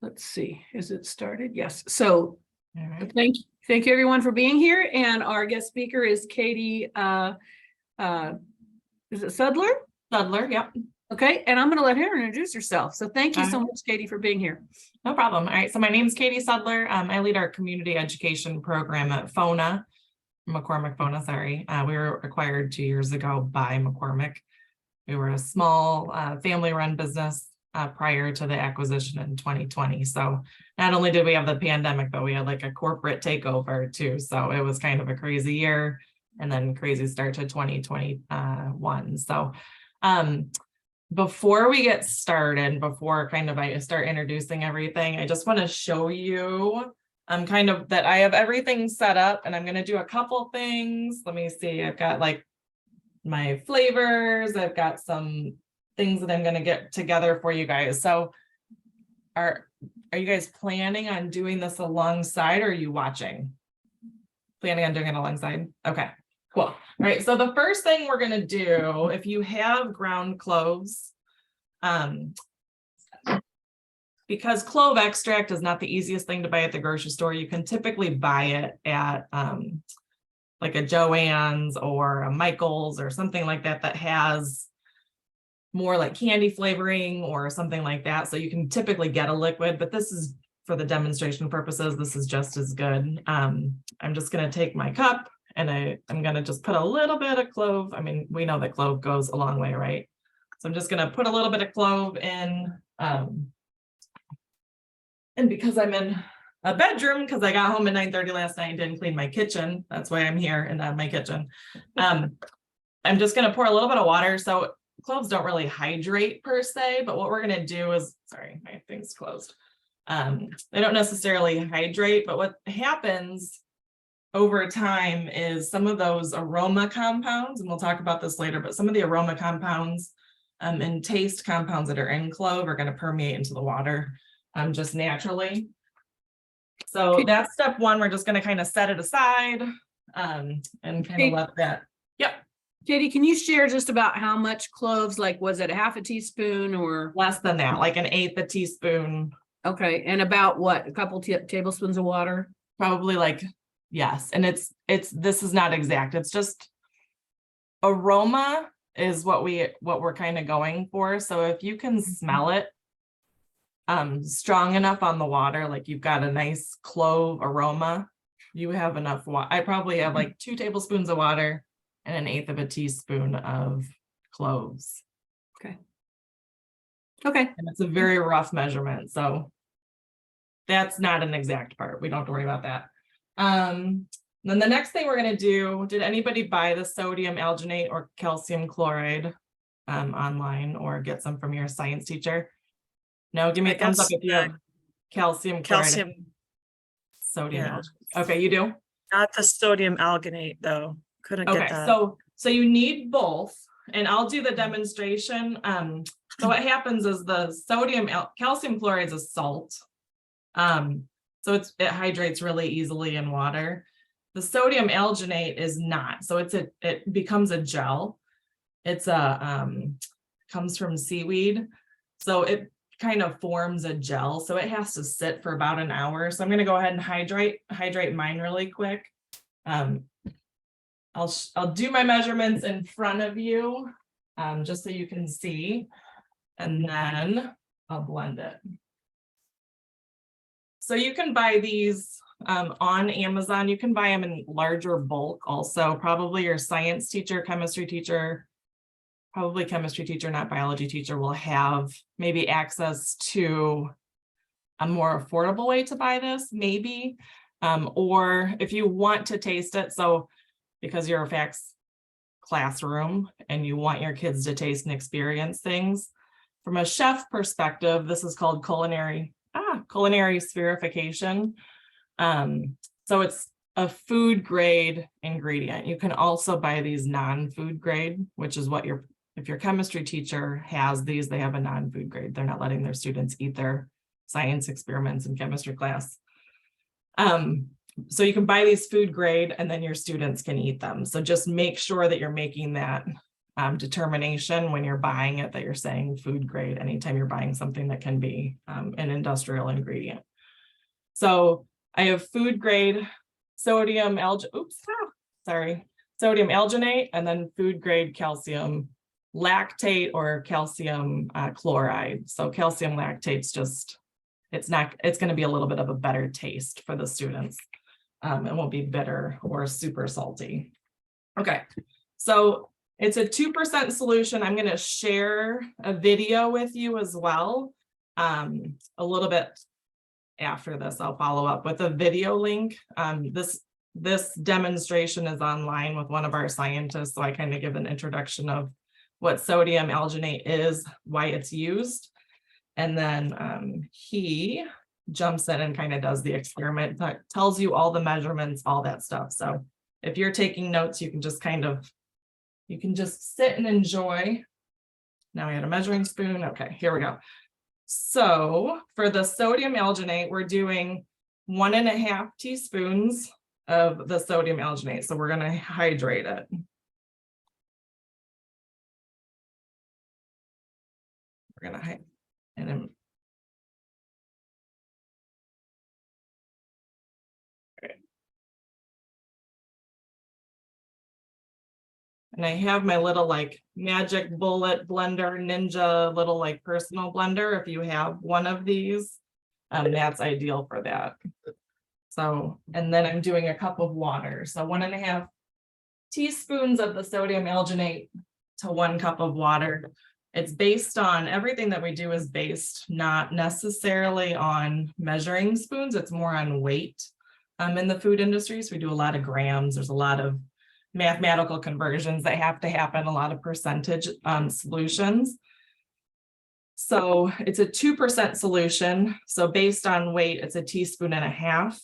Let's see, is it started? Yes. So All right. thank you everyone for being here. And our guest speaker is Katie, is it Sudler? Sudler, yep. Okay, and I'm going to let her introduce herself. So thank you All so right. much, Katie, for being here. No problem. All right, so my name is Katie Sudler. I lead our community education program at FONA, McCormick FONA, sorry. We were acquired 2 years ago by McCormick. We were a small family-run business prior to the acquisition in 2020. So not only did we have the pandemic, but we had like a corporate takeover too. So it was kind of a crazy year and then crazy start to 2021. So before we get started, before kind of I start introducing everything, I just want to show you kind of that I have everything set up, and I'm going to do a couple things. Let me see. I've got like my flavors. I've got some things that I'm going to get together for you guys. So are you guys planning on doing this alongside, or are you watching? Planning on doing it alongside? Okay. Cool. All right. So the first thing we're going to do, if you have ground cloves, because clove extract is not the easiest thing to buy at the grocery store, you can typically buy it at like a Joann's or a Michael's or something like that that has more like candy flavoring or something like that. So you can typically get a liquid, but this is for the demonstration purposes. This is just as good. I'm just going to take my cup. And I'm going to just put a little bit of clove. I mean, we know that clove goes a long way, right? So I'm just going to put a little bit of clove in. And because I'm in a bedroom, because I got home at 9:30 last night and didn't clean my kitchen, that's why I'm here and not my kitchen. I'm just going to pour a little bit of water. So cloves don't really hydrate per se, but what we're going to do is, sorry, my thing's closed. They don't necessarily hydrate, but what happens over time is some of those aroma compounds, and we'll talk about this later, but some of the aroma compounds and taste compounds that are in clove are going to permeate into the water just naturally. So that's step one. We're just going to kind of set it aside and kind of let that. Yep. Katie, can you share just about how much cloves, like was it a half a teaspoon or? Less than that, like 1/8 a teaspoon. Okay, and about what, a couple tablespoons of water? Probably like, yes, and this is not exact. It's just aroma is what we're kind of going for. So if you can smell it strong enough on the water, like you've got a nice clove aroma, you have enough water. I probably have like 2 tablespoons of water and 1/8 of a teaspoon of cloves. Okay. And it's a very rough measurement, so that's not an exact part. We don't have to worry about that. Then the next thing we're going to do, did anybody buy the sodium alginate or calcium chloride online or get some from your science teacher? No, give me a thumbs up if you have calcium chloride. Sodium alginate. Okay, you do? Not the sodium alginate though. Couldn't get that. So you need both, and I'll do the demonstration. So what happens is the calcium chloride is a salt. So it hydrates really easily in water. The sodium alginate is not. So it becomes a gel. It's comes from seaweed. So it kind of forms a gel. So it has to sit for about an hour. So I'm going to go ahead and hydrate mine really quick. I'll do my measurements in front of you, just so you can see, and then I'll blend it. So you can buy these on Amazon. You can buy them in larger bulk also. Probably your science teacher, chemistry teacher, probably chemistry teacher, not biology teacher, will have maybe access to a more affordable way to buy this, maybe. Or if you want to taste it, so because you're a FACS classroom and you want your kids to taste and experience things, from a chef perspective, this is called culinary spherification. So it's a food grade ingredient. You can also buy these non-food grade, which is what if your chemistry teacher has these, they have a non-food grade. They're not letting their students eat their science experiments in chemistry class. So you can buy these food grade and then your students can eat them. So just make sure that you're making that determination when you're buying it, that you're saying food grade anytime you're buying something that can be an industrial ingredient. So I have food grade sodium sodium alginate, and then food grade calcium lactate or calcium chloride. So calcium lactate's just, it's going to be a little bit of a better taste for the students. It won't be bitter or super salty. Okay, so it's a 2% solution. I'm going to share a video with you as well. A little bit after this, I'll follow up with a video link. This demonstration is online with one of our scientists, so I kind of give an introduction of what sodium alginate is, why it's used, and then he jumps in and kind of does the experiment, that tells you all the measurements, all that stuff. So if you're taking notes, you can just sit and enjoy. Now we had a measuring spoon. Okay, here we go. So for the sodium alginate, we're doing 1.5 teaspoons of the sodium alginate. So we're going to hydrate it. We're going to hydrate. And then and I have my little like magic bullet blender, ninja little like personal blender. If you have one of these, that's ideal for that. So, and then I'm doing a cup of water. So 1.5 teaspoons of the sodium alginate to 1 cup of water. It's based on, everything that we do is based not necessarily on measuring spoons. It's more on weight in the food industry. So we do a lot of grams. There's a lot of mathematical conversions that have to happen, a lot of percentage solutions. So it's a 2% solution. So based on weight, it's 1.5 teaspoons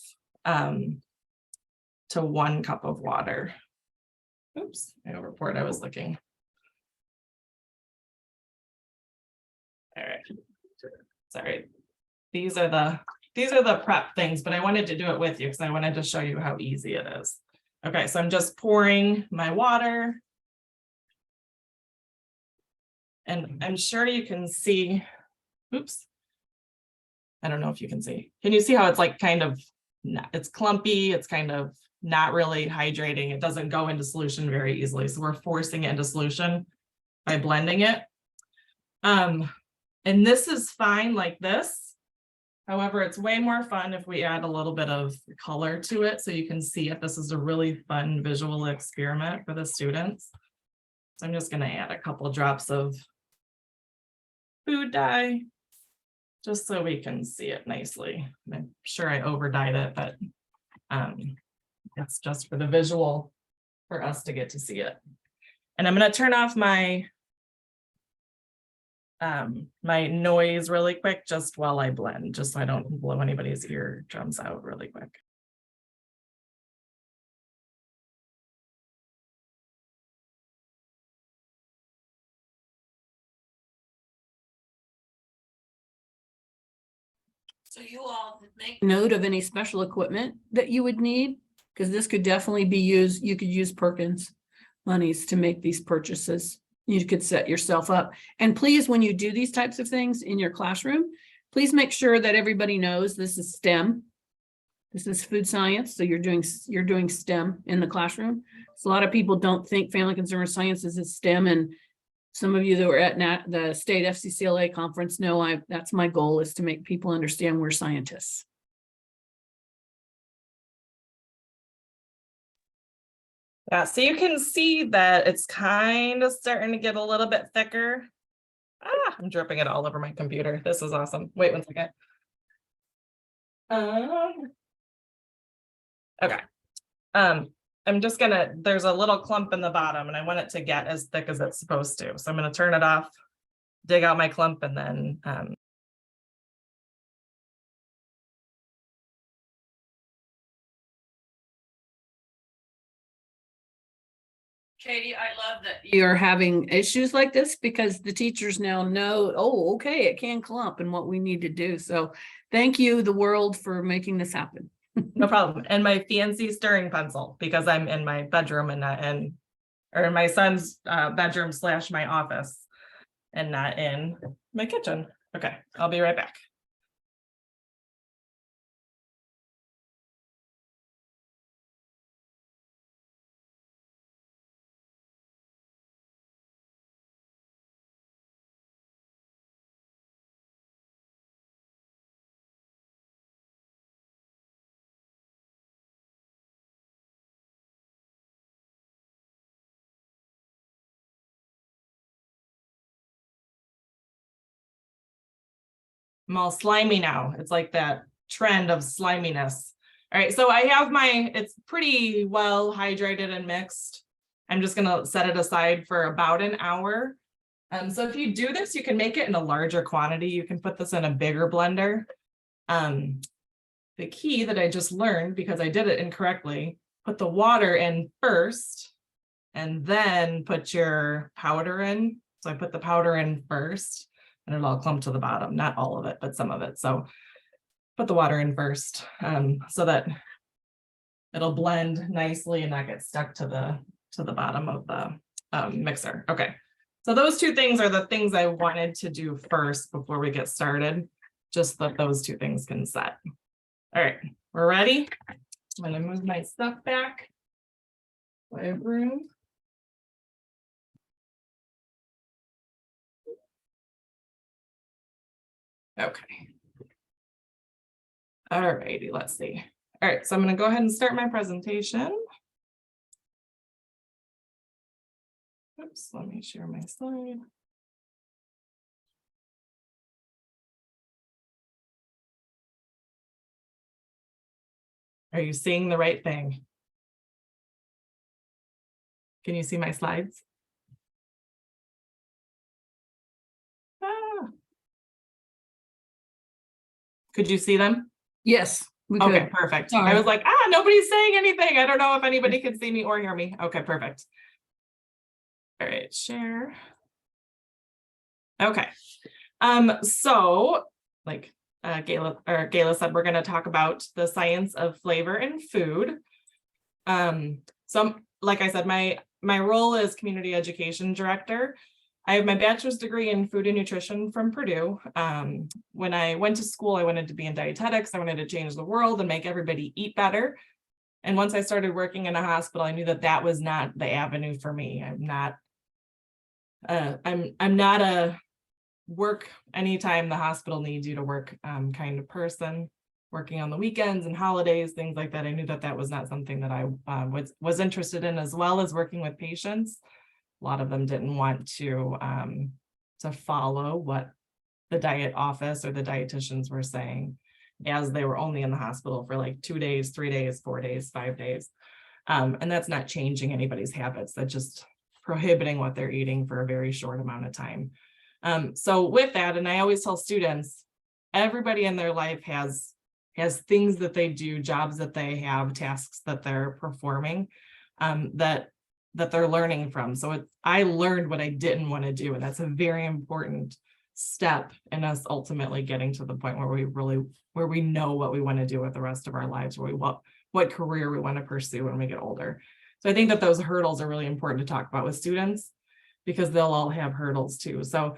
to 1 cup of water. Oops, I overpoured. I was looking. All right. Sorry. These are the prep things, but I wanted to do it with you because I wanted to show you how easy it is. Okay, so I'm just pouring my water. And I'm sure you can see, oops. I don't know if you can see. Can you see how it's like kind of, it's clumpy, it's kind of not really hydrating. It doesn't go into solution very easily. So we're forcing it into solution by blending it. And this is fine like this. However, it's way more fun if we add a little bit of color to it so you can see if this is a really fun visual experiment for the students. So I'm just going to add a couple drops of food dye just so we can see it nicely. I'm sure I over dyed it, but it's just for the visual for us to get to see it. And I'm going to turn off my my noise really quick just while I blend, just so I don't blow anybody's eardrums out really quick. So you all make note of any special equipment that you would need, because this could definitely be used. You could use Perkins monies to make these purchases. You could set yourself up. And please, when you do these types of things in your classroom, please make sure that everybody knows this is STEM. This is food science. So you're doing STEM in the classroom. So a lot of people don't think family consumer sciences is STEM. And some of you that were at the state FCCLA conference know that's my goal, is to make people understand we're scientists. Yeah, so you can see that it's kind of starting to get a little bit thicker. I'm dripping it all over my computer. This is awesome. Wait 1 second. Okay. I'm just gonna, there's a little clump in the bottom and I want it to get as thick as it's supposed to. So I'm gonna turn it off, dig out my clump, and then Katie, I love that you're having issues like this, because the teachers now know, oh, okay, it can clump and what we need to do. So thank you, the world, for making this happen. no problem. And my fancy stirring pencil, because I'm in my bedroom and not in or in my son's bedroom / my office and not in my kitchen. Okay, I'll be right back. I'm all slimy now. It's like that trend of sliminess. All right, so I have it's pretty well hydrated and mixed. I'm just gonna set it aside for about an hour. So if you do this, you can make it in a larger quantity. You can put this in a bigger blender. The key that I just learned, because I did it incorrectly, put the water in first and then put your powder in. So I put the powder in first and it'll all clump to the bottom, not all of it, but some of it. So put the water in first so that it'll blend nicely and not get stuck to the bottom of the mixer. Okay, so those two things are the things I wanted to do first before we get started, just that those two things can set. All right, we're ready. I'm gonna move my stuff back. I have room. Okay. All righty, let's see. All right, so I'm going to go ahead and start my presentation. Oops, let me share my slide. Are you seeing the right thing? Can you see my slides? Ah. Could you see them? Yes, we Okay, could. perfect. Sorry. I was like, nobody's saying anything. I don't know if anybody can see me or hear me. Okay, perfect. All right, share. Okay. So like Gayla said, we're going to talk about the science of flavor in food. So like I said, my role is community education director. I have my bachelor's degree in food and nutrition from Purdue. When I went to school, I wanted to be in dietetics. I wanted to change the world and make everybody eat better. And once I started working in a hospital, I knew that that was not the avenue for me. I'm not a work anytime the hospital needs you to work kind of person. Working on the weekends and holidays, things like that. I knew that that was not something that I was interested in, as well as working with patients. A lot of them didn't want to follow what the diet office or the dietitians were saying, as they were only in the hospital for like 2 days, 3 days, 4 days, 5 days. And that's not changing anybody's habits. That's just prohibiting what they're eating for a very short amount of time. So with that, and I always tell students, everybody in their life has things that they do, jobs that they have, tasks that they're performing, that they're learning from. So I learned what I didn't want to do, and that's a very important step in us ultimately getting to the point where we know what we want to do with the rest of our lives, what career we want to pursue when we get older. So I think that those hurdles are really important to talk about with students, because they'll all have hurdles too. So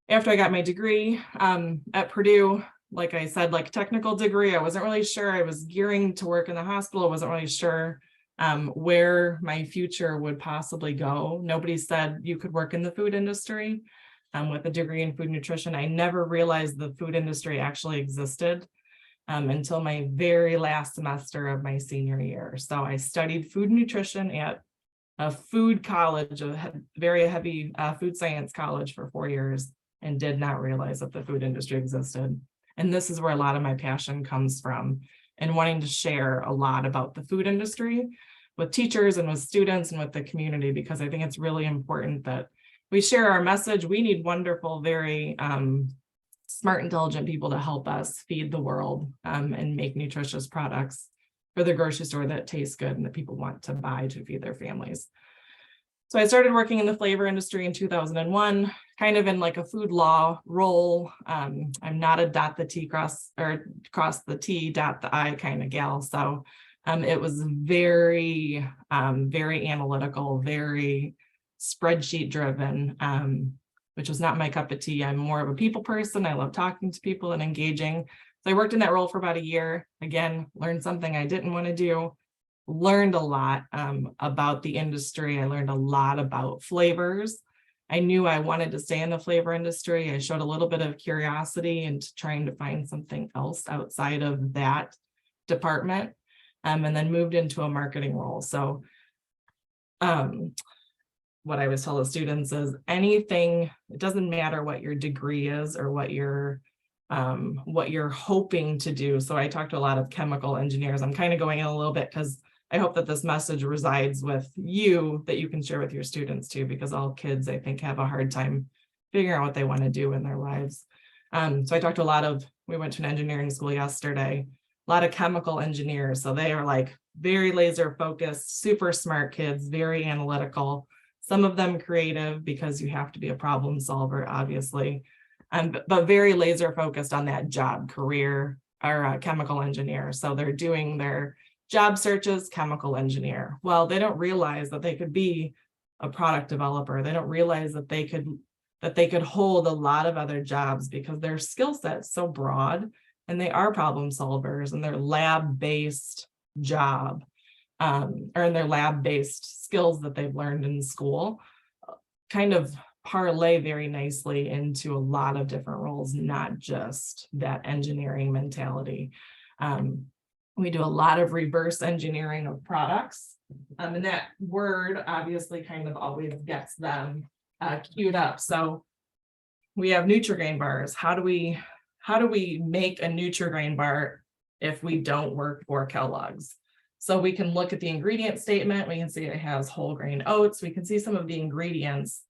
after I got my degree at Purdue, like I said, like technical degree, I wasn't really sure. I was gearing to work in the hospital. I wasn't really sure where my future would possibly go. Nobody said you could work in the food industry with a degree in food nutrition. I never realized the food industry actually existed until my very last semester of my senior year. So I studied food nutrition at a food college, a very heavy food science college for 4 years, and did not realize that the food industry existed. And this is where a lot of my passion comes from, and wanting to share a lot about the food industry with teachers and with students and with the community, because I think it's really important that we share our message. We need wonderful, very smart, intelligent people to help us feed the world and make nutritious products for the grocery store that taste good and that people want to buy to feed their families. So I started working in the flavor industry in 2001, kind of in like a food law role. I'm not a dot the T cross the T, dot the I kind of gal. So It was very, very analytical, very spreadsheet driven, which was not my cup of tea. I'm more of a people person. I love talking to people and engaging. So I worked in that role for about a year. Again, learned something I didn't want to do. Learned a lot about the industry. I learned a lot about flavors. I knew I wanted to stay in the flavor industry. I showed a little bit of curiosity into trying to find something else outside of that department, and then moved into a marketing role. So what I always tell the students is anything, it doesn't matter what your degree is or what you're hoping to do. So I talk to a lot of chemical engineers. I'm kind of going in a little bit because I hope that this message resides with you, that you can share with your students too, because all kids, I think, have a hard time figuring out what they want to do in their lives. So I talked to we went to an engineering school yesterday, a lot of chemical engineers. So they are like very laser focused, super smart kids, very analytical, some of them creative because you have to be a problem solver, obviously, but very laser focused on that job career or chemical engineer. So they're doing their job searches, chemical engineer. Well, they don't realize that they could be a product developer. They don't realize that they could hold a lot of other jobs because their skill set's so broad and they are problem solvers and they're lab-based job or in their lab-based skills that they've learned in school kind of parlay very nicely into a lot of different roles, not just that engineering mentality. We do a lot of reverse engineering of products. And that word obviously kind of always gets them queued up. So we have Nutri-Grain bars. How do we make a Nutri-Grain bar if we don't work for Kellogg's? So we can look at the ingredient statement. We can see it has whole grain oats. We can see some of the ingredients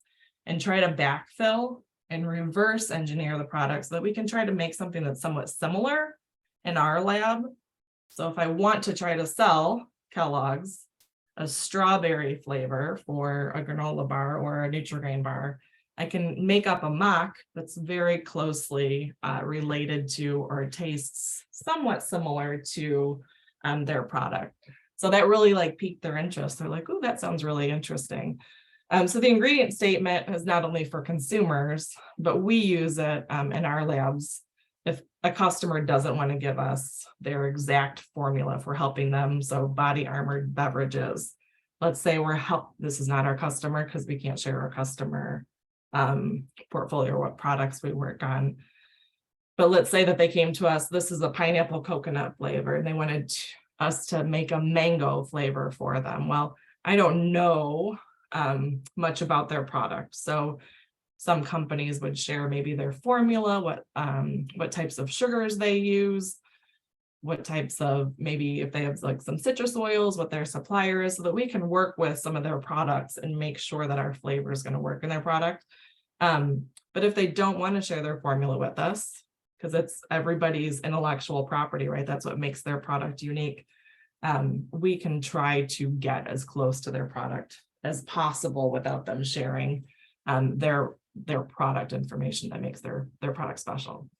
and try to backfill and reverse engineer the product so that we can try to make something that's somewhat similar in our lab. So if I want to try to sell Kellogg's a strawberry flavor for a granola bar or a Nutri-Grain bar, I can make up a mock that's very closely related to or tastes somewhat similar to their product. So that really piqued their interest. They're like, oh, that sounds really interesting. So the ingredient statement is not only for consumers, but we use it in our labs. If a customer doesn't want to give us their exact formula for helping them, so body armored beverages, let's say this is not our customer because we can't share our customer portfolio or what products we work on. But let's say that they came to us, this is a pineapple coconut flavor, and they wanted us to make a mango flavor for them. Well, I don't know much about their product. So some companies would share maybe their formula, what types of sugars they use, what types of, maybe if they have some citrus oils, what their supplier is, so that we can work with some of their products and make sure that our flavor is going to work in their product. But if they don't want to share their formula with us, because it's everybody's intellectual property, right? That's what makes their product unique. We can try to get as close to their product as possible without them sharing their product information that makes their product special.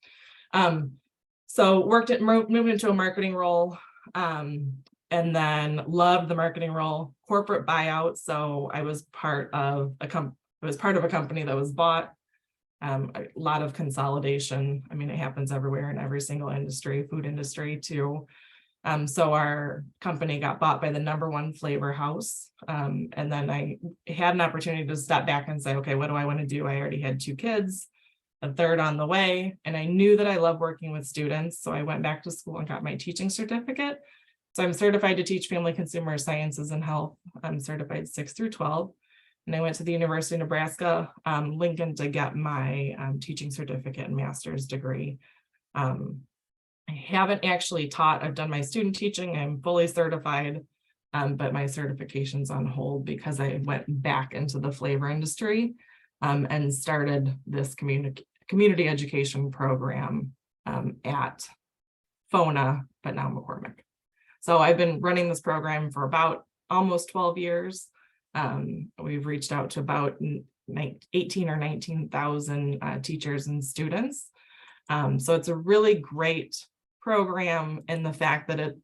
So moved into a marketing role, and then loved the marketing role, corporate buyout. So I was part of a company that was bought. A lot of consolidation. I mean, it happens everywhere in every single industry, food industry too. So our company got bought by the #1 flavor house. And then I had an opportunity to step back and say, okay, what do I want to do? I already had 2 kids, a third on the way, and I knew that I love working with students. So I went back to school and got my teaching certificate. So I'm certified to teach family consumer sciences and health. I'm certified 6 through 12. And I went to the University of Nebraska, Lincoln, to get my teaching certificate and master's degree. I haven't actually taught. I've done my student teaching. I'm fully certified, but my certification's on hold because I went back into the flavor industry and started this community education program at FONA, but now McCormick. So I've been running this program for about almost 12 years. We've reached out to about 18 or 19,000 teachers and students. So it's a really great program in the fact that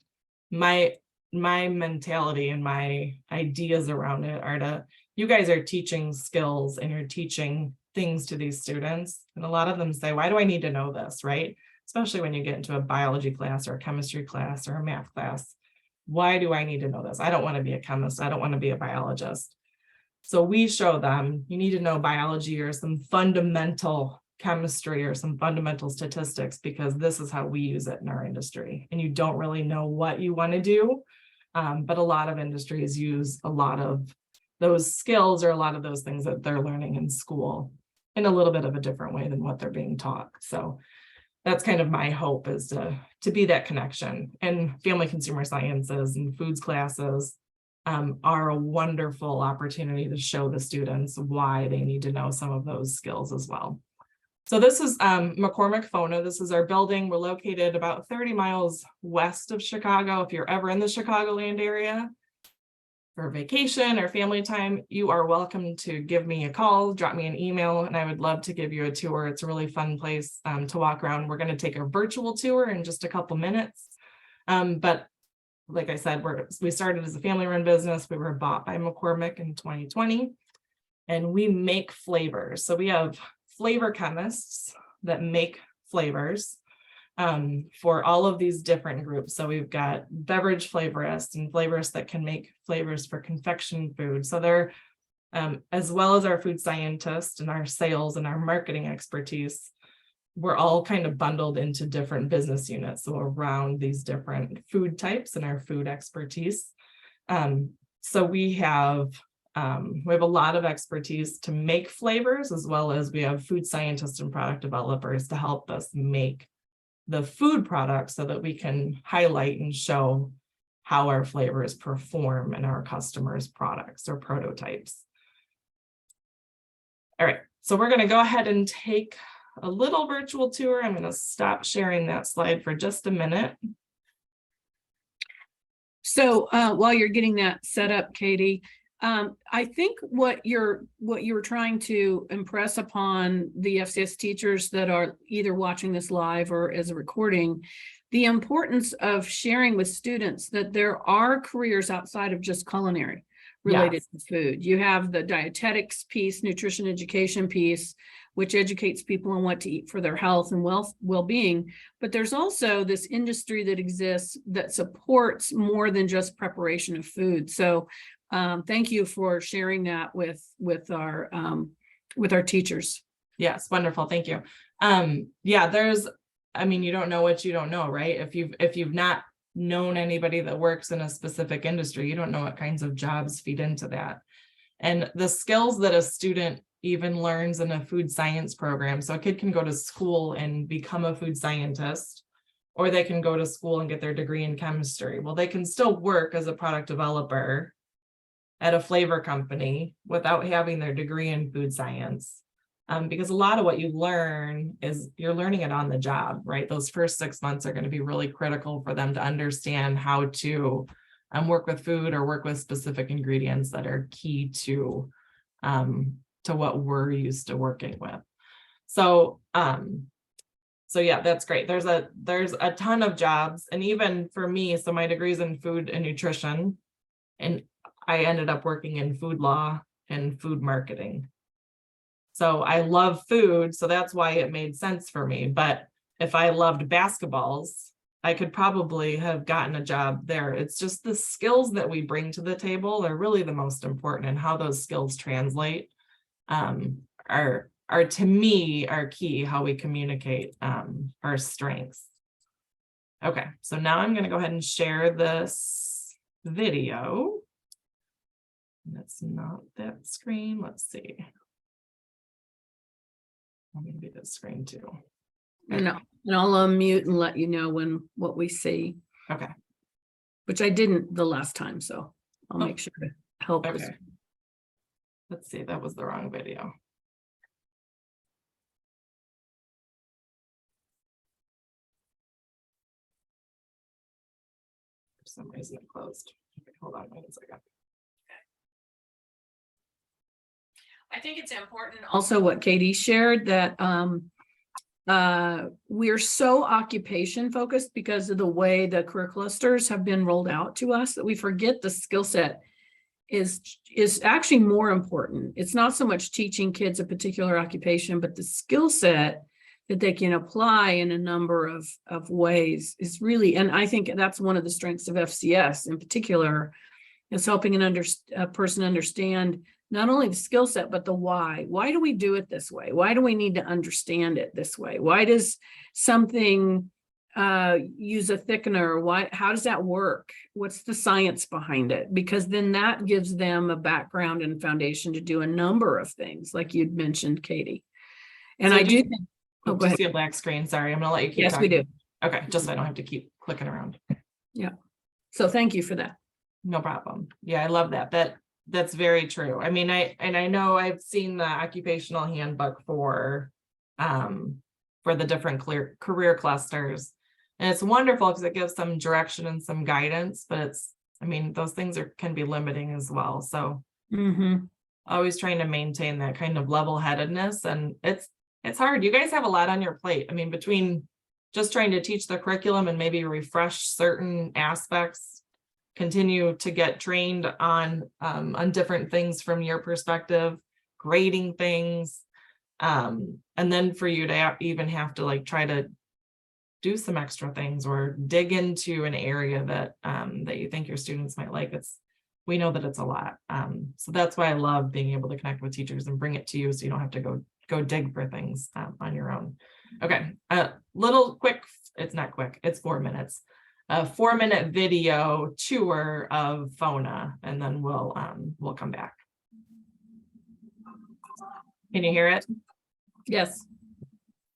my mentality and my ideas around it are you guys are teaching skills and you're teaching things to these students. And a lot of them say, why do I need to know this, right? Especially when you get into a biology class or a chemistry class or a math class. Why do I need to know this? I don't want to be a chemist. I don't want to be a biologist. So we show them, you need to know biology or some fundamental chemistry or some fundamental statistics, because this is how we use it in our industry. And you don't really know what you want to do. But a lot of industries use a lot of those skills or a lot of those things that they're learning in school in a little bit of a different way than what they're being taught. So that's kind of my hope, is to be that connection. And family consumer sciences and foods classes are a wonderful opportunity to show the students why they need to know some of those skills as well. So this is McCormick FONA. This is our building. We're located about 30 miles west of Chicago. If you're ever in the Chicagoland area for vacation or family time, you are welcome to give me a call, drop me an email, and I would love to give you a tour. It's a really fun place to walk around. We're going to take a virtual tour in just a couple minutes. But like I said, we started as a family-run business. We were bought by McCormick in 2020, and we make flavors. So we have flavor chemists that make flavors for all of these different groups. So we've got beverage flavorists and flavorists that can make flavors for confection food. So they're, as well as our food scientists and our sales and our marketing expertise, we're all kind of bundled into different business units. So around these different food types and our food expertise. So we have a lot of expertise to make flavors, as well as we have food scientists and product developers to help us make the food products so that we can highlight and show how our flavors perform in our customers' products or prototypes. All right, so we're going to go ahead and take a little virtual tour. I'm going to stop sharing that slide for just a minute. So while you're getting that set up, Katie, I think what you were trying to impress upon the FCS teachers that are either watching this live or as a recording, the importance of sharing with students that there are careers outside of just culinary related to food. You have the dietetics piece, nutrition education piece, which educates people on what to eat for their health and well-being. But there's also this industry that exists that supports more than just preparation of food. So thank you for sharing that with our teachers. Yes, wonderful. Thank you. Yeah, you don't know what you don't know, right? If you've not known anybody that works in a specific industry, you don't know what kinds of jobs feed into that. And the skills that a student even learns in a food science program. So a kid can go to school and become a food scientist, or they can go to school and get their degree in chemistry. Well, they can still work as a product developer at a flavor company without having their degree in food science. Because a lot of what you learn is you're learning it on the job, right? Those first 6 months are going to be really critical for them to understand how to work with food or work with specific ingredients that are key to what we're used to working with. So yeah, that's great. There's a ton of jobs, and even for me, so my degree's in food and nutrition, and I ended up working in food law and food marketing. So I love food, so that's why it made sense for me. But if I loved basketballs, I could probably have gotten a job there. It's just the skills that we bring to the table are really the most important, and how those skills translate are to me are key, how we communicate our strengths. Okay, so now I'm going to go ahead and share this video. That's not that screen. Let's see. I'm going to be this screen too. No, and I'll unmute and let you know what we see. Okay. Which I didn't the last time, so I'll make sure to help. Okay. Let's see, that was the wrong video. For some reason it closed. Okay, hold on a second. I think it's important also what Katie shared, that we're so occupation focused because of the way the career clusters have been rolled out to us that we forget the skill set is actually more important. It's not so much teaching kids a particular occupation, but the skill set that they can apply in a number of ways is really, and I think that's one of the strengths of FCS in particular, is helping a person understand not only the skill set, but the why. Why do we do it this way? Why do we need to understand it this way? Why does something use a thickener? How does that work? What's the science behind it? Because then that gives them a background and foundation to do a number of things, like you'd mentioned, Katie. And So I do do you- think, Oh, go do you ahead. see a black screen? Sorry, I'm gonna let you keep Yes, we talking. do. Okay, just so I don't have to keep clicking around. So thank you for that. No problem. Yeah, I love that. That's very true. I mean, I know I've seen the occupational handbook for the different career clusters. And it's wonderful because it gives some direction and some guidance, but I mean, those things can be limiting as well. So always trying to maintain that kind of level-headedness, and it's hard. You guys have a lot on your plate. I mean, between just trying to teach the curriculum and maybe refresh certain aspects, continue to get trained on different things from your perspective, grading things, and then for you to even have to like try to do some extra things or dig into an area that you think your students might like. We know that it's a lot. So that's why I love being able to connect with teachers and bring it to you so you don't have to go dig for things on your own. Okay, little quick, it's not quick, it's 4 minutes. A 4-minute video tour of FONA, and then we'll come back. Can you hear it? Yes.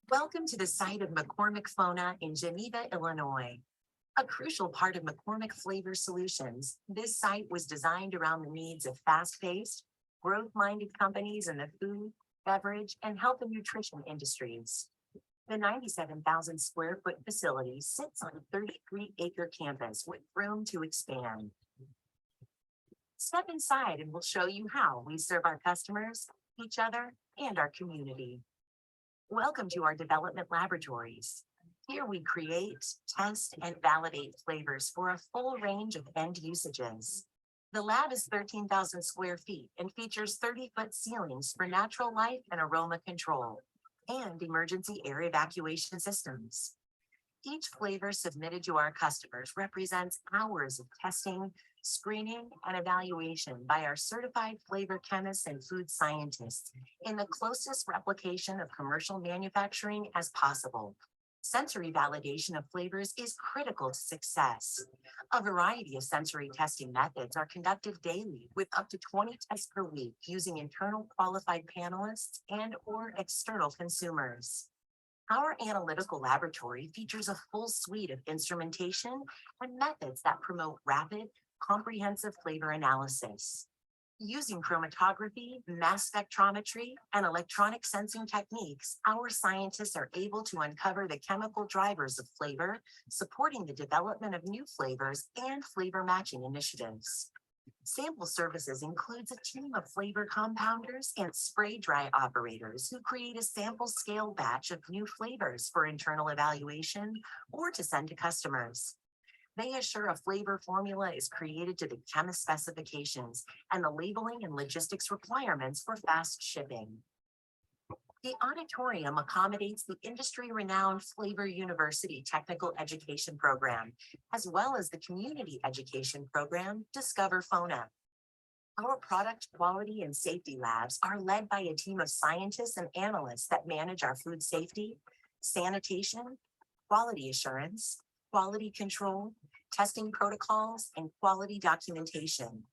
Welcome to the site of McCormick FONA in Geneva, Illinois. A crucial part of McCormick Flavor Solutions, this site was designed around the needs of fast-paced, growth-minded companies in the food, beverage, and health and nutrition industries. The 97,000 square foot facility sits on a 33-acre campus with room to expand. Step inside and we'll show you how we serve our customers, each other, and our community. Welcome to our development laboratories. Here we create, test, and validate flavors for a full range of end usages. The lab is 13,000 square feet and features 30-foot ceilings for natural light and aroma control, and emergency air evacuation systems. Each flavor submitted to our customers represents hours of testing, screening, and evaluation by our certified flavor chemists and food scientists in the closest replication of commercial manufacturing as possible. Sensory validation of flavors is critical to success. A variety of sensory testing methods are conducted daily with up to 20 tests per week using internal qualified panelists and/or external consumers. Our analytical laboratory features a full suite of instrumentation and methods that promote rapid, comprehensive flavor analysis. Using chromatography, mass spectrometry, and electronic sensing techniques, our scientists are able to uncover the chemical drivers of flavor, supporting the development of new flavors and flavor matching initiatives. Sample services includes a team of flavor compounders and spray dry operators who create a sample scale batch of new flavors for internal evaluation or to send to customers. They assure a flavor formula is created to the chemist specifications and the labeling and logistics requirements for fast shipping. The auditorium accommodates the industry-renowned Flavor University Technical Education Program, as well as the community education program, Discover FONA. Our product quality and safety labs are led by a team of scientists and analysts that manage our food safety, sanitation, quality assurance, quality control, testing protocols, and quality documentation.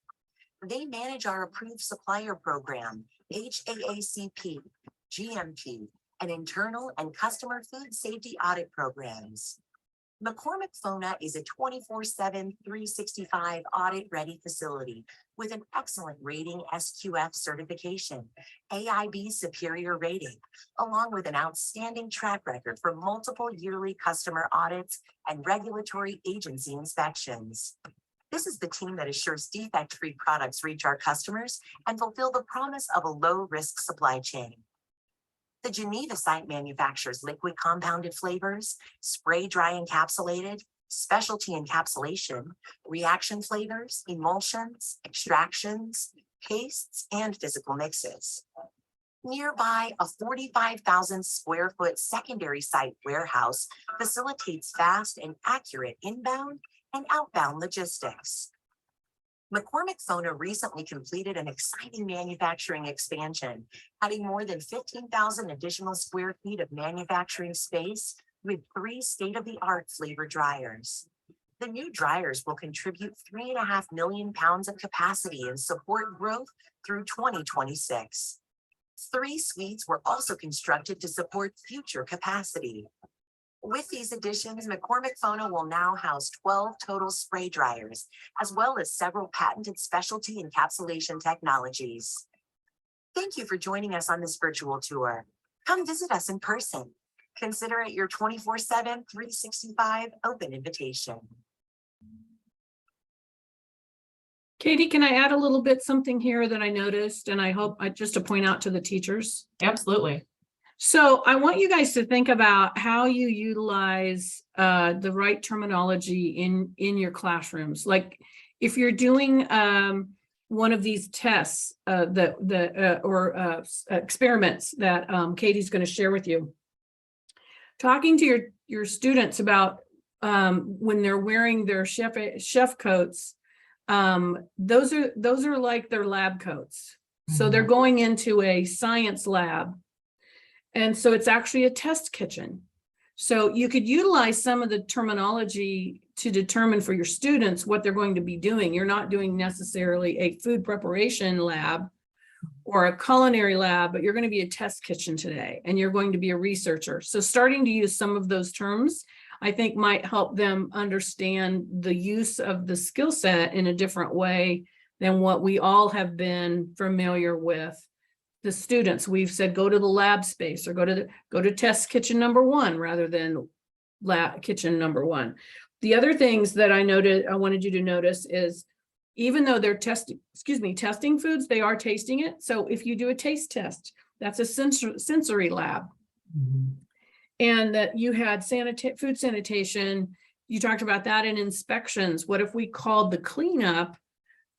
They manage our approved supplier program, HAACP, GMP, and internal and customer food safety audit programs. McCormick FONA is a 24/7, 365 audit-ready facility with an excellent rating SQF certification, AIB superior rating, along with an outstanding track record for multiple yearly customer audits and regulatory agency inspections. This is the team that assures defect-free products reach our customers and fulfill the promise of a low-risk supply chain. The Geneva site manufactures liquid compounded flavors, spray dry encapsulated, specialty encapsulation, reaction flavors, emulsions, extractions, pastes, and physical mixes. Nearby, a 45,000 square foot secondary site warehouse facilitates fast and accurate inbound and outbound logistics. McCormick FONA recently completed an exciting manufacturing expansion, adding more than 15,000 additional square feet of manufacturing space with 3 state-of-the-art flavor dryers. The new dryers will contribute 3.5 million pounds of capacity and support growth through 2026. 3 suites were also constructed to support future capacity. With these additions, McCormick FONA will now house 12 total spray dryers, as well as several patented specialty encapsulation technologies. Thank you for joining us on this virtual tour. Come visit us in person. Consider it your 24/7, 365 open invitation. Katie, can I add a little bit something here that I noticed, and I hope just to point out to the teachers? Absolutely. So I want you guys to think about how you utilize the right terminology in your classrooms. Like if you're doing one of these tests or experiments that Katie's going to share with you, talking to your students about when they're wearing their chef coats, those are like their lab coats. So they're going into a science lab. And so it's actually a test kitchen. So you could utilize some of the terminology to determine for your students what they're going to be doing. You're not doing necessarily a food preparation lab or a culinary lab, but you're going to be a test kitchen today, and you're going to be a researcher. So starting to use some of those terms, I think might help them understand the use of the skill set in a different way than what we all have been familiar with. The students, we've said, go to the lab space or go to test kitchen number 1 rather than lab kitchen number 1. The other things that I wanted you to notice is even though they're testing foods, they are tasting it. So if you do a taste test, that's a sensory lab. And that you had food sanitation, you talked about that in inspections. What if we called the cleanup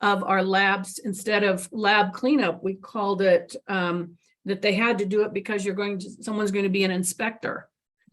of our labs, instead of lab cleanup, we called it that they had to do it because someone's going to be an inspector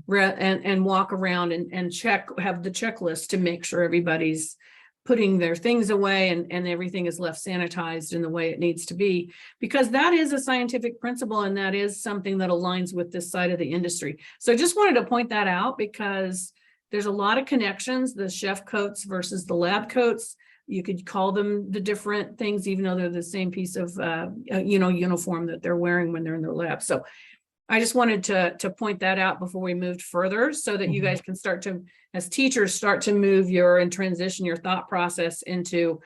and walk around and have the checklist to make sure everybody's putting their things away and everything is left sanitized in the way it needs to be, because that is a scientific principle and that is something that aligns with this side of the industry. So I just wanted to point that out because there's a lot of connections, the chef coats versus the lab coats. You could call them the different things, even though they're the same piece of, uniform that they're wearing when they're in their lab. So I just wanted to point that out before we moved further so that you guys can start to, as teachers, start to move and transition your thought process into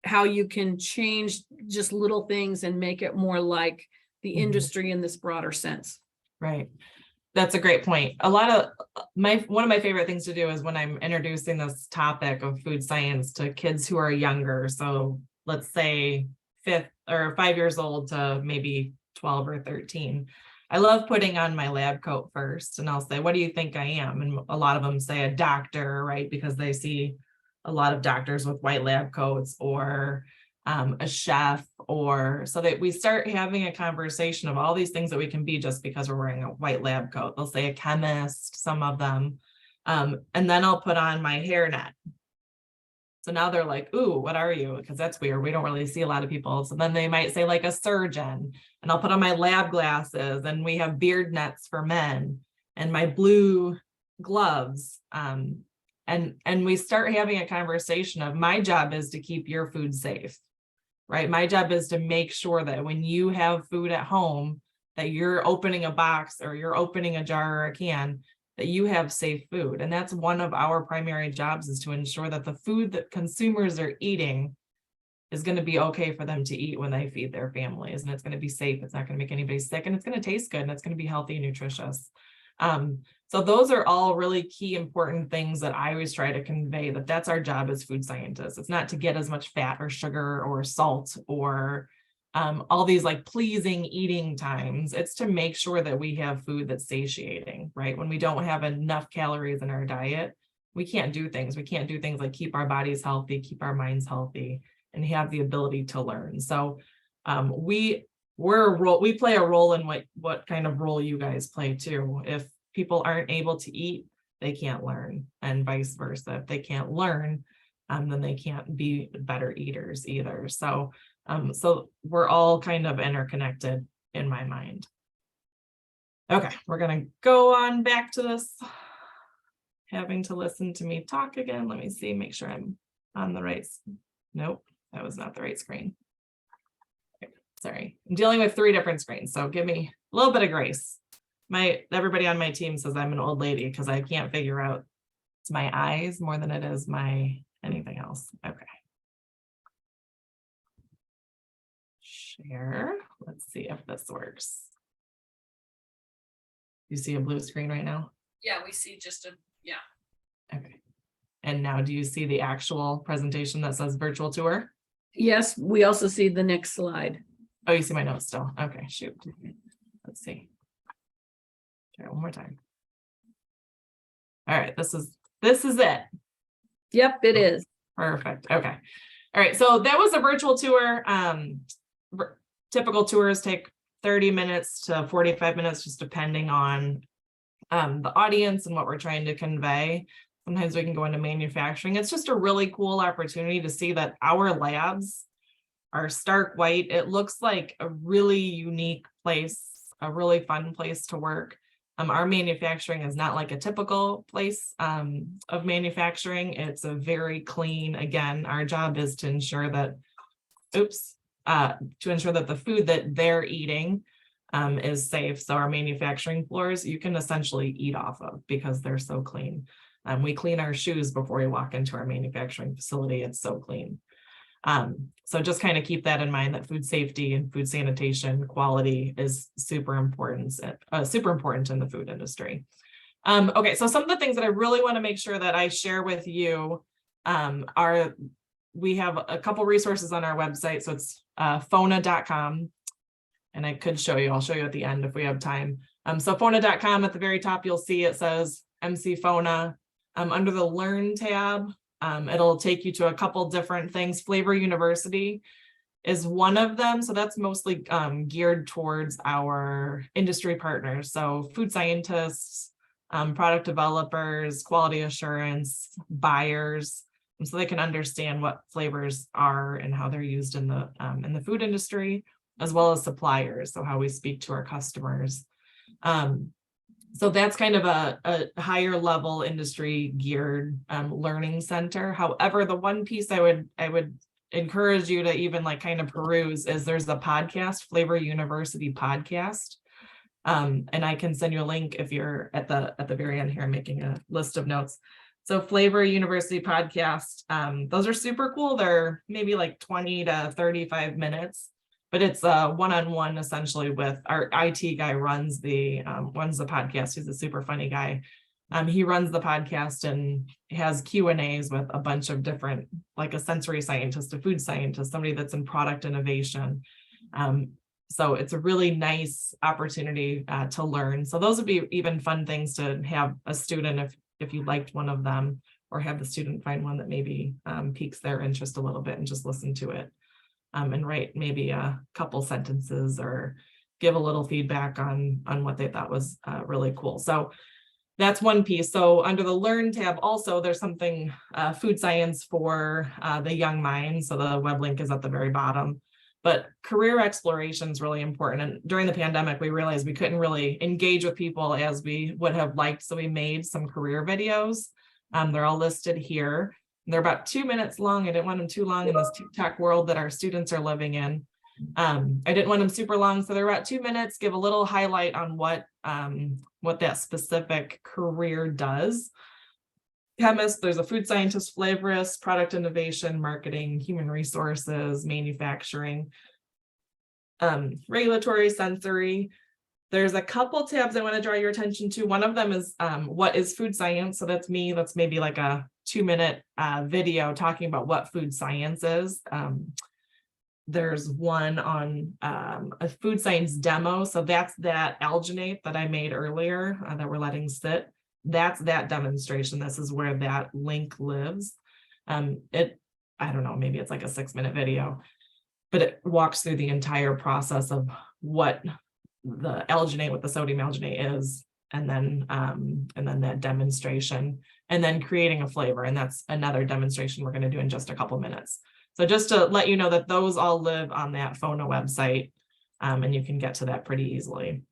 how you can change just little things and make it more like the industry in this broader sense. Right. That's a great point. One of my favorite things to do is when I'm introducing this topic of food science to kids who are younger. So let's say 5 years old to maybe 12 or 13. I love putting on my lab coat first, and I'll say, what do you think I am? And a lot of them say a doctor, right? Because they see a lot of doctors with white lab coats, or a chef, or so that we start having a conversation of all these things that we can be just because we're wearing a white lab coat. They'll say a chemist, some of them. And then I'll put on my hairnet. So now they're like, ooh, what are you? Because that's weird. We don't really see a lot of people. So then they might say like a surgeon, and I'll put on my lab glasses, and we have beard nets for men and my blue gloves. And we start having a conversation of, my job is to keep your food safe, right? My job is to make sure that when you have food at home, that you're opening a box or you're opening a jar or a can, that you have safe food. And that's one of our primary jobs, is to ensure that the food that consumers are eating is going to be okay for them to eat when they feed their families. And it's going to be safe. It's not going to make anybody sick, and it's going to taste good, and it's going to be healthy and nutritious. So those are all really key, important things that I always try to convey, that that's our job as food scientists. It's not to get as much fat or sugar or salt or all these like pleasing eating times. It's to make sure that we have food that's satiating, right? When we don't have enough calories in our diet, we can't do things. We can't do things like keep our bodies healthy, keep our minds healthy, and have the ability to learn. So we play a role in what kind of role you guys play too. If people aren't able to eat, they can't learn, and vice versa. If they can't learn, then they can't be better eaters either. So we're all kind of interconnected in my mind. Okay, we're gonna go on back to this. Having to listen to me talk again. Let me see, make sure I'm on the right. Nope, that was not the right screen. Okay, sorry, I'm dealing with 3 different screens, so give me a little bit of grace. Everybody on my team says I'm an old lady because I can't figure out it's my eyes more than it is my anything else. Okay. Share. Let's see if this works. You see a blue screen right now? Yeah, we see just yeah. Okay. And now do you see the actual presentation that says virtual tour? Yes, we also see the next slide. Oh, you see my notes still. Okay, shoot. Let's see. Try it one more time. All right, this is it. Yep, it is. Perfect. Okay. All right. So that was a virtual tour. Typical tours take 30 minutes to 45 minutes, just depending on the audience and what we're trying to convey. Sometimes we can go into manufacturing. It's just a really cool opportunity to see that our labs are stark white. It looks like a really unique place, a really fun place to work. Our manufacturing is not like a typical place of manufacturing. It's a very clean, again, our job is to ensure that, to ensure that the food that they're eating is safe. So our manufacturing floors, you can essentially eat off of because they're so clean. We clean our shoes before we walk into our manufacturing facility. It's so clean. So just kind of keep that in mind, that food safety and food sanitation quality is super important in the food industry. Okay, so some of the things that I really want to make sure that I share with you are, we have a couple resources on our website. So it's FONA.com. And I could show you, I'll show you at the end if we have time. So FONA.com, at the very top, you'll see it says MC FONA. Under the Learn tab, it'll take you to a couple different things. Flavor University is one of them. So that's mostly geared towards our industry partners. So food scientists, product developers, quality assurance, buyers, so they can understand what flavors are and how they're used in the food industry, as well as suppliers. So how we speak to our customers. So that's kind of a higher level industry geared learning center. However, the one piece I would encourage you to even like kind of peruse is there's a podcast, Flavor University podcast. And I can send you a link if you're at the very end here. I'm making a list of notes. So Flavor University podcast, those are super cool. They're maybe like 20 to 35 minutes. But it's a one-on-one essentially with our IT guy runs the podcast. He's a super funny guy. He runs the podcast and has Q&As with a bunch of different, like a sensory scientist, a food scientist, somebody that's in product innovation. So it's a really nice opportunity to learn. So those would be even fun things to have a student if you liked one of them, or have the student find one that maybe piques their interest a little bit and just listen to it. And write maybe a couple sentences or give a little feedback on what they thought was really cool. So that's one piece. So under the Learn tab also, there's something food science for the young mind. So the web link is at the very bottom. But career exploration is really important. And during the pandemic, we realized we couldn't really engage with people as we would have liked. So we made some career videos. They're all listed here. They're about 2 minutes long. I didn't want them too long in this TikTok world that our students are living in. I didn't want them super long. So they're about 2 minutes, give a little highlight on what that specific career does. Chemist, there's a food scientist, flavorist, product innovation, marketing, human resources, manufacturing, regulatory, sensory. There's a couple tabs I want to draw your attention to. One of them is what is food science? So that's me. That's maybe like a 2-minute video talking about what food science is. There's one on a food science demo. So that's that alginate that I made earlier that we're letting sit. That's that demonstration. This is where that link lives. I don't know, maybe it's like a 6-minute video, but it walks through the entire process of what the alginate with the sodium alginate is, and then that demonstration, and then creating a flavor. And that's another demonstration we're going to do in just a couple minutes. So just to let you know that those all live on that FONA website, and you can get to that pretty easily.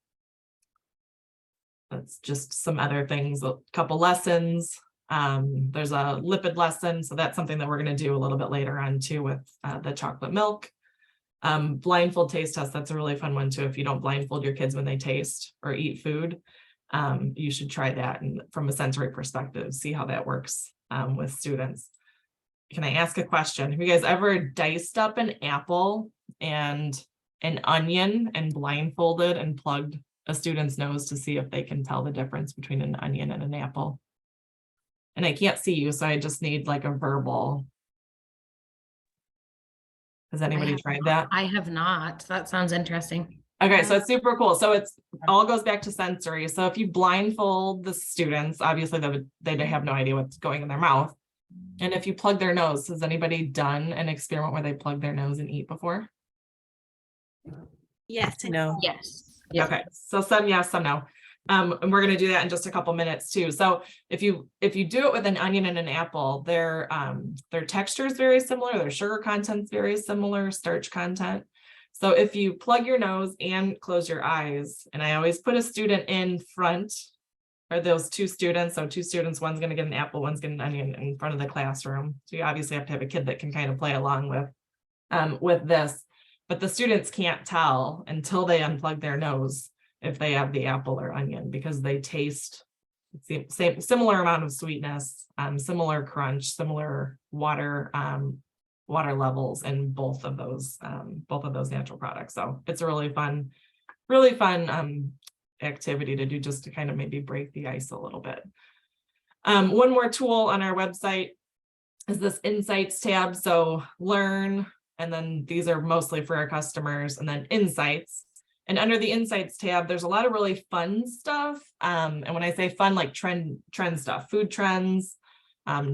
That's just some other things, a couple lessons. There's a lipid lesson, so that's something that we're going to do a little bit later on too with the chocolate milk. Blindfold taste test, that's a really fun one too. If you don't blindfold your kids when they taste or eat food, you should try that, and from a sensory perspective, see how that works with students. Can I ask a question? Have you guys ever diced up an apple and an onion and blindfolded and plugged a student's nose to see if they can tell the difference between an onion and an apple? And I can't see you, so I just need like a verbal. Has anybody tried that? I have not. That sounds interesting. Okay, so it's super cool. So it's all goes back to sensory. So if you blindfold the students, obviously they have no idea what's going in their mouth. And if you plug their nose, has anybody done an experiment where they plug their nose and eat before? Yes. No. Yes. Okay, so some yes, some no. And we're going to do that in just a couple minutes too. So if you do it with an onion and an apple, their texture is very similar, their sugar content's very similar, starch content. So if you plug your nose and close your eyes, and I always put a student in front, or those two students, so two students, one's going to get an apple, one's getting an onion in front of the classroom. So you obviously have to have a kid that can kind of play along with this, but the students can't tell until they unplug their nose if they have the apple or onion, because they taste similar amount of sweetness, similar crunch, similar water levels in both of those natural products. So it's a really fun activity to do, just to kind of maybe break the ice a little bit. One more tool on our website is this insights tab. So learn, and then these are mostly for our customers, and then insights. And under the insights tab, there's a lot of really fun stuff. And when I say fun, like trend stuff, food trends,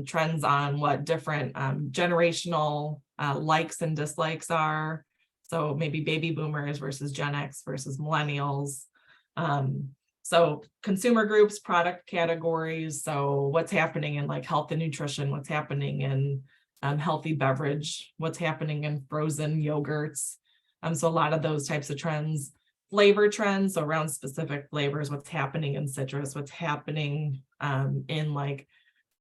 trends on what different generational likes and dislikes are. So maybe baby boomers versus Gen X versus millennials. So consumer groups, product categories. So what's happening in like health and nutrition, what's happening in healthy beverage, what's happening in frozen yogurts. So a lot of those types of trends. Flavor trends, so around specific flavors, what's happening in citrus, what's happening in like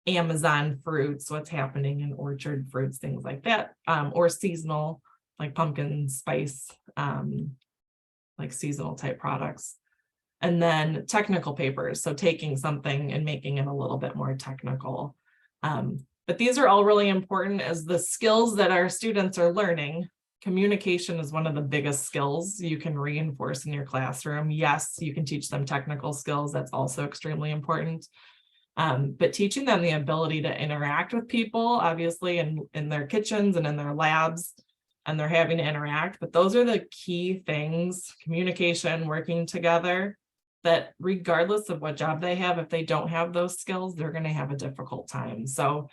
Amazon fruits, what's happening in orchard fruits, things like that, or seasonal, like pumpkin spice, like seasonal type products. And then technical papers, so taking something and making it a little bit more technical. But these are all really important as the skills that our students are learning. Communication is one of the biggest skills you can reinforce in your classroom. Yes, you can teach them technical skills. That's also extremely important. But teaching them the ability to interact with people, obviously in their kitchens and in their labs, and they're having to interact. But those are the key things, communication, working together, that regardless of what job they have, if they don't have those skills, they're going to have a difficult time. So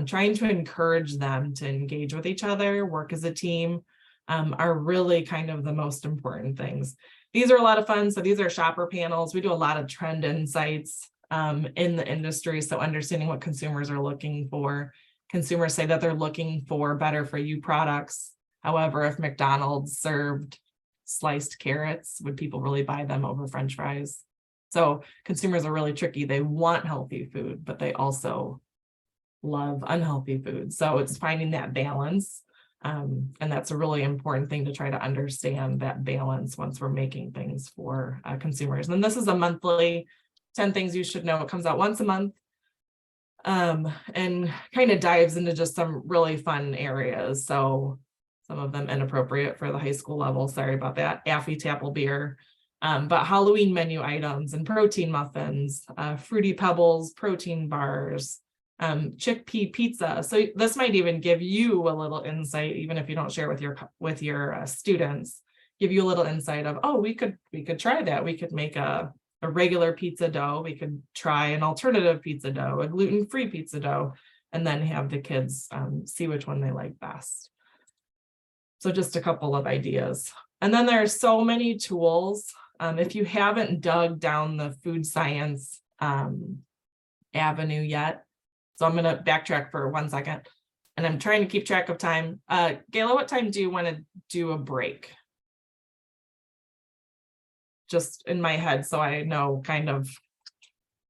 trying to encourage them to engage with each other, work as a team, are really kind of the most important things. These are a lot of fun. So these are shopper panels. We do a lot of trend insights in the industry. So understanding what consumers are looking for. Consumers say that they're looking for better for you products. However, if McDonald's served sliced carrots, would people really buy them over French fries? So consumers are really tricky. They want healthy food, but they also love unhealthy food. So it's finding that balance. And that's a really important thing to try to understand, that balance once we're making things for consumers. And this is a monthly 10 things you should know. It comes out once a month, and kind of dives into just some really fun areas. So some of them inappropriate for the high school level. Sorry about that. Affy Tapple beer, but Halloween menu items and protein muffins, Fruity Pebbles, protein bars, chickpea pizza. So this might even give you a little insight, even if you don't share with your students, give you a little insight of, oh, we could try that. We could make a regular pizza dough. We could try an alternative pizza dough, a gluten-free pizza dough, and then have the kids see which one they like best. So just a couple of ideas. And then there are so many tools. If you haven't dug down the food science avenue yet, so I'm going to backtrack for 1 second, and I'm trying to keep track of time. Gayla, what time do you want to do a break? Just in my head, so I know kind of.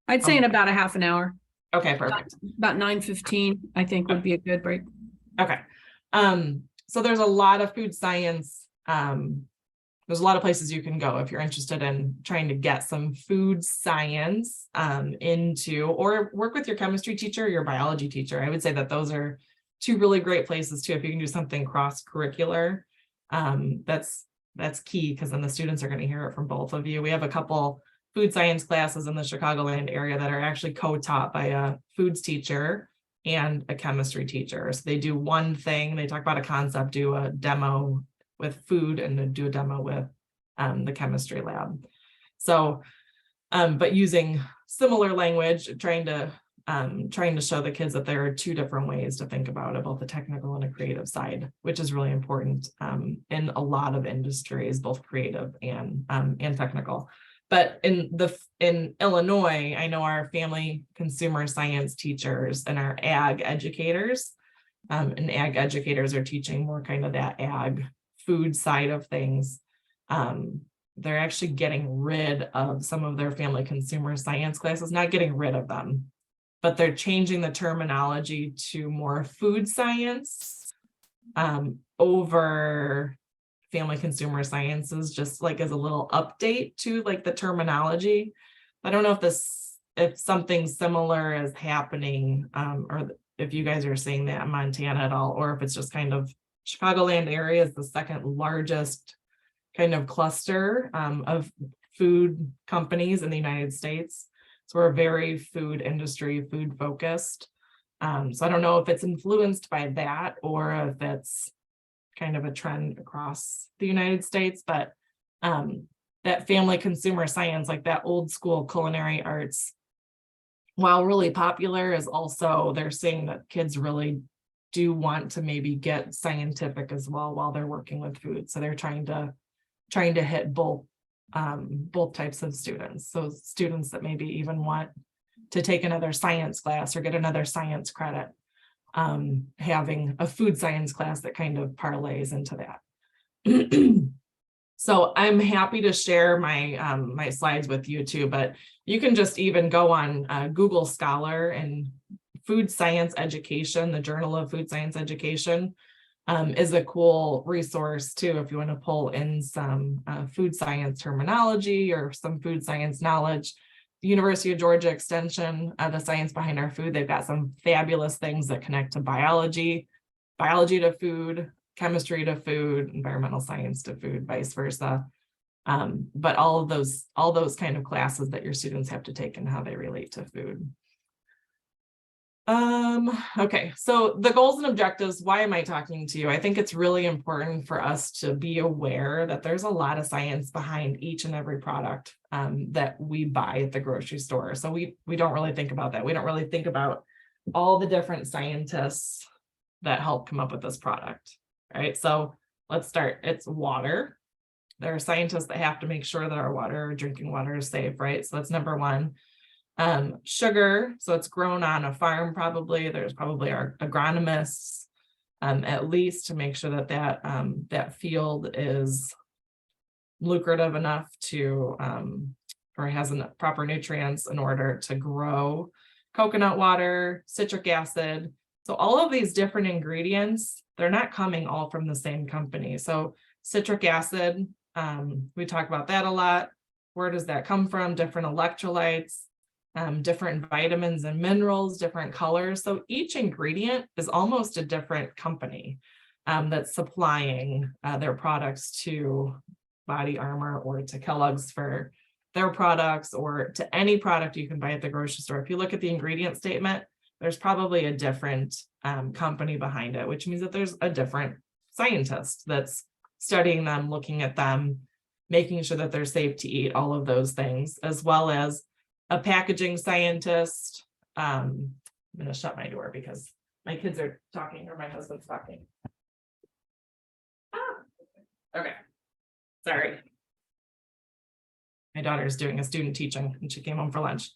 I'd say in about a half an hour, Okay, perfect. about 9:15, I think would be a good break. Okay. So there's a lot of food science. There's a lot of places you can go if you're interested in trying to get some food science into, or work with your chemistry teacher or your biology teacher. I would say that those are two really great places too. If you can do something cross-curricular, that's key, because then the students are going to hear it from both of you. We have a couple food science classes in the Chicagoland area that are actually co-taught by a foods teacher and a chemistry teacher. So they do one thing, they talk about a concept, do a demo with food, and then do a demo with the chemistry lab. So, but using similar language, trying to show the kids that there are two different ways to think about it, both the technical and a creative side, which is really important in a lot of industries, both creative and technical. But in Illinois, I know our family consumer science teachers and our ag educators, and ag educators are teaching more kind of that ag food side of things. They're actually getting rid of some of their family consumer science classes, not getting rid of them, but they're changing the terminology to more food science over family consumer sciences, just like as a little update to like the terminology. I don't know if something similar is happening, or if you guys are seeing that in Montana at all, or if it's just kind of Chicagoland area is the second largest kind of cluster of food companies in the United States. So we're very food industry, food focused. So I don't know if it's influenced by that or if it's kind of a trend across the United States, but that family consumer science, like that old school culinary arts, while really popular, is also, they're saying that kids really do want to maybe get scientific as well while they're working with food. So they're trying to hit both types of students. So students that maybe even want to take another science class or get another science credit, having a food science class that kind of parlays into that. So I'm happy to share my my slides with you too, but you can just even go on Google Scholar and Food Science Education. The Journal of Food Science Education is a cool resource too if you want to pull in some food science terminology or some food science knowledge. The University of Georgia Extension, the science behind our food, they've got some fabulous things that connect to biology to food, chemistry to food, environmental science to food, vice versa. But all those kind of classes that your students have to take and how they relate to food. Okay, so the goals and objectives, why am I talking to you? I think it's really important for us to be aware that there's a lot of science behind each and every product that we buy at the grocery store. So we don't really think about that. We don't really think about all the different scientists that help come up with this product, right? So let's start. It's water. There are scientists that have to make sure that our water, or drinking water, is safe, right? So that's number one. Sugar, so it's grown on a farm probably. There's probably our agronomists at least to make sure that that field is lucrative enough to or has enough proper nutrients in order to grow coconut water, citric acid. So all of these different ingredients, they're not coming all from the same company. So citric acid, we talk about that a lot. Where does that come from? Different electrolytes, different vitamins and minerals, different colors. So each ingredient is almost a different company that's supplying their products to Body Armor or to Kellogg's for their products, or to any product you can buy at the grocery store. If you look at the ingredient statement, there's probably a different company behind it, which means that there's a different scientist that's studying them, looking at them, making sure that they're safe to eat, all of those things, as well as a packaging scientist. I'm going to shut my door because my kids are talking or my husband's talking. Okay, sorry. My daughter's doing a student teaching and she came home for lunch.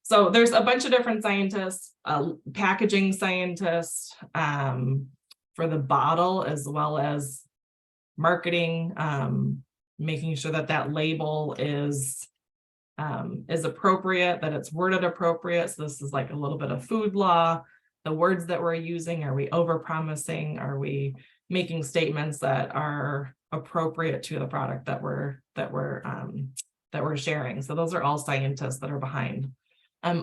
So there's a bunch of different scientists, packaging scientists, for the bottle, as well as marketing, making sure that that label is appropriate, that it's worded appropriate. So this is like a little bit of food law. The words that we're using, are we over promising? Are we making statements that are appropriate to the product that we're sharing? So those are all scientists that are behind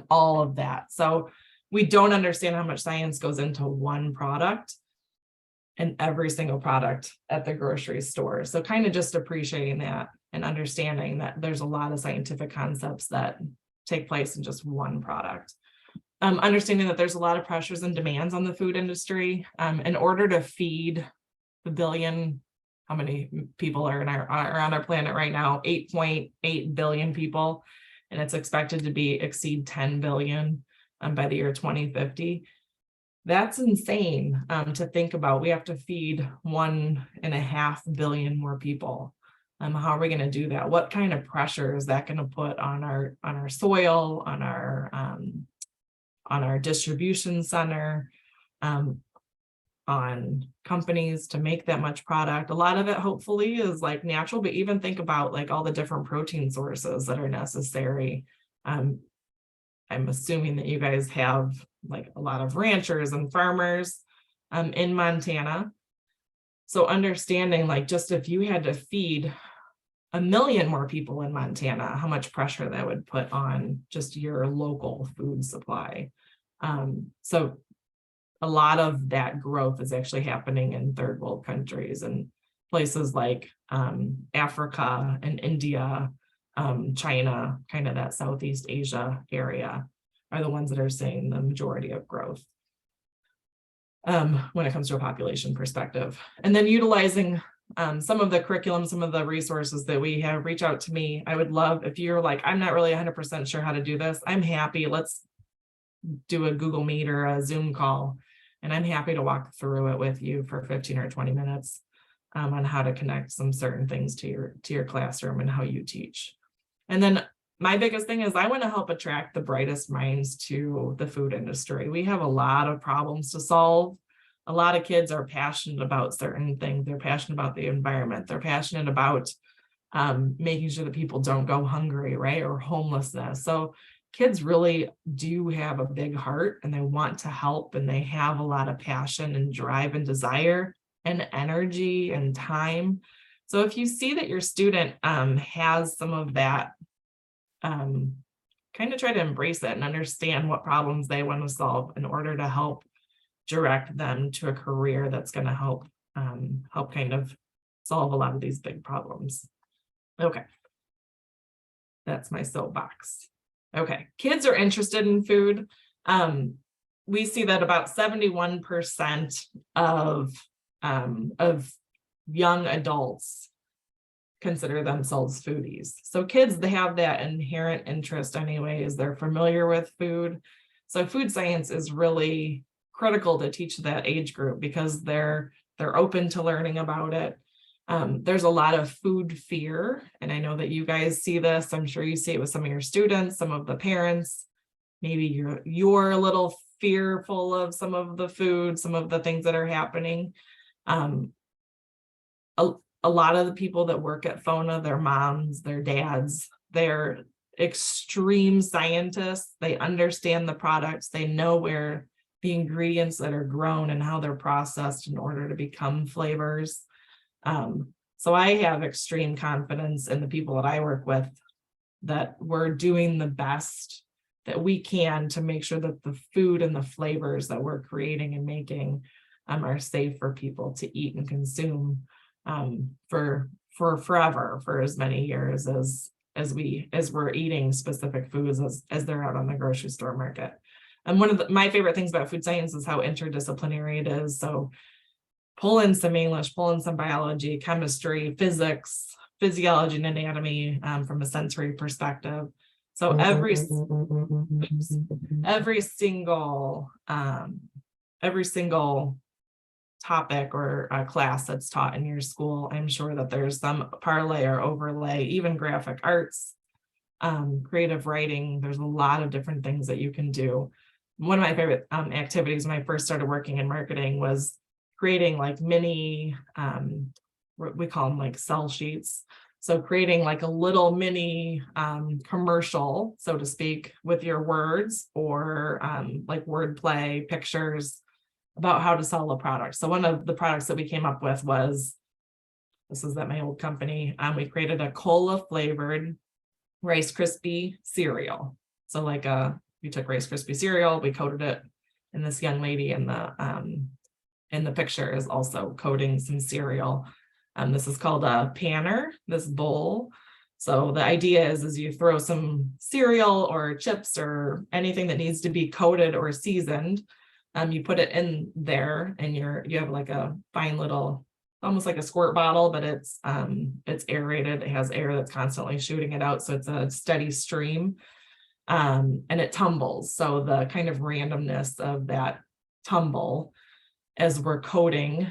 all of that. So we don't understand how much science goes into one product and every single product at the grocery store. So kind of just appreciating that and understanding that there's a lot of scientific concepts that take place in just one product. Understanding that there's a lot of pressures and demands on the food industry. In order to feed the billion, how many people are on our planet right now? 8.8 billion people, and it's expected to exceed 10 billion by the year 2050. That's insane to think about. We have to feed 1.5 billion more people. How are we going to do that? What kind of pressure is that going to put on our soil, on our distribution center, on companies to make that much product? A lot of it hopefully is like natural, but even think about like all the different protein sources that are necessary. I'm assuming that you guys have like a lot of ranchers and farmers in Montana. So understanding like just if you had to feed 1 million more people in Montana, how much pressure that would put on just your local food supply. So a lot of that growth is actually happening in third world countries and places like Africa and India, China, kind of that Southeast Asia area are the ones that are seeing the majority of growth when it comes to a population perspective. And then utilizing some of the curriculum, some of the resources that we have, reach out to me. I would love if you're like, I'm not really 100% sure how to do this. I'm happy. Let's do a Google Meet or a Zoom call. And I'm happy to walk through it with you for 15 or 20 minutes on how to connect some certain things to your classroom and how you teach. And then my biggest thing is I want to help attract the brightest minds to the food industry. We have a lot of problems to solve. A lot of kids are passionate about certain things. They're passionate about the environment. They're passionate about making sure that people don't go hungry, right? Or homelessness. So kids really do have a big heart and they want to help, and they have a lot of passion and drive and desire and energy and time. So if you see that your student has some of that, kind of try to embrace it and understand what problems they want to solve in order to help direct them to a career that's going to help kind of solve a lot of these big problems. Okay. That's my soapbox. Okay. Kids are interested in food. We see that about 71% of young adults consider themselves foodies. So kids, they have that inherent interest anyways. They're familiar with food. So food science is really critical to teach that age group because they're open to learning about it. There's a lot of food fear, and I know that you guys see this. I'm sure you see it with some of your students, some of the parents. Maybe you're a little fearful of some of the food, some of the things that are happening. A lot of the people that work at FONA, their moms, their dads, they're extreme scientists. They understand the products. They know where the ingredients that are grown and how they're processed in order to become flavors. So I have extreme confidence in the people that I work with that we're doing the best that we can to make sure that the food and the flavors that we're creating and making are safe for people to eat and consume for forever, for as many years as we're eating specific foods as they're out on the grocery store market. And one of my favorite things about food science is how interdisciplinary it is. So pull in some English, pull in some biology, chemistry, physics, physiology, and anatomy from a sensory perspective. So every single topic or class that's taught in your school, I'm sure that there's some parlay or overlay, even graphic arts, creative writing. There's a lot of different things that you can do. One of my favorite activities when I first started working in marketing was creating like mini, we call them like sell sheets. So creating like a little mini commercial, so to speak, with your words or like wordplay, pictures about how to sell a product. So one of the products that we came up with was, this is at my old company, we created a cola flavored Rice Krispie cereal. So like we took Rice Krispie cereal, we coated it, and this young lady in the picture is also coating some cereal. This is called a panner, this bowl. So the idea is you throw some cereal or chips or anything that needs to be coated or seasoned. You put it in there, and you have like a fine little, almost like a squirt bottle, but it's aerated. It has air that's constantly shooting it out, so it's a steady stream, and it tumbles. So the kind of randomness of that tumble, as we're coating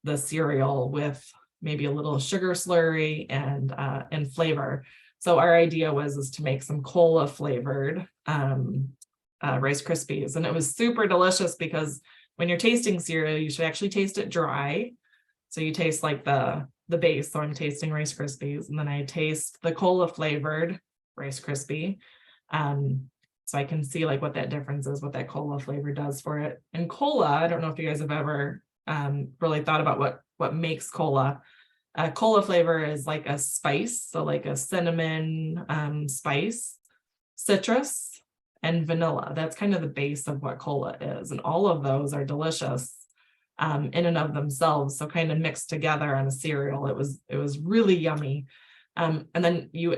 the cereal with maybe a little sugar slurry and flavor. So our idea is to make some cola flavored Rice Krispies, and it was super delicious because when you're tasting cereal, you should actually taste it dry. So you taste like the base. So I'm tasting Rice Krispies, and then I taste the cola flavored Rice Krispie. So I can see like what that difference is, what that cola flavor does for it. And cola, I don't know if you guys have ever really thought about what makes cola. Cola flavor is like a spice, so like a cinnamon spice, citrus, and vanilla. That's kind of the base of what cola is. And all of those are delicious in and of themselves. So kind of mixed together on a cereal. It was really yummy. And then you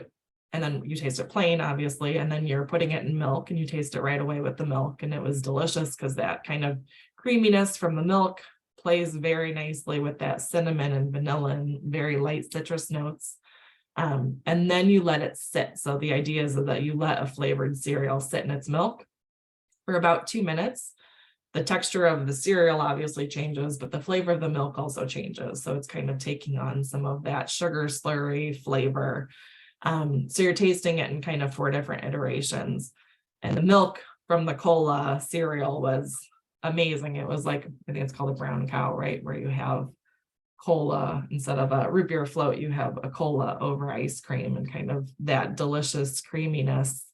taste it plain, obviously, and then you're putting it in milk and you taste it right away with the milk. And it was delicious because that kind of creaminess from the milk plays very nicely with that cinnamon and vanilla and very light citrus notes. And then you let it sit. So the idea is that you let a flavored cereal sit in its milk for about 2 minutes. The texture of the cereal obviously changes, but the flavor of the milk also changes. So it's kind of taking on some of that sugar slurry flavor. So you're tasting it in kind of 4 different iterations. And the milk from the cola cereal was amazing. It was like, I think it's called a brown cow, right? Where you have cola instead of a root beer float, you have a cola over ice cream, and kind of that delicious creaminess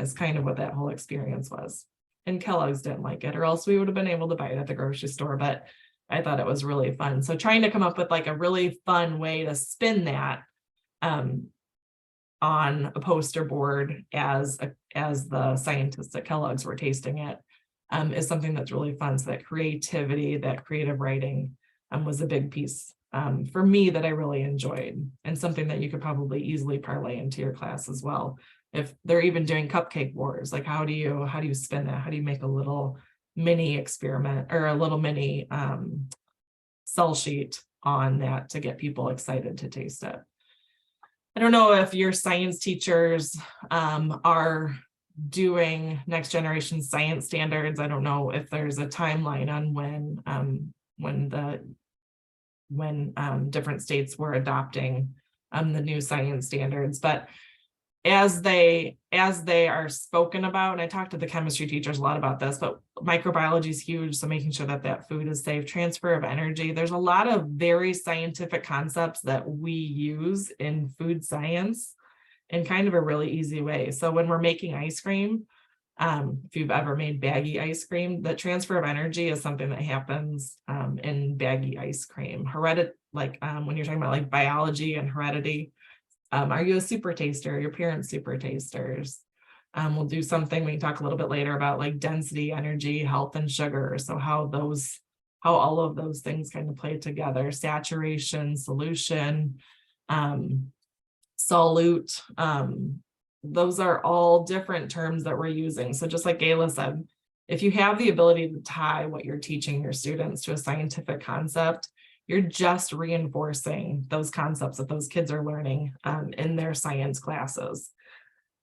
is kind of what that whole experience was. And Kellogg's didn't like it, or else we would have been able to buy it at the grocery store, but I thought it was really fun. So trying to come up with like a really fun way to spin that on a poster board as the scientists at Kellogg's were tasting it is something that's really fun. So that creativity, that creative writing was a big piece for me that I really enjoyed, and something that you could probably easily parlay into your class as well. If they're even doing cupcake wars, like how do you spin that? How do you make a little mini experiment or a little mini sell sheet on that to get people excited to taste it? I don't know if your science teachers are doing next generation science standards. I don't know if there's a timeline on when different states were adopting the new science standards, but as they are spoken about, and I talked to the chemistry teachers a lot about this, but microbiology is huge. So making sure that food is safe, transfer of energy. There's a lot of very scientific concepts that we use in food science in kind of a really easy way. So when we're making ice cream, if you've ever made baggy ice cream, the transfer of energy is something that happens in baggy ice cream. When you're talking about like biology and heredity, are you a super taster? Are your parents super tasters? We'll do something, we can talk a little bit later about like density, energy, health, and sugar. So how all of those things kind of play together. Saturation, solution, solute, those are all different terms that we're using. So just like Gayla said, if you have the ability to tie what you're teaching your students to a scientific concept, you're just reinforcing those concepts that those kids are learning in their science classes.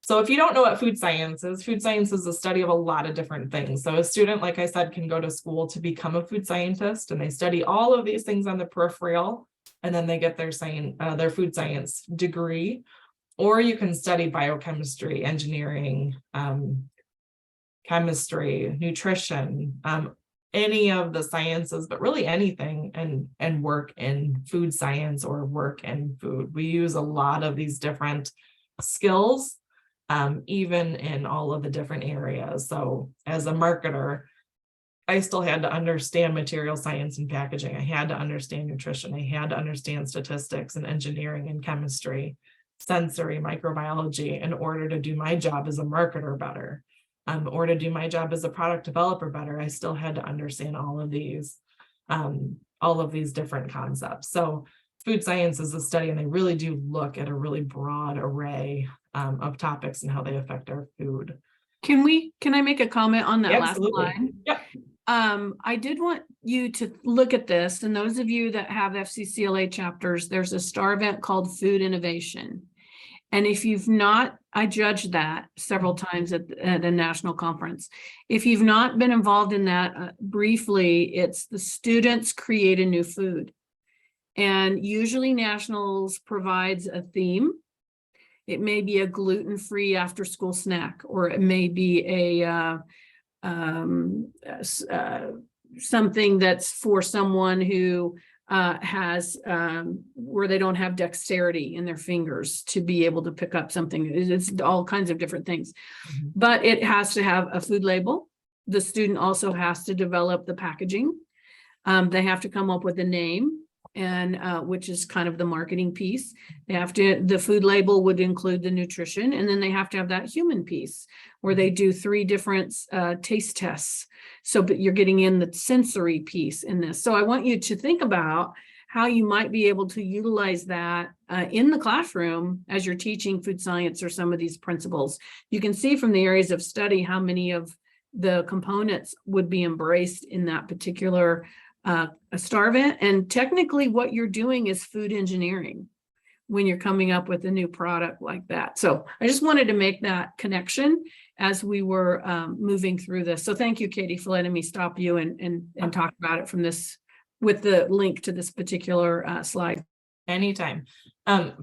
So if you don't know what food science is the study of a lot of different things. So a student, like I said, can go to school to become a food scientist, and they study all of these things on the peripheral, and then they get their food science degree. Or you can study biochemistry, engineering, chemistry, nutrition, any of the sciences, but really anything, and work in food science or work in food. We use a lot of these different skills, even in all of the different areas. So as a marketer, I still had to understand material science and packaging. I had to understand nutrition. I had to understand statistics and engineering and chemistry, sensory, microbiology, in order to do my job as a marketer better. Or to do my job as a product developer better, I still had to understand all of these different concepts. So food science is a study, and they really do look at a really broad array of topics and how they affect our food. Can I make a comment on that last Absolutely. slide? Yep. I did want you to look at this, and those of you that have FCCLA chapters, there's a STAR event called Food Innovation. And if you've not, I judged that several times at a national conference. If you've not been involved in that, briefly, it's the students create a new food. And usually nationals provides a theme. It may be a gluten-free after-school snack, or it may be something that's for someone who has where they don't have dexterity in their fingers to be able to pick up something. It's all kinds of different things, but it has to have a food label. The student also has to develop the packaging. They have to come up with a name, and which is kind of the marketing piece. They have to, the food label would include the nutrition, and then they have to have that human piece where they do 3 different taste tests. So, but you're getting in the sensory piece in this. So I want you to think about how you might be able to utilize that in the classroom as you're teaching food science or some of these principles. You can see from the areas of study how many of the components would be embraced in that particular a STAR event. And technically what you're doing is food engineering when you're coming up with a new product like that. So I just wanted to make that connection as we were moving through this. So thank you, Katie, for letting me stop you and talk about it from this, with the link to this particular slide. Anytime.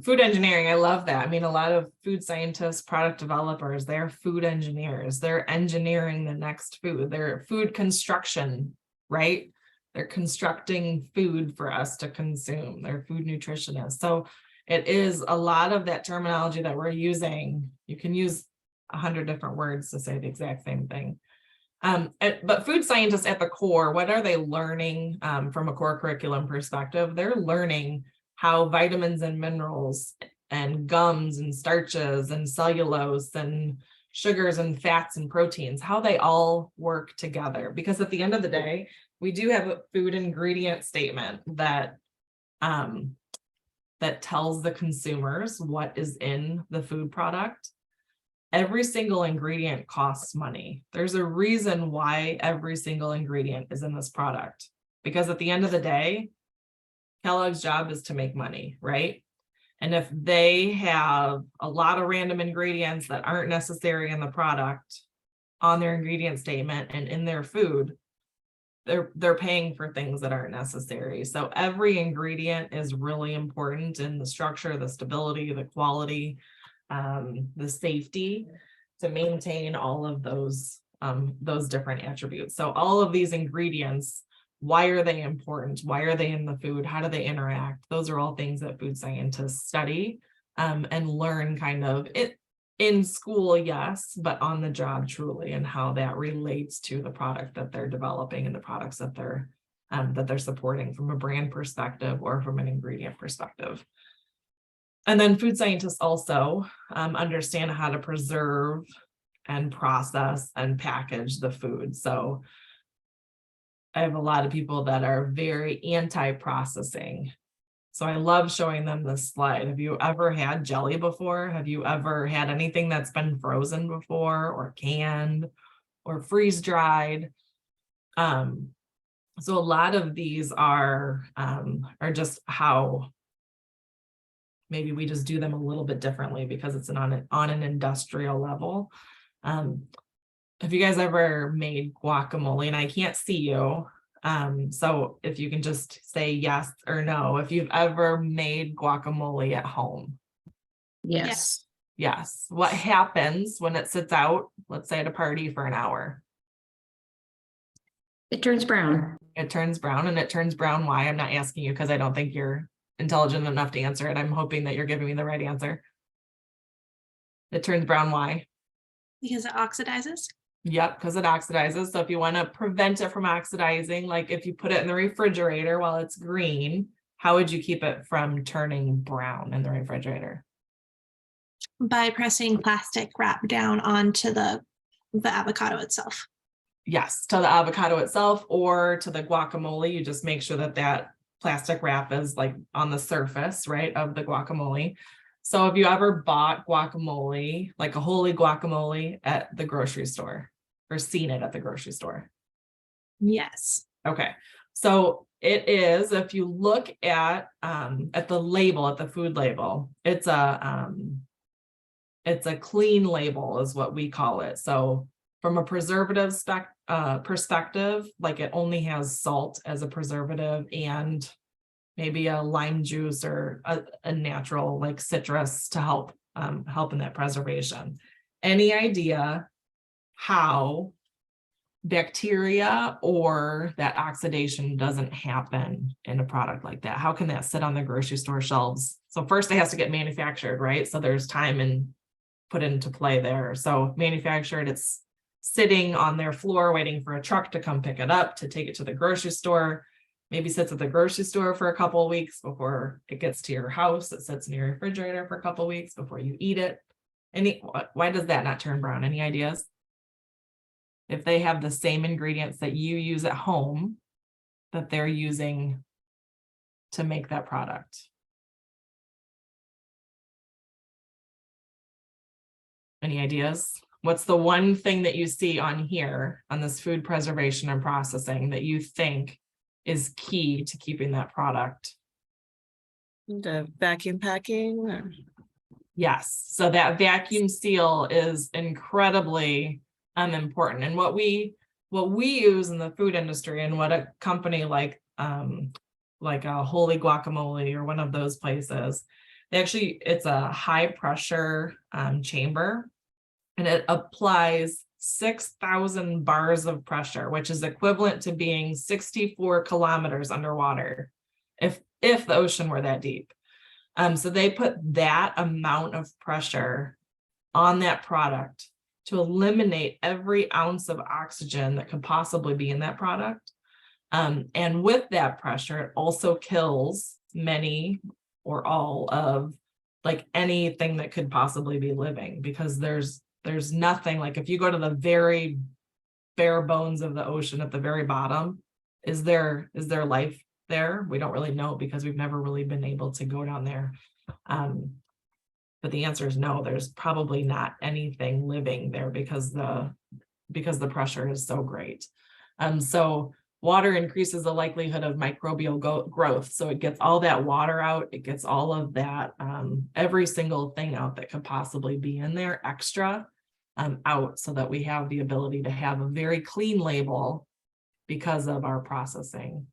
Food engineering, I love that. I mean, a lot of food scientists, product developers, they're food engineers. They're engineering the next food. They're food construction, right? They're constructing food for us to consume. They're food nutritionists. So it is a lot of that terminology that we're using. You can use 100 different words to say the exact same thing. But food scientists at the core, what are they learning from a core curriculum perspective? They're learning how vitamins and minerals and gums and starches and cellulose and sugars and fats and proteins, how they all work together. Because at the end of the day, we do have a food ingredient statement that that tells the consumers what is in the food product. Every single ingredient costs money. There's a reason why every single ingredient is in this product, because at the end of the day, Kellogg's job is to make money, right? And if they have a lot of random ingredients that aren't necessary in the product on their ingredient statement and in their food, they're paying for things that aren't necessary. So every ingredient is really important in the structure, the stability, the quality, the safety, to maintain all of those different attributes. So all of these ingredients, why are they important? Why are they in the food? How do they interact? Those are all things that food scientists study and learn kind of it in school, yes, but on the job truly, and how that relates to the product that they're developing and the products that they're supporting from a brand perspective or from an ingredient perspective. And then food scientists also understand how to preserve and process and package the food. So I have a lot of people that are very anti-processing. So I love showing them this slide. Have you ever had jelly before? Have you ever had anything that's been frozen before or canned or freeze dried? So a lot of these are just how maybe we just do them a little bit differently because it's on an industrial level. Have you guys ever made guacamole? And I can't see you. So if you can just say yes or no, if you've ever made guacamole at home. Yes. Yes. What happens when it sits out, let's say at a party for an hour? It turns brown. It turns brown, and it turns brown. Why? I'm not asking you because I don't think you're intelligent enough to answer it. I'm hoping that you're giving me the right answer. It turns brown. Why? Because it oxidizes. Yep, because it oxidizes. So if you want to prevent it from oxidizing, like if you put it in the refrigerator while it's green, how would you keep it from turning brown in the refrigerator? By pressing plastic wrap down onto the avocado itself. Yes, to the avocado itself or to the guacamole. You just make sure that that plastic wrap is like on the surface, right, of the guacamole. So have you ever bought guacamole, like a wholly guacamole at the grocery store or seen it at the grocery store? Yes. Okay, so it is, if you look at the label, at the food label, it's a clean label is what we call it. So from a preservative perspective, like it only has salt as a preservative and maybe a lime juice or a natural like citrus to help in that preservation. Any idea how bacteria or that oxidation doesn't happen in a product like that? How can that sit on the grocery store shelves? So first it has to get manufactured, right? So there's time and put into play there. So manufactured, it's sitting on their floor waiting for a truck to come pick it up to take it to the grocery store. Maybe sits at the grocery store for a couple of weeks before it gets to your house. It sits in your refrigerator for a couple of weeks before you eat it. Why does that not turn brown? Any ideas? If they have the same ingredients that you use at home that they're using to make that product. Any ideas? What's the one thing that you see on here on this food preservation and processing that you think is key to keeping that product? The vacuum packing. Or... Yes. So that vacuum seal is incredibly important. And what we use in the food industry and what a company like a Holy Guacamole or one of those places, it's a high pressure chamber, and it applies 6,000 bars of pressure, which is equivalent to being 64 kilometers underwater if the ocean were that deep. So they put that amount of pressure on that product to eliminate every ounce of oxygen that could possibly be in that product. And with that pressure, it also kills many or all of like anything that could possibly be living, because there's nothing, like if you go to the very bare bones of the ocean at the very bottom, is there life there? We don't really know because we've never really been able to go down there. But the answer is no, there's probably not anything living there because the pressure is so great. So water increases the likelihood of microbial growth. So it gets all that water out, it gets all of that, every single thing out that could possibly be in there extra out, so that we have the ability to have a very clean label because of our processing.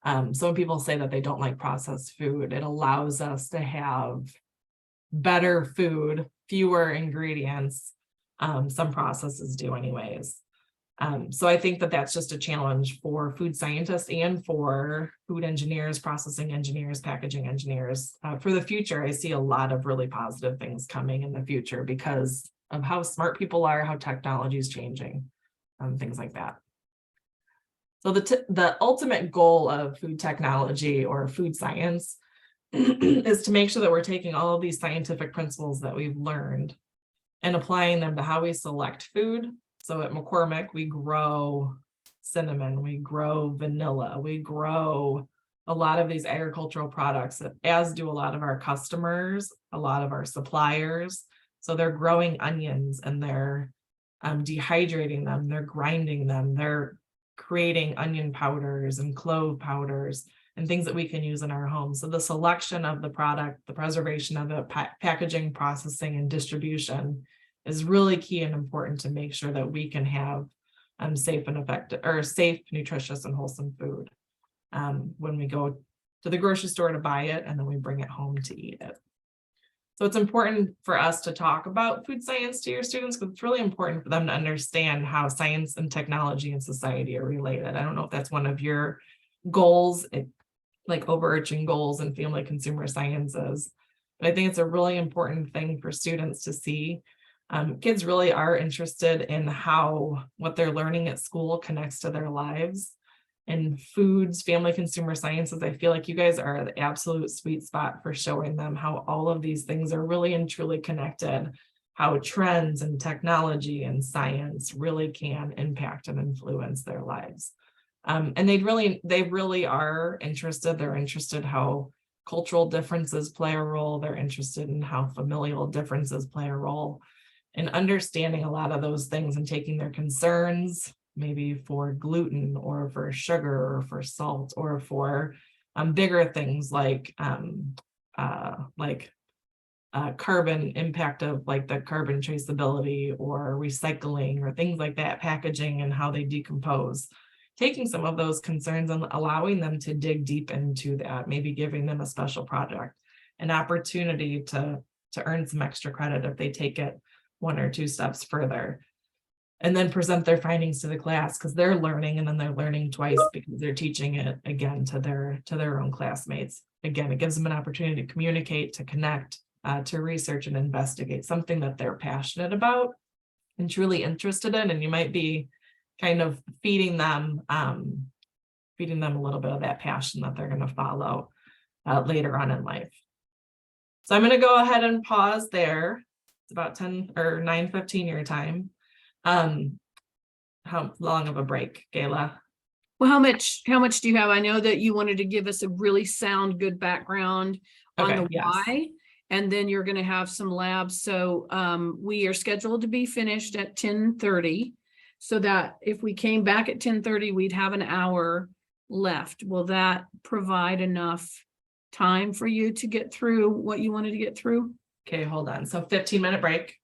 So when people say that they don't like processed food, it allows us to have better food, fewer ingredients. Some processes do anyways. So I think that that's just a challenge for food scientists and for food engineers, processing engineers, packaging engineers. For the future, I see a lot of really positive things coming in the future because of how smart people are, how technology is changing, things like that. So the ultimate goal of food technology or food science is to make sure that we're taking all of these scientific principles that we've learned and applying them to how we select food. So at McCormick, we grow cinnamon, we grow vanilla, we grow a lot of these agricultural products, as do a lot of our customers, a lot of our suppliers. So they're growing onions and they're dehydrating them, they're grinding them, they're creating onion powders and clove powders and things that we can use in our homes. So the selection of the product, the preservation of the packaging, processing, and distribution is really key and important to make sure that we can have safe and effective, or safe, nutritious, and wholesome food when we go to the grocery store to buy it and then we bring it home to eat it. So it's important for us to talk about food science to your students because it's really important for them to understand how science and technology and society are related. I don't know if that's one of your goals, like overarching goals in family consumer sciences, but I think it's a really important thing for students to see. Kids really are interested in how what they're learning at school connects to their lives. And foods, family consumer sciences, I feel like you guys are the absolute sweet spot for showing them how all of these things are really and truly connected, how trends and technology and science really can impact and influence their lives. And they really are interested. They're interested how cultural differences play a role. They're interested in how familial differences play a role, and understanding a lot of those things and taking their concerns, maybe for gluten or for sugar or for salt or for bigger things like carbon impact of like the carbon traceability or recycling or things like that, packaging and how they decompose. Taking some of those concerns and allowing them to dig deep into that, maybe giving them a special project, an opportunity to earn some extra credit if they take it 1 or 2 steps further, and then present their findings to the class because they're learning, and then they're learning twice because they're teaching it again to their own classmates. Again, it gives them an opportunity to communicate, to connect, to research and investigate something that they're passionate about and truly interested in, and you might be kind of feeding them a little bit of that passion that they're going to follow later on in life. So I'm going to go ahead and pause there. It's about 10 or 9:15 your time. How long of a break, Gayla? Well, how much do you have? I know that you wanted to give us a really sound, good background on Okay, the yes. why, and then you're going to have some labs. So we are scheduled to be finished at 10:30, so that if we came back at 10:30, we'd have an hour left. Will that provide enough time for you to get through what you wanted to get through? Okay, hold on. So 15-minute break.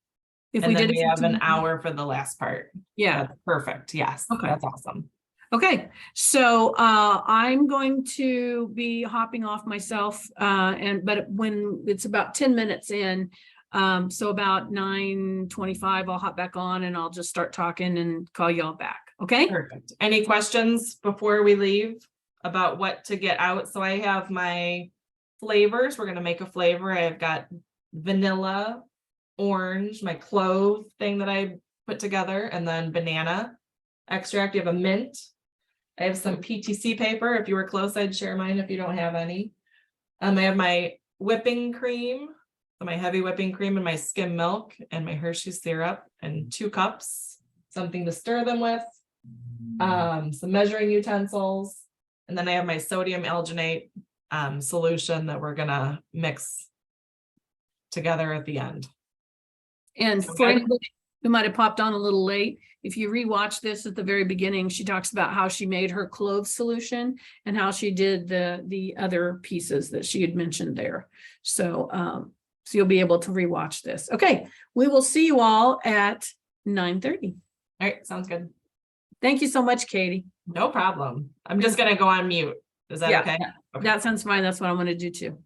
If And we then did we have an 15 hour for the last part. Yeah. That's perfect. Yes. Okay. That's awesome. Okay, so I'm going to be hopping off myself, but when it's about 10 minutes in, so about 9:25, I'll hop back on and I'll just start talking and call y'all back. Okay. Perfect. Any questions before we leave about what to get out? So I have my flavors. We're going to make a flavor. I've got vanilla, orange, my clove thing that I put together, and then banana extract. You have a mint. I have some PTC paper. If you were close, I'd share mine if you don't have any. I have my whipping cream, my heavy whipping cream, and my skim milk, and my Hershey's syrup, and 2 cups, something to stir them with, some measuring utensils, and then I have my sodium alginate solution that we're gonna mix together at the end. And So for I- anybody who might have popped on a little late, if you rewatch this at the very beginning, she talks about how she made her clove solution and how she did the other pieces that she had mentioned there. So so you'll be able to rewatch this. Okay, we will see you all at 9:30. All right, sounds good. Thank you so much, Katie. No problem. I'm just gonna go on mute. Is that Yeah, okay? Okay. That sounds fine. That's what I want to do too.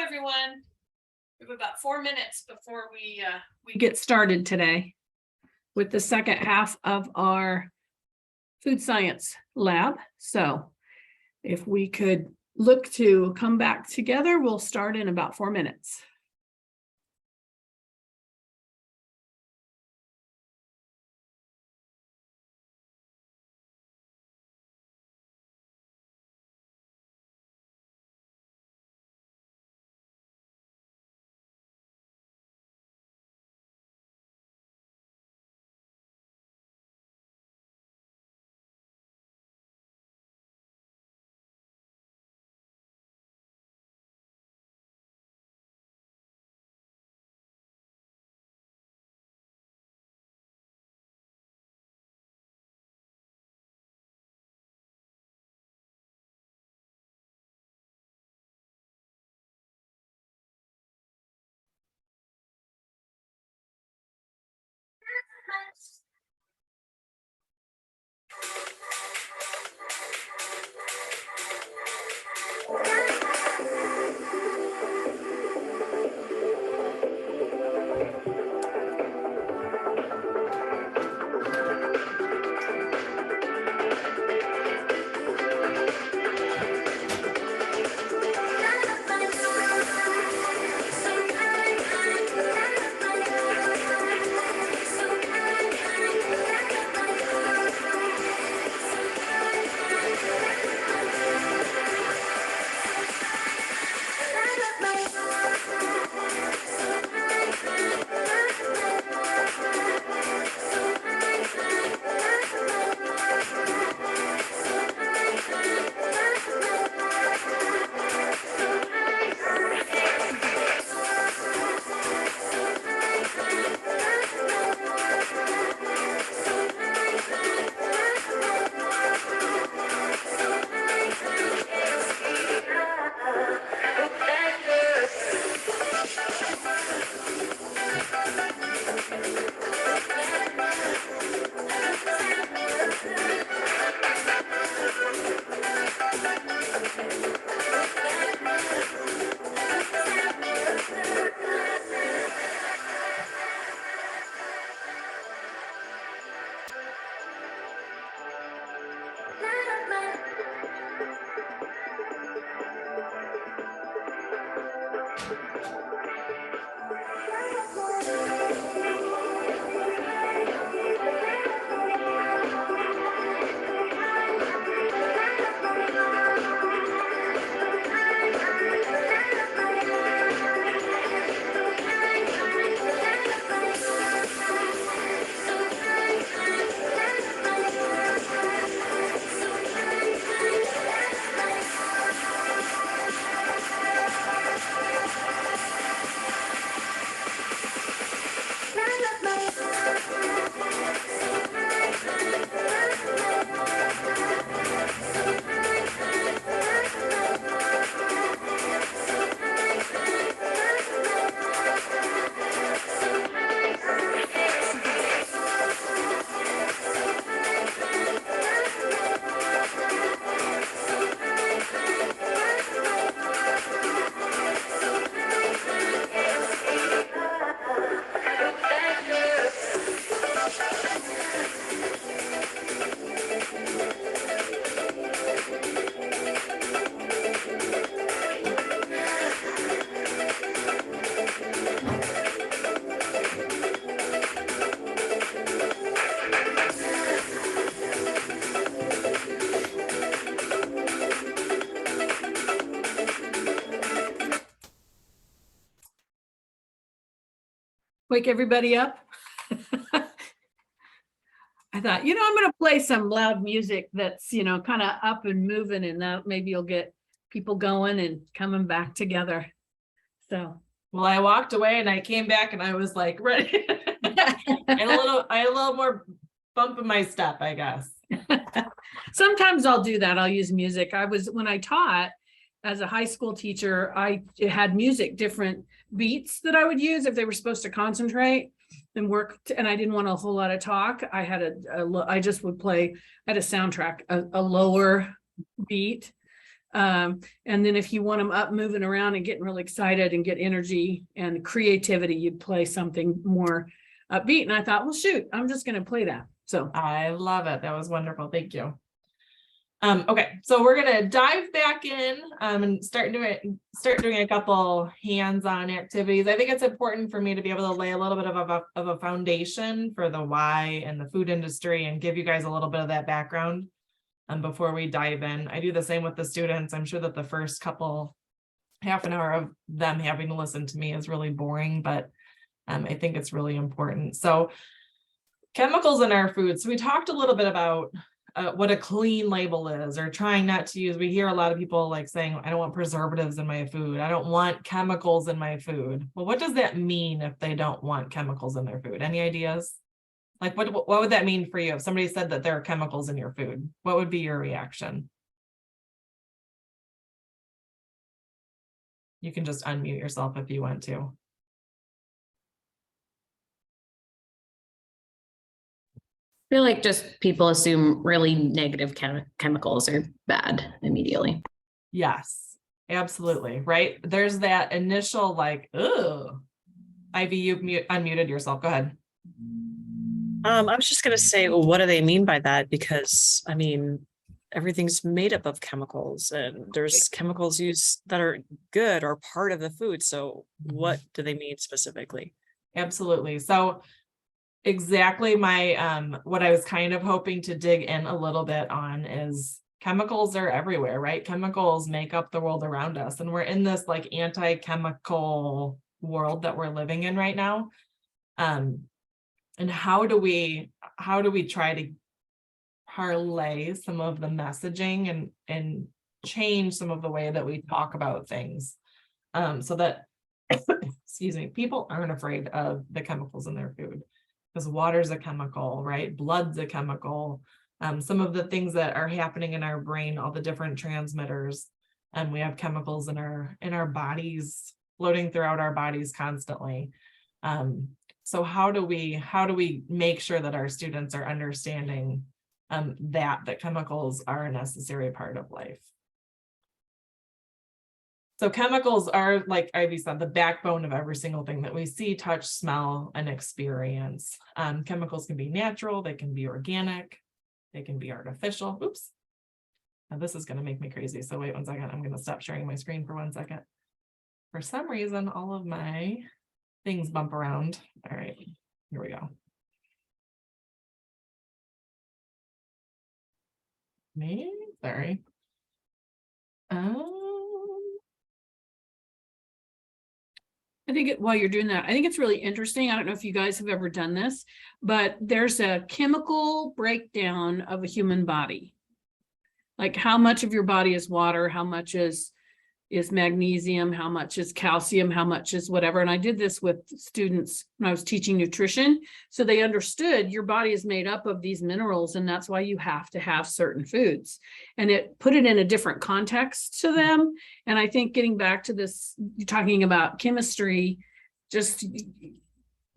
everyone. We have about 4 minutes before we get started today with the second half of our food science lab. So if we could look to come back together, we'll start in about 4 minutes. Wake everybody up. I thought, I'm going to play some loud music that's, kind of up and moving, and that maybe you'll get people going and coming back together. So, Well, I walked away and I came back and I was like, ready. I had a little more bump in my step, I guess. sometimes I'll do that. I'll use music. When I taught as a high school teacher, I had music, different beats that I would use if they were supposed to concentrate and work, and I didn't want a whole lot of talk. I had I just would play at a soundtrack, a lower beat, And then if you want them up, moving around and getting really excited and get energy and creativity, you'd play something more upbeat. And I thought, well, shoot, I'm just going to play that. So I love it. That was wonderful. Thank you. Okay, so we're gonna dive back in and start doing a couple hands-on activities. I think it's important for me to be able to lay a little bit of a foundation for the why and the food industry and give you guys a little bit of that background before we dive in. I do the same with the students. I'm sure that the first couple half an hour of them having to listen to me is really boring, but I think it's really important. So chemicals in our food. So we talked a little bit about what a clean label is, or trying not to use. We hear a lot of people like saying, I don't want preservatives in my food. I don't want chemicals in my food. Well, what does that mean if they don't want chemicals in their food? Any ideas? Like what would that mean for you? If somebody said that there are chemicals in your food, what would be your reaction? You can just unmute yourself if you want to. I feel like just people assume really negative chemicals are bad immediately. Yes, absolutely. Right. There's that initial like, oh, Ivy, you've unmuted yourself. Go ahead. I was just gonna say, well, what do they mean by that? Because I mean, everything's made up of chemicals, and there's chemicals used that are good or part of the food. So what do they mean specifically? Absolutely. So exactly my what I was kind of hoping to dig in a little bit on is chemicals are everywhere, right? Chemicals make up the world around us, and we're in this like anti-chemical world that we're living in right now. And how do we try to parlay some of the messaging and change some of the way that we talk about things, so that excuse me, people aren't afraid of the chemicals in their food, because water's a chemical, right? Blood's a chemical. Some of the things that are happening in our brain, all the different transmitters, and we have chemicals in our bodies, floating throughout our bodies constantly. So how do we make sure that our students are understanding that chemicals are a necessary part of life? So chemicals are, like Ivy said, the backbone of every single thing that we see, touch, smell, and experience. Chemicals can be natural, they can be organic, they can be artificial. Oops. Now this is going to make me crazy. So wait 1 second. I'm going to stop sharing my screen for 1 second. For some reason, all of my things bump around. All right, here we go. Me? Sorry. I think while you're doing that, I think it's really interesting. I don't know if you guys have ever done this, but there's a chemical breakdown of a human body. Like how much of your body is water, how much is magnesium, how much is calcium, how much is whatever. And I did this with students when I was teaching nutrition. So they understood your body is made up of these minerals, and that's why you have to have certain foods. And it put it in a different context to them. And I think getting back to this, you're talking about chemistry, just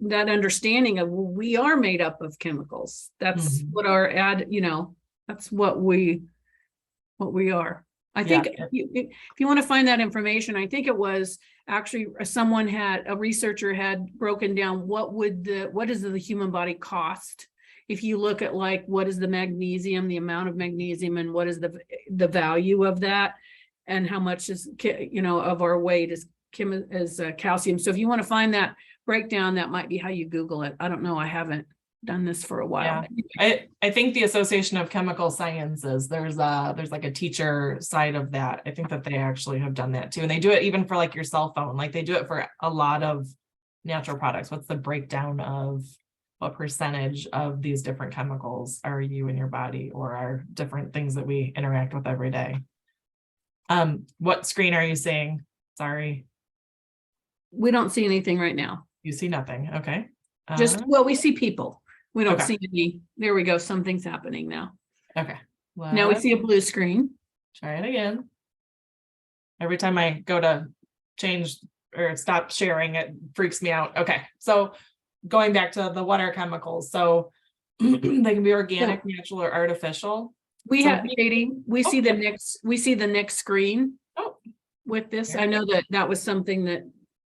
that understanding of, well, we are made up of chemicals. That's what our that's what we are. I think if you want to find that information, I think it was actually a researcher had broken down what does the human body cost if you look at like what is the magnesium, the amount of magnesium, and what is the value of that, and how much is of our weight is calcium. So if you want to find that breakdown, that might be how you Google it. I don't know. I haven't done this for a while. Yeah. I think the Association of Chemical Sciences, there's like a teacher side of that. I think that they actually have done that too. And they do it even for like your cell phone. Like they do it for a lot of natural products. What's the breakdown of what percentage of these different chemicals are you in your body, or are different things that we interact with every day? What screen are you seeing? Sorry. We don't see anything right now. You see nothing. Okay. We see people. We don't see any. There we go. Something's happening now. Okay. Now we see a blue screen. Try it again. Every time I go to change or stop sharing, it freaks me out. Okay. So going back to the water chemicals. So they can be organic, natural, or artificial. We So have, Katie, we see the Okay. next screen Oh, with this. Here. I know that that was something that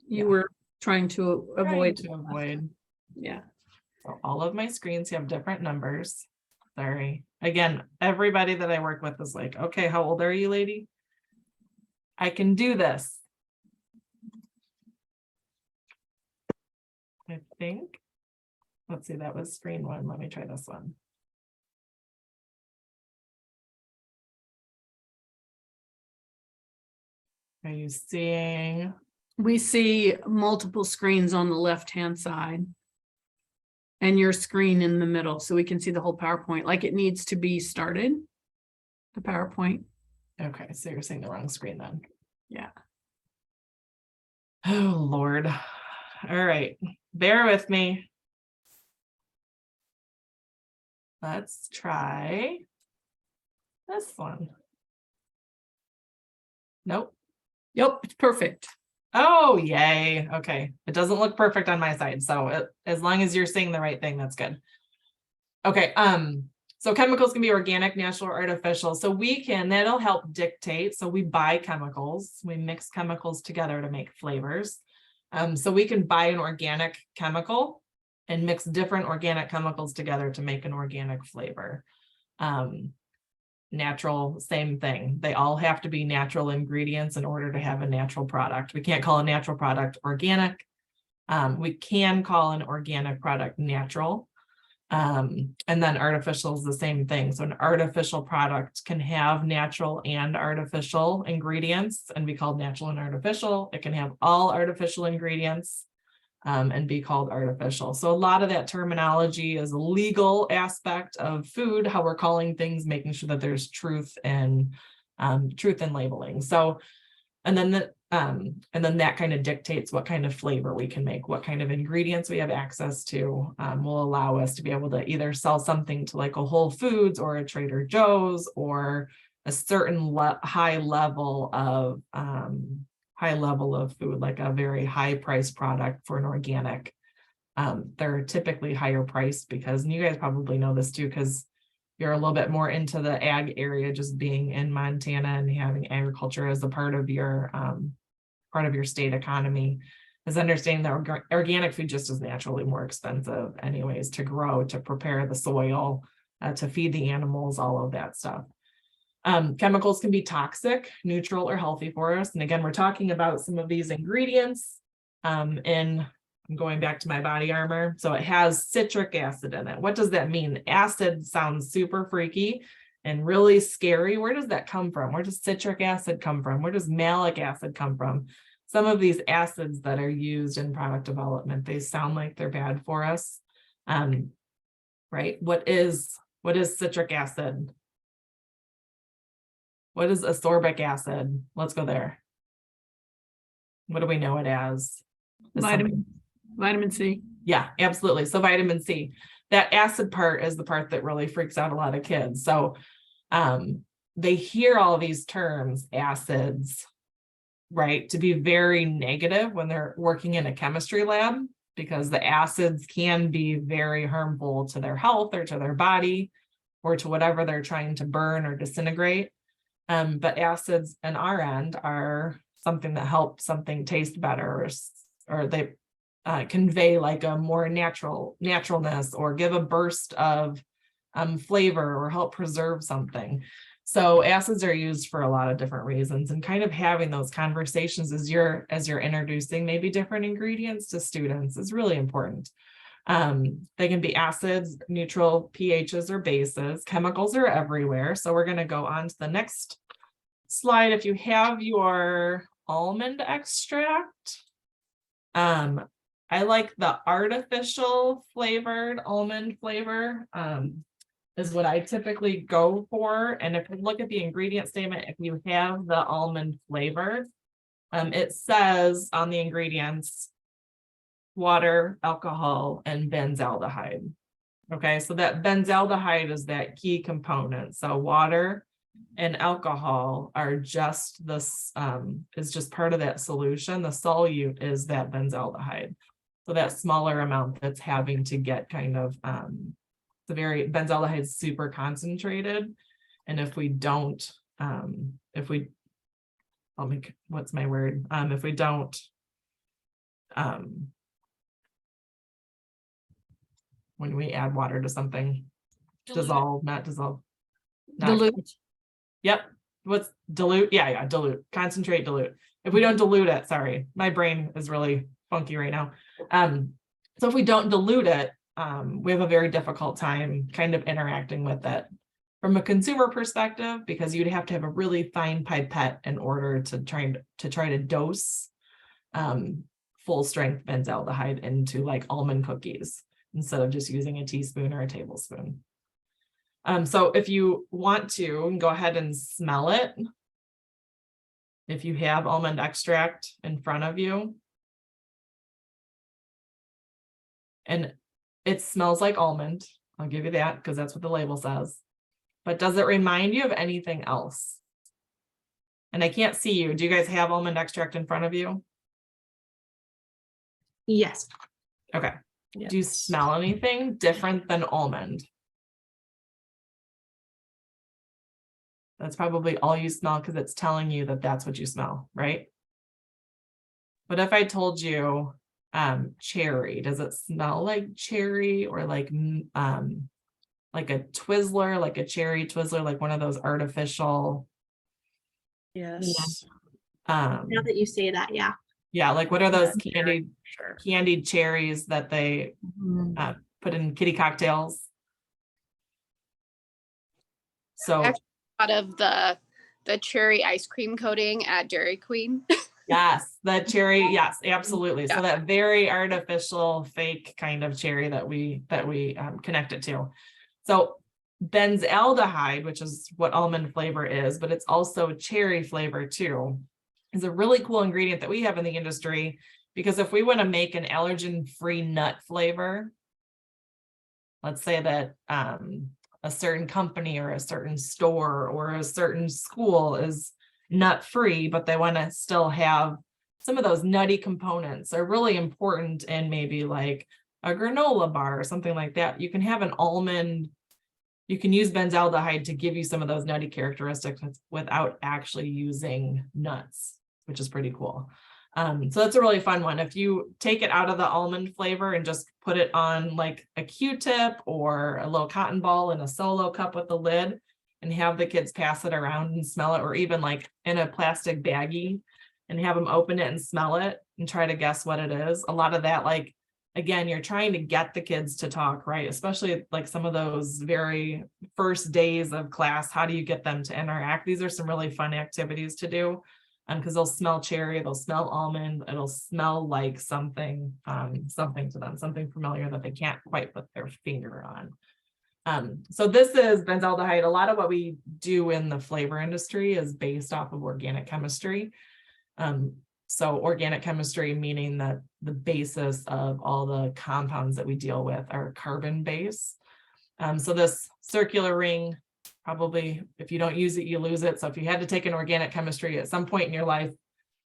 Yeah. you were trying to trying avoid. to avoid. Yeah. So all of my screens have different numbers. Sorry. Again, everybody that I work with is like, okay, how old are you, lady? I can do this. I think. Let's see, that was screen one. Let me try this one. Are you seeing? We see multiple screens on the left-hand side. And your screen in the middle, so we can see the whole PowerPoint like it needs to be started. The PowerPoint. Okay, so you're seeing the wrong screen then. Yeah. Oh, Lord. All right, bear with me. Let's try this one. Nope. Yep, it's perfect. Oh, yay. Okay. It doesn't look perfect on my side. So as long as you're seeing the right thing, that's good. Okay. So chemicals can be organic, natural, or artificial. So that'll help dictate. So we buy chemicals, we mix chemicals together to make flavors. So we can buy an organic chemical and mix different organic chemicals together to make an organic flavor. Natural, same thing. They all have to be natural ingredients in order to have a natural product. We can't call a natural product organic. We can call an organic product natural. And then artificial is the same thing. So an artificial product can have natural and artificial ingredients and be called natural and artificial. It can have all artificial ingredients and be called artificial. So a lot of that terminology is a legal aspect of food, how we're calling things, making sure that there's truth and labeling. So, and then that kind of dictates what kind of flavor we can make, what kind of ingredients we have access to, will allow us to be able to either sell something to like a Whole Foods or a Trader Joe's or a certain high level of food, like a very high price product for an organic. They're typically higher priced because, and you guys probably know this too, because you're a little bit more into the ag area, just being in Montana and having agriculture as a part of your state economy, is understanding that organic food just is naturally more expensive anyways to grow, to prepare the soil, to feed the animals, all of that stuff. Chemicals can be toxic, neutral, or healthy for us. And again, we're talking about some of these ingredients I'm going back to my body armor. So it has citric acid in it. What does that mean? Acid sounds super freaky and really scary. Where does that come from? Where does citric acid come from? Where does malic acid come from? Some of these acids that are used in product development, they sound like they're bad for us. Right? What is citric acid? What is ascorbic acid? Let's go there. What do we know it as? Vitamin C. Yeah, absolutely. So vitamin C, that acid part is the part that really freaks out a lot of kids. So they hear all these terms, acids, right, to be very negative when they're working in a chemistry lab, because the acids can be very harmful to their health or to their body or to whatever they're trying to burn or disintegrate. But acids on our end are something that help something taste better, or they convey like a more naturalness, or give a burst of flavor, or help preserve something. So acids are used for a lot of different reasons, and kind of having those conversations as you're introducing maybe different ingredients to students is really important. They can be acids, neutral, pHs, or bases. Chemicals are everywhere. So we're going to go on to the next slide. If you have your almond extract, I like the artificial flavored almond flavor, is what I typically go for. And if you look at the ingredient statement, if you have the almond flavor, it says on the ingredients, water, alcohol, and benzaldehyde. Okay, so that benzaldehyde is that key component. So water and alcohol are just this, is just part of that solution. The solute is that benzaldehyde. So that smaller amount that's having to get kind of, benzaldehyde is super concentrated. And if we don't, I'll make, what's my word? If we don't, when we add water to something, dissolve, not dissolve. Dilute. Yep. What's dilute? Yeah, dilute, concentrate, dilute. If we don't dilute it, sorry, my brain is really funky right now. So if we don't dilute it, we have a very difficult time kind of interacting with it from a consumer perspective, because you'd have to have a really fine pipette in order to try to dose full strength benzaldehyde into like almond cookies instead of just using a teaspoon or a tablespoon. So if you want to, you can go ahead and smell it. If you have almond extract in front of you. And it smells like almond. I'll give you that because that's what the label says. But does it remind you of anything else? And I can't see you. Do you guys have almond extract in front of you? Yes. Okay. Do you smell anything different than almond? That's probably all you smell because it's telling you that that's what you smell, right? But if I told you cherry, does it smell like cherry or like a Twizzler, like a cherry Twizzler, like one of those artificial? Yes. Now that you say that, yeah. Yeah, like what are those Sure. candied cherries that they put in kitty cocktails? So Out of the cherry ice cream coating at Dairy Queen. yes, the cherry, yes, absolutely. Yeah. So that very artificial fake kind of cherry that we connect it to. So benzaldehyde, which is what almond flavor is, but it's also cherry flavor too, is a really cool ingredient that we have in the industry, because if we want to make an allergen-free nut flavor, let's say that a certain company or a certain store or a certain school is nut-free, but they want to still have some of those nutty components are really important in maybe like a granola bar or something like that. You can have an almond, you can use benzaldehyde to give you some of those nutty characteristics without actually using nuts, which is pretty cool. So that's a really fun one. If you take it out of the almond flavor and just put it on like a Q-tip or a little cotton ball in a solo cup with the lid and have the kids pass it around and smell it, or even like in a plastic baggie and have them open it and smell it and try to guess what it is. A lot of that, like, again, you're trying to get the kids to talk, right? Especially like some of those very first days of class. How do you get them to interact? These are some really fun activities to do. Because they'll smell cherry, they'll smell almond, it'll smell like something to them, something familiar that they can't quite put their finger on. So this is benzaldehyde. A lot of what we do in the flavor industry is based off of organic chemistry. So organic chemistry meaning that the basis of all the compounds that we deal with are carbon based. So this circular ring, probably if you don't use it, you lose it. So if you had to take an organic chemistry at some point in your life,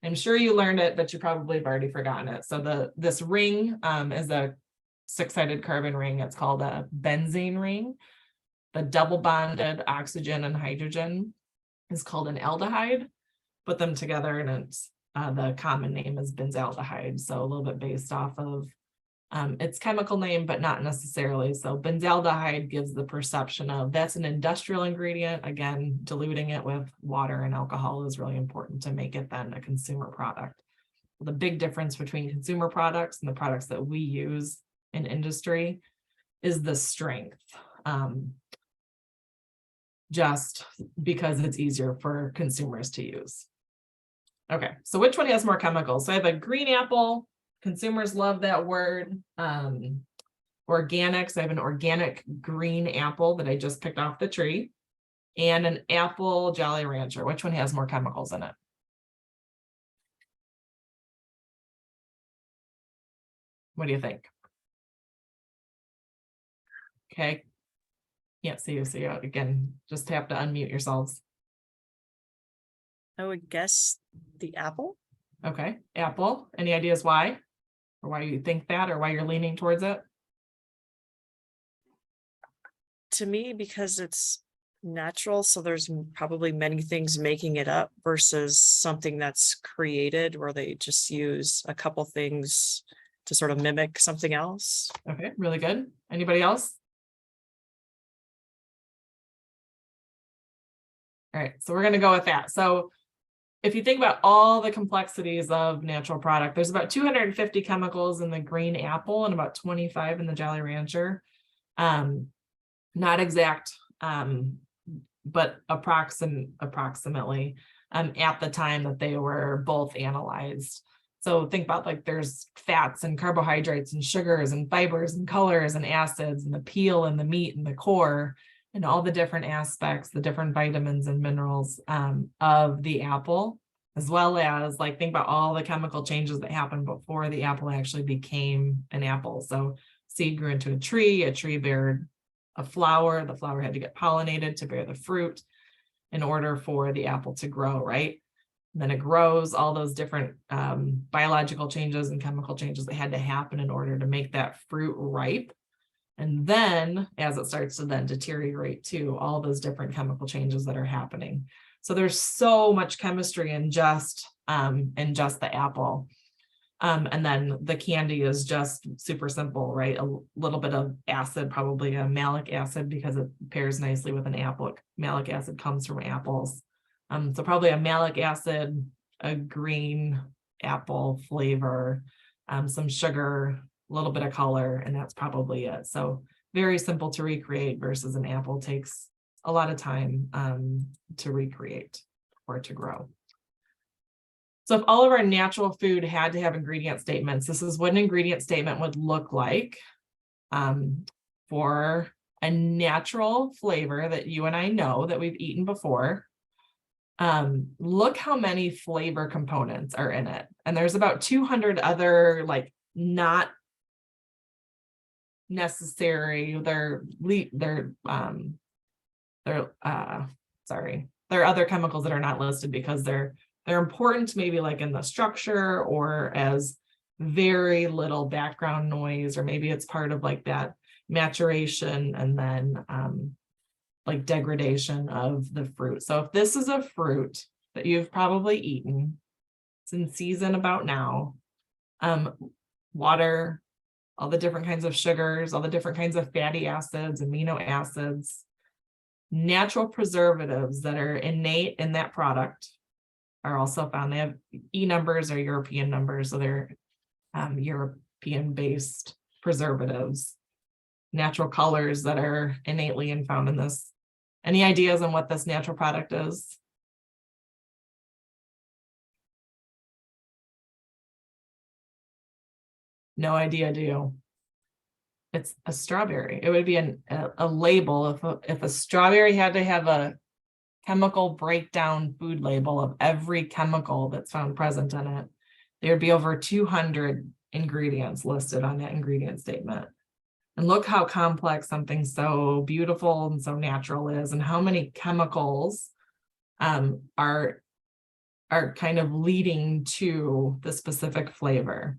I'm sure you learned it, but you probably have already forgotten it. So this ring is a 6-sided carbon ring. It's called a benzene ring. The double bonded oxygen and hydrogen is called an aldehyde. Put them together and it's the common name is benzaldehyde. So a little bit based off of its chemical name, but not necessarily. So benzaldehyde gives the perception of that's an industrial ingredient. Again, diluting it with water and alcohol is really important to make it then a consumer product. The big difference between consumer products and the products that we use in industry is the strength. Just because it's easier for consumers to use. Okay, so which one has more chemicals? So I have a green apple. Consumers love that word. Organics, I have an organic green apple that I just picked off the tree, and an apple Jolly Rancher. Which one has more chemicals in it? What do you think? Okay, can't see you, so you again, just have to unmute yourselves. I would guess the apple. Okay, apple. Any ideas why? Or why you think that, or why you're leaning towards it? To me, because it's natural, so there's probably many things making it up versus something that's created where they just use a couple things to sort of mimic something else. Okay, really good. Anybody else? All right, so we're gonna go with that. So if you think about all the complexities of natural product, there's about 250 chemicals in the green apple and about 25 in the Jolly Rancher. Not exact, but approximately at the time that they were both analyzed. So think about like there's fats and carbohydrates and sugars and fibers and colors and acids and the peel and the meat and the core and all the different aspects, the different vitamins and minerals of the apple, as well as like think about all the chemical changes that happened before the apple actually became an apple. So seed grew into a tree bared a flower, the flower had to get pollinated to bear the fruit in order for the apple to grow, right? And then it grows, all those different biological changes and chemical changes that had to happen in order to make that fruit ripe. And then as it starts to then deteriorate too, all those different chemical changes that are happening. So there's so much chemistry in just the apple. And then the candy is just super simple, right? A little bit of acid, probably a malic acid because it pairs nicely with an apple. Malic acid comes from apples. So probably a malic acid, a green apple flavor, some sugar, a little bit of color, and that's probably it. So very simple to recreate versus an apple takes a lot of time to recreate or to grow. So if all of our natural food had to have ingredient statements, this is what an ingredient statement would look like for a natural flavor that you and I know that we've eaten before. Look how many flavor components are in it. And there's about 200 other like not necessary, there are other chemicals that are not listed because they're important maybe like in the structure or as very little background noise, or maybe it's part of like that maturation and then like degradation of the fruit. So if this is a fruit that you've probably eaten, it's in season about now, water, all the different kinds of sugars, all the different kinds of fatty acids, amino acids, natural preservatives that are innate in that product are also found. They have E numbers or European numbers, so they're European-based preservatives, natural colors that are innately and found in this. Any ideas on what this natural product is? No idea, do you? It's a strawberry. It would be a label. If a strawberry had to have a chemical breakdown food label of every chemical that's found present in it, there would be over 200 ingredients listed on that ingredient statement. And look how complex something so beautiful and so natural is, and how many chemicals are kind of leading to the specific flavor.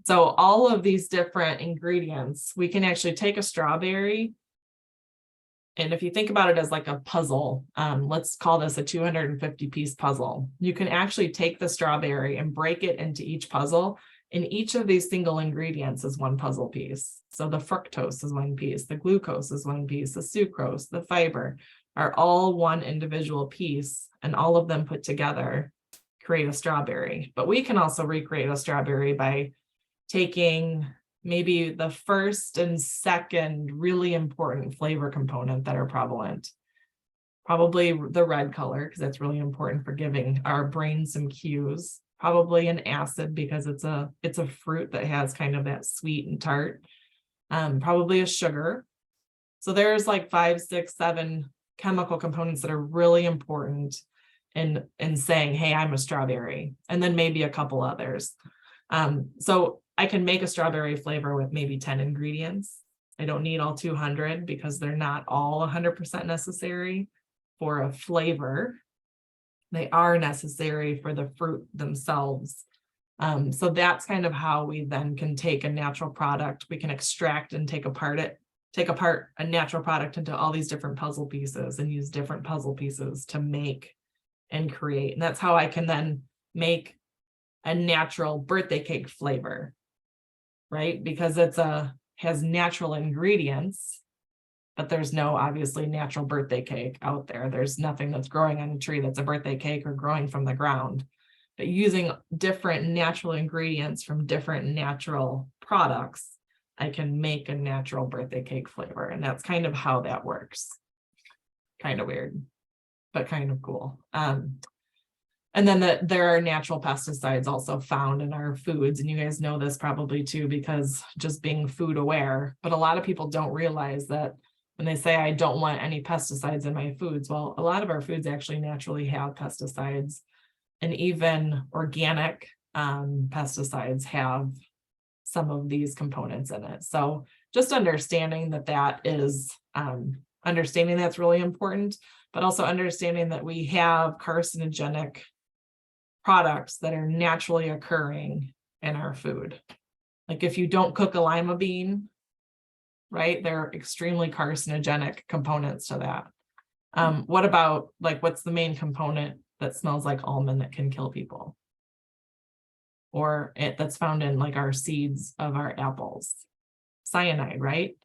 So all of these different ingredients, we can actually take a strawberry, and if you think about it as like a puzzle, let's call this a 250 piece puzzle. You can actually take the strawberry and break it into each puzzle, and each of these single ingredients is one puzzle piece. So the fructose is one piece, the glucose is one piece, the sucrose, the fiber are all one individual piece, and all of them put together create a strawberry. But we can also recreate a strawberry by taking maybe the first and second really important flavor component that are prevalent. Probably the red color, because that's really important for giving our brain some cues. Probably an acid, because it's a fruit that has kind of that sweet and tart. Probably a sugar. So there's like 5, 6, 7 chemical components that are really important in saying, hey, I'm a strawberry, and then maybe a couple others. So I can make a strawberry flavor with maybe 10 ingredients. I don't need all 200 because they're not all 100% necessary for a flavor. They are necessary for the fruit themselves. So that's kind of how we then can take a natural product. We can extract and take apart take apart a natural product into all these different puzzle pieces and use different puzzle pieces to make and create. And that's how I can then make a natural birthday cake flavor, right? Because has natural ingredients, but there's no obviously natural birthday cake out there. There's nothing that's growing on a tree that's a birthday cake or growing from the ground. But using different natural ingredients from different natural products, I can make a natural birthday cake flavor. And that's kind of how that works. Kind of weird, but kind of cool. And then there are natural pesticides also found in our foods. And you guys know this probably too, because just being food aware, but a lot of people don't realize that when they say, I don't want any pesticides in my foods. Well, a lot of our foods actually naturally have pesticides, and even organic pesticides have some of these components in it. So just understanding that is understanding that's really important, but also understanding that we have carcinogenic products that are naturally occurring in our food. Like if you don't cook a lima bean, right, there are extremely carcinogenic components to that. What about, like, what's the main component that smells like almond that can kill people? Or that's found in like our seeds of our apples, cyanide, right?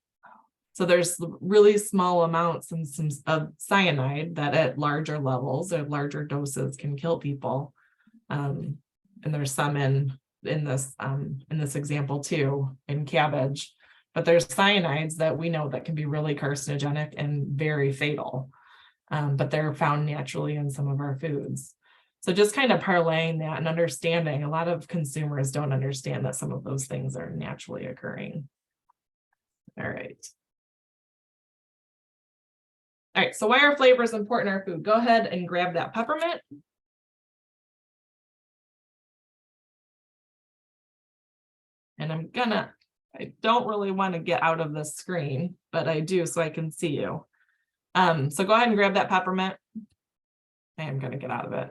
So there's really small amounts and some of cyanide that at larger levels or larger doses can kill people. And there's some in this example too, in cabbage, but there's cyanides that we know that can be really carcinogenic and very fatal. But they're found naturally in some of our foods. So just kind of parlaying that and understanding, a lot of consumers don't understand that some of those things are naturally occurring. All right. All right, so why are flavors important in our food? Go ahead and grab that peppermint. And I don't really want to get out of the screen, but I do so I can see you. So go ahead and grab that peppermint. I am going to get out of it.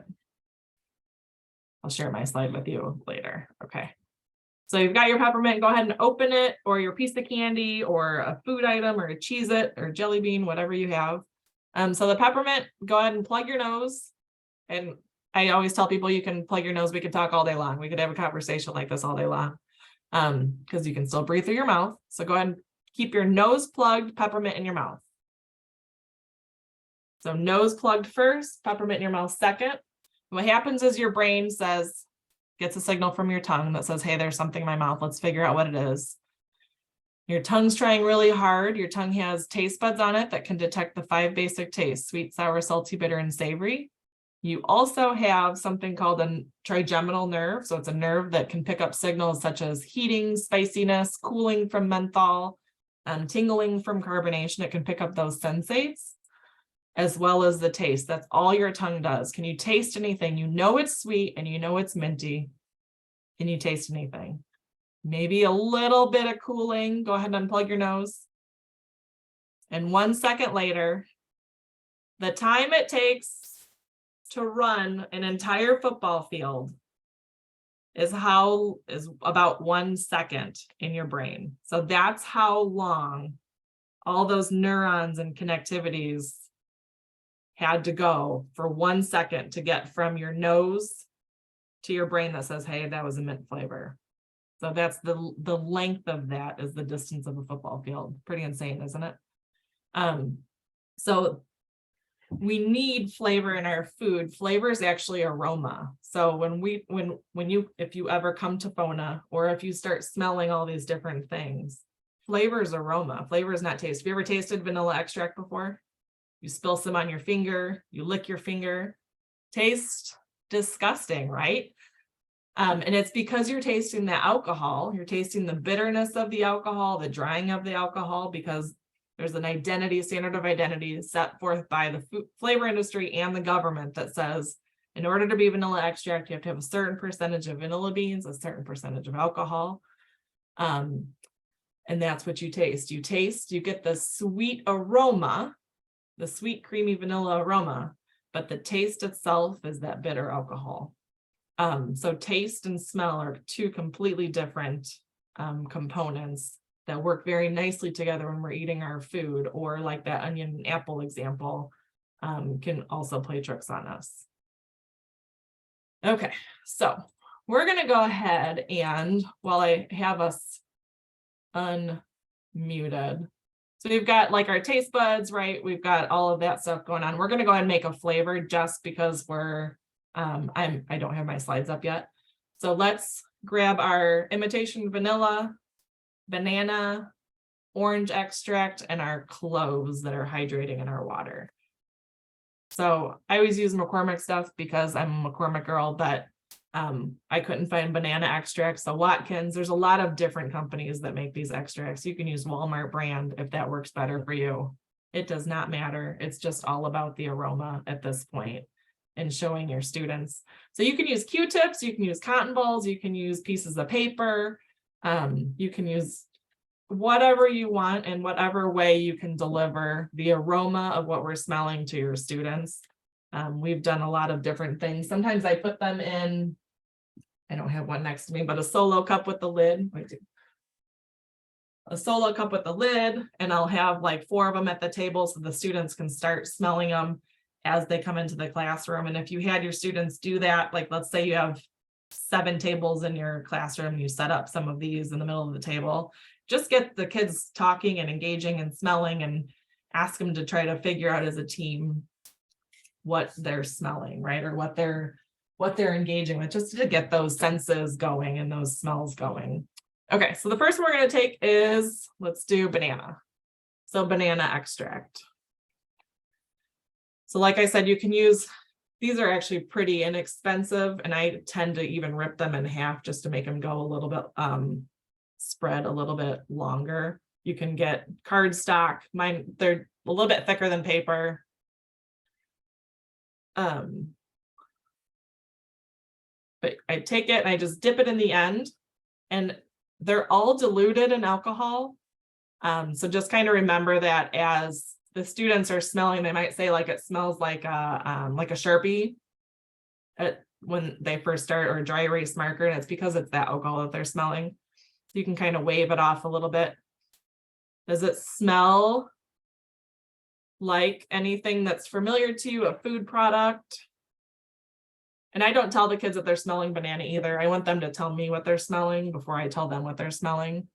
I'll share my slide with you later. Okay. So you've got your peppermint, go ahead and open it, or your piece of candy or a food item or a Cheez-It or jelly bean, whatever you have. So the peppermint, go ahead and plug your nose. And I always tell people you can plug your nose. We could talk all day long. We could have a conversation like this all day long. Because you can still breathe through your mouth. So go ahead and keep your nose plugged, peppermint in your mouth. So nose plugged first, peppermint in your mouth second. What happens is your brain gets a signal from your tongue that says, hey, there's something in my mouth. Let's figure out what it is. Your tongue's trying really hard. Your tongue has taste buds on it that can detect the 5 basic tastes: sweet, sour, salty, bitter, and savory. You also have something called a trigeminal nerve. So it's a nerve that can pick up signals such as heating, spiciness, cooling from menthol, tingling from carbonation. It can pick up those sensates as well as the taste. That's all your tongue does. Can you taste anything? You know it's sweet and you know it's minty. Can you taste anything? Maybe a little bit of cooling. Go ahead and unplug your nose. And 1 second later, the time it takes to run an entire football field is about 1 second in your brain. So that's how long all those neurons and connectivities had to go for 1 second to get from your nose to your brain that says, hey, that was a mint flavor. So that's the length of that is the distance of a football field. Pretty insane, isn't it? So we need flavor in our food. Flavor is actually aroma. So if you ever come to FONA, or if you start smelling all these different things, flavor is aroma. Flavor is not taste. Have you ever tasted vanilla extract before? You spill some on your finger, you lick your finger. Taste disgusting, right? And it's because you're tasting the alcohol, you're tasting the bitterness of the alcohol, the drying of the alcohol, because there's an standard of identity set forth by the flavor industry and the government that says, in order to be vanilla extract, you have to have a certain percentage of vanilla beans, a certain percentage of alcohol. And that's what you taste. You get the sweet aroma, the sweet, creamy vanilla aroma, but the taste itself is that bitter alcohol. So taste and smell are 2 completely different components that work very nicely together when we're eating our food, or like that onion and apple example, can also play tricks on us. Okay, so we're gonna go ahead and while I have us unmuted. So we've got like our taste buds, right? We've got all of that stuff going on. We're gonna go ahead and make a flavor just because we're I don't have my slides up yet. So let's grab our imitation vanilla, banana, orange extract, and our cloves that are hydrating in our water. So I always use McCormick stuff because I'm a McCormick girl, but I couldn't find banana extracts. So Watkins, there's a lot of different companies that make these extracts. You can use Walmart brand if that works better for you. It does not matter. It's just all about the aroma at this point and showing your students. So you can use Q-tips, you can use cotton balls, you can use pieces of paper, you can use whatever you want and whatever way you can deliver the aroma of what we're smelling to your students. We've done a lot of different things. Sometimes I put them in, I don't have one next to me, but a solo cup with the lid. A solo cup with the lid, and I'll have like 4 of them at the table so the students can start smelling them as they come into the classroom. And if you had your students do that, like let's say you have 7 tables in your classroom, you set up some of these in the middle of the table, just get the kids talking and engaging and smelling and ask them to try to figure out as a team what they're smelling, right? Or what they're engaging with, just to get those senses going and those smells going. Okay, so the first one we're going to take is, let's do banana. So banana extract. So like I said, you can use, these are actually pretty inexpensive, and I tend to even rip them in half just to make them go a little bit, spread a little bit longer. You can get cardstock. Mine, they're a little bit thicker than paper. But I take it and I just dip it in the end, and they're all diluted in alcohol. So just kind of remember that as the students are smelling, they might say like, it smells like a Sharpie when they first start, or a dry erase marker, and it's because it's that alcohol that they're smelling. So you can kind of wave it off a little bit. Does it smell like anything that's familiar to you, a food product? And I don't tell the kids that they're smelling banana either. I want them to tell me what they're smelling before I tell them what they're smelling.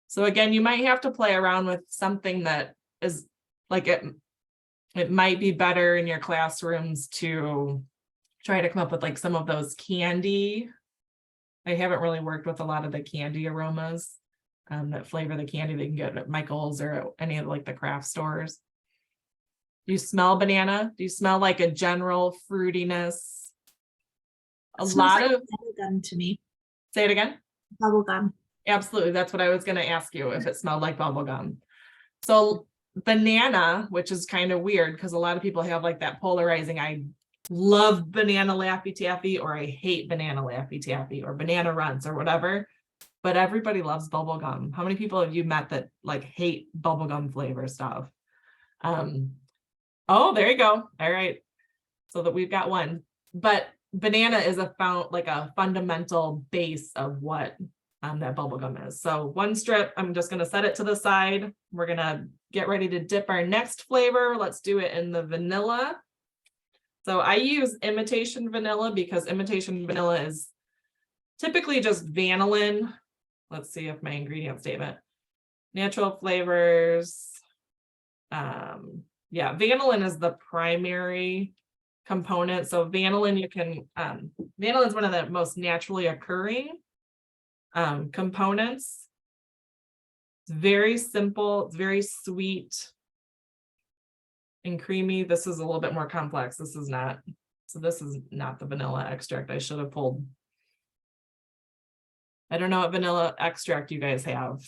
So again, you might have to play around with something that is like it might be better in your classrooms to try to come up with like some of those candy. I haven't really worked with a lot of the candy aromas that flavor the candy that you can get at Michael's or at any of like the craft stores. Do you smell banana? Do you smell like a general fruitiness? A lot of Bubblegum to me. Say it again. Bubblegum. Absolutely. That's what I was going to ask you, if it smelled like bubble gum. So banana, which is kind of weird because a lot of people have like that polarizing, I love banana Laffy Taffy, or I hate banana Laffy Taffy, or banana runts, or whatever. But everybody loves bubble gum. How many people have you met that like hate bubblegum flavor stuff? Oh, there you go. All right. So that we've got one. But banana is a fundamental base of what that bubblegum is. So one strip, I'm just going to set it to the side. We're going to get ready to dip our next flavor. Let's do it in the vanilla. So I use imitation vanilla because imitation vanilla is typically just vanillin. Let's see if my ingredient statement, natural flavors. Yeah, vanillin is the primary component. So vanillin, you can, vanillin is one of the most naturally occurring components. It's very simple, it's very sweet and creamy. This is a little bit more complex. This is not, so this is not the vanilla extract I should have pulled. I don't know what vanilla extract you guys have.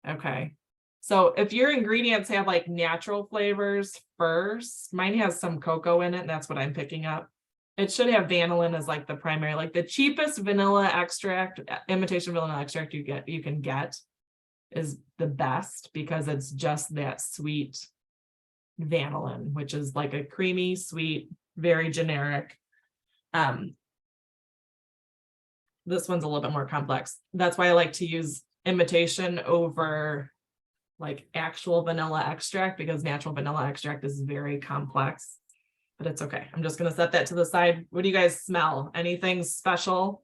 Okay. So if your ingredients have like natural flavors first, mine has some cocoa in it, and that's what I'm picking up. It should have vanillin as like the primary, like the cheapest vanilla extract, imitation vanilla extract you can get is the best because it's just that sweet vanillin, which is like a creamy, sweet, very generic. this one's a little bit more complex. That's why I like to use imitation over like actual vanilla extract, because natural vanilla extract is very complex. But it's okay. I'm just gonna set that to the side. What do you guys smell? Anything special?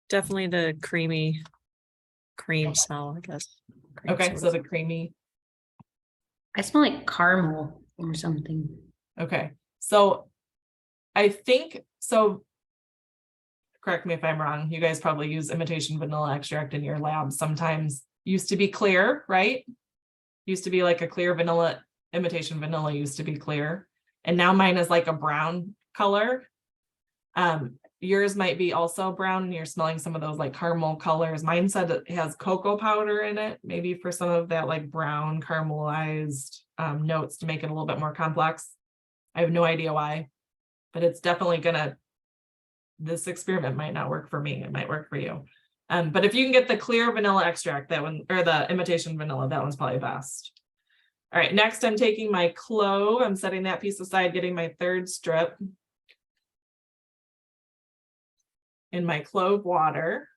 Definitely the cream smell, I guess. Cream Okay, so soda. the creamy. I smell like caramel or something. Okay, so I think so. Correct me if I'm wrong. You guys probably use imitation vanilla extract in your lab sometimes. Used to be clear, right? Used to be like a clear vanilla, imitation vanilla used to be clear. And now mine is like a brown color. Yours might be also brown and you're smelling some of those like caramel colors. Mine said it has cocoa powder in it, maybe for some of that like brown caramelized notes to make it a little bit more complex. I have no idea why, but it's definitely gonna, this experiment might not work for me. It might work for you. But if you can get the clear vanilla extract, that one, or the imitation vanilla, that one's probably best. All right, next I'm taking my clove. I'm setting that piece aside, getting my third strip in my clove water.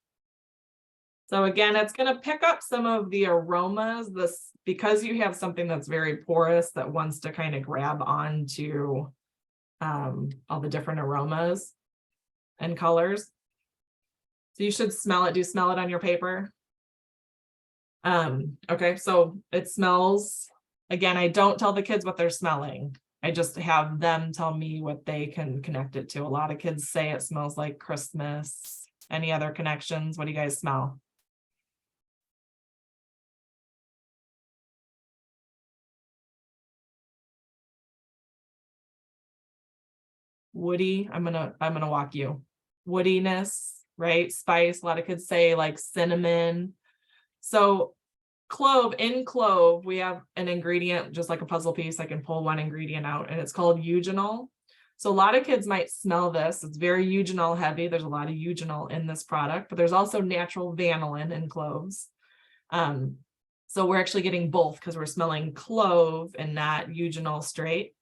So again, it's going to pick up some of the aromas, this because you have something that's very porous that wants to kind of grab onto all the different aromas and colors. So you should smell it. Do you smell it on your paper? Okay, so it smells, again, I don't tell the kids what they're smelling. I just have them tell me what they can connect it to. A lot of kids say it smells like Christmas. Any other connections? What do you guys smell? Woody, I'm gonna walk you. Woodiness, right? Spice. A lot of kids say like cinnamon. So clove, in clove, we have an ingredient, just like a puzzle piece. I can pull one ingredient out and it's called eugenol. So a lot of kids might smell this. It's very eugenol heavy. There's a lot of eugenol in this product, but there's also natural vanillin in cloves. So we're actually getting both because we're smelling clove and not eugenol straight.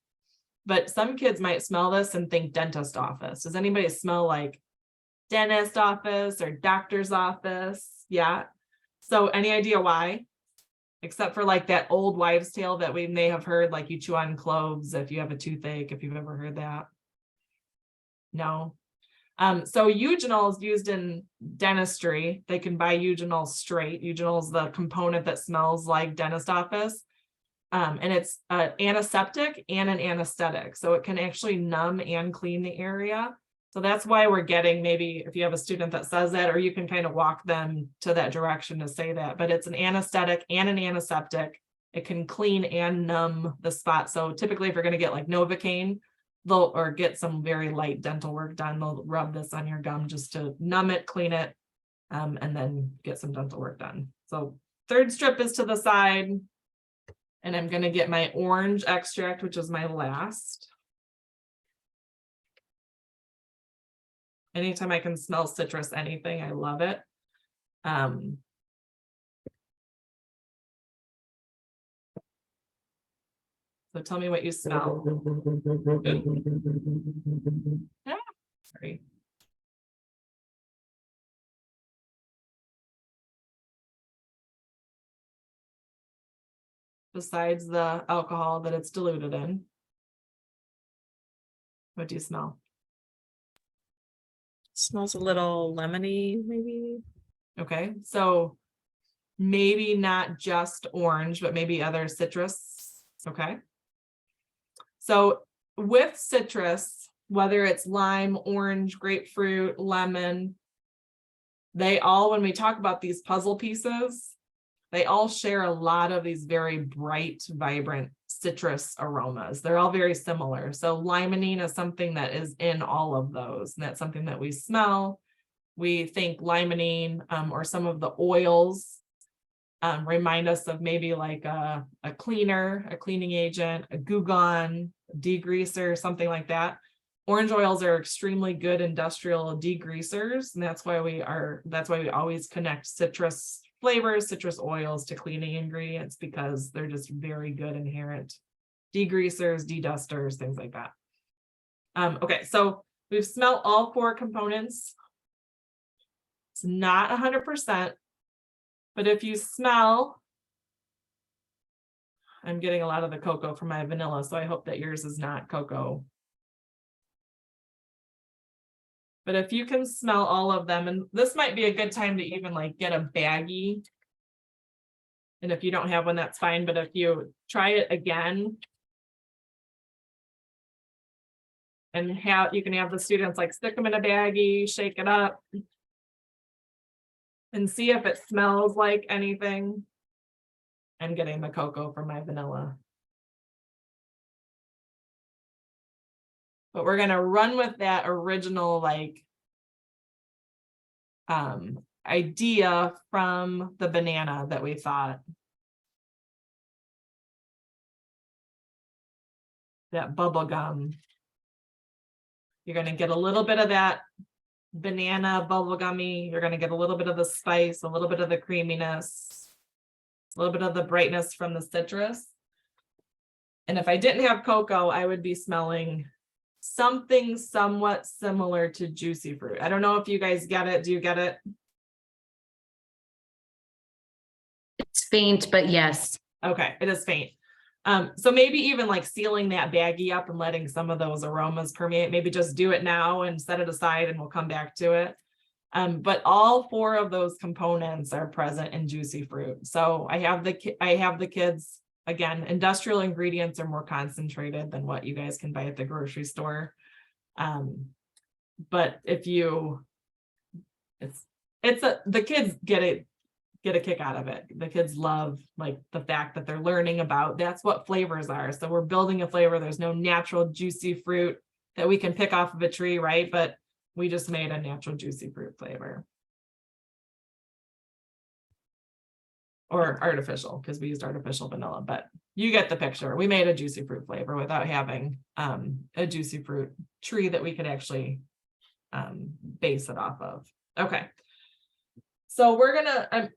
But some kids might smell this and think dentist office. Does anybody smell like dentist office or doctor's office? Yeah. So any idea why? Except for like that old wives' tale that we may have heard, like you chew on cloves if you have a toothache, if you've ever heard that. No. So eugenol is used in dentistry. They can buy eugenol straight. Eugenol is the component that smells like dentist office. And it's an antiseptic and an anesthetic. So it can actually numb and clean the area. So that's why we're getting, maybe if you have a student that says that, or you can kind of walk them to that direction to say that, but it's an anesthetic and an antiseptic. It can clean and numb the spot. So typically if you're going to get like Novocaine, they'll, or get some very light dental work done, they'll rub this on your gum just to numb it, clean it, and then get some dental work done. So third strip is to the side. And I'm going to get my orange extract, which is my last. Anytime I can smell citrus, anything, I love it. So tell me what you smell. Ah, sorry. Besides the alcohol that it's diluted in, what do you smell? Smells a little lemony, maybe. Okay, so maybe not just orange, but maybe other citrus. Okay. So with citrus, whether it's lime, orange, grapefruit, lemon, they all, when we talk about these puzzle pieces, they all share a lot of these very bright, vibrant citrus aromas. They're all very similar. So limonene is something that is in all of those. And that's something that we smell. We think limonene or some of the oils remind us of maybe like a cleaner, a cleaning agent, a Goo Gone, degreaser, something like that. Orange oils are extremely good industrial degreasers. And that's why we always connect citrus flavors, citrus oils to cleaning ingredients, because they're just very good inherent degreasers, dedusters, things like that. Okay, so We've smelt all 4 components. It's not 100%, but if you smell, I'm getting a lot of the cocoa from my vanilla, so I hope that yours is not cocoa. But if you can smell all of them, and this might be a good time to even like get a baggie. And if you don't have one, that's fine. But if you try it again, and you can have the students like stick them in a baggie, shake it up, and see if it smells like anything. I'm getting the cocoa from my vanilla. But we're gonna run with that original like idea from the banana that we thought. That bubble gum. You're gonna get a little bit of that banana bubble gummy. You're gonna get a little bit of the spice, a little bit of the creaminess, a little bit of the brightness from the citrus. And if I didn't have cocoa, I would be smelling something somewhat similar to juicy fruit. I don't know if you guys get it. Do you get it? It's faint, but yes. Okay, it is faint. So maybe even like sealing that baggie up and letting some of those aromas permeate, maybe just do it now and set it aside and we'll come back to it. But all 4 of those components are present in juicy fruit. So I have the kids, again, industrial ingredients are more concentrated than what you guys can buy at the grocery store. But if you, the kids get a kick out of it. The kids love like the fact that they're learning about that's what flavors are. So we're building a flavor. There's no natural juicy fruit that we can pick off of a tree, right? But we just made a natural juicy fruit flavor. Or artificial, because we used artificial vanilla, but you get the picture. We made a juicy fruit flavor without having a juicy fruit tree that we could actually base it off of. Okay. So we're gonna,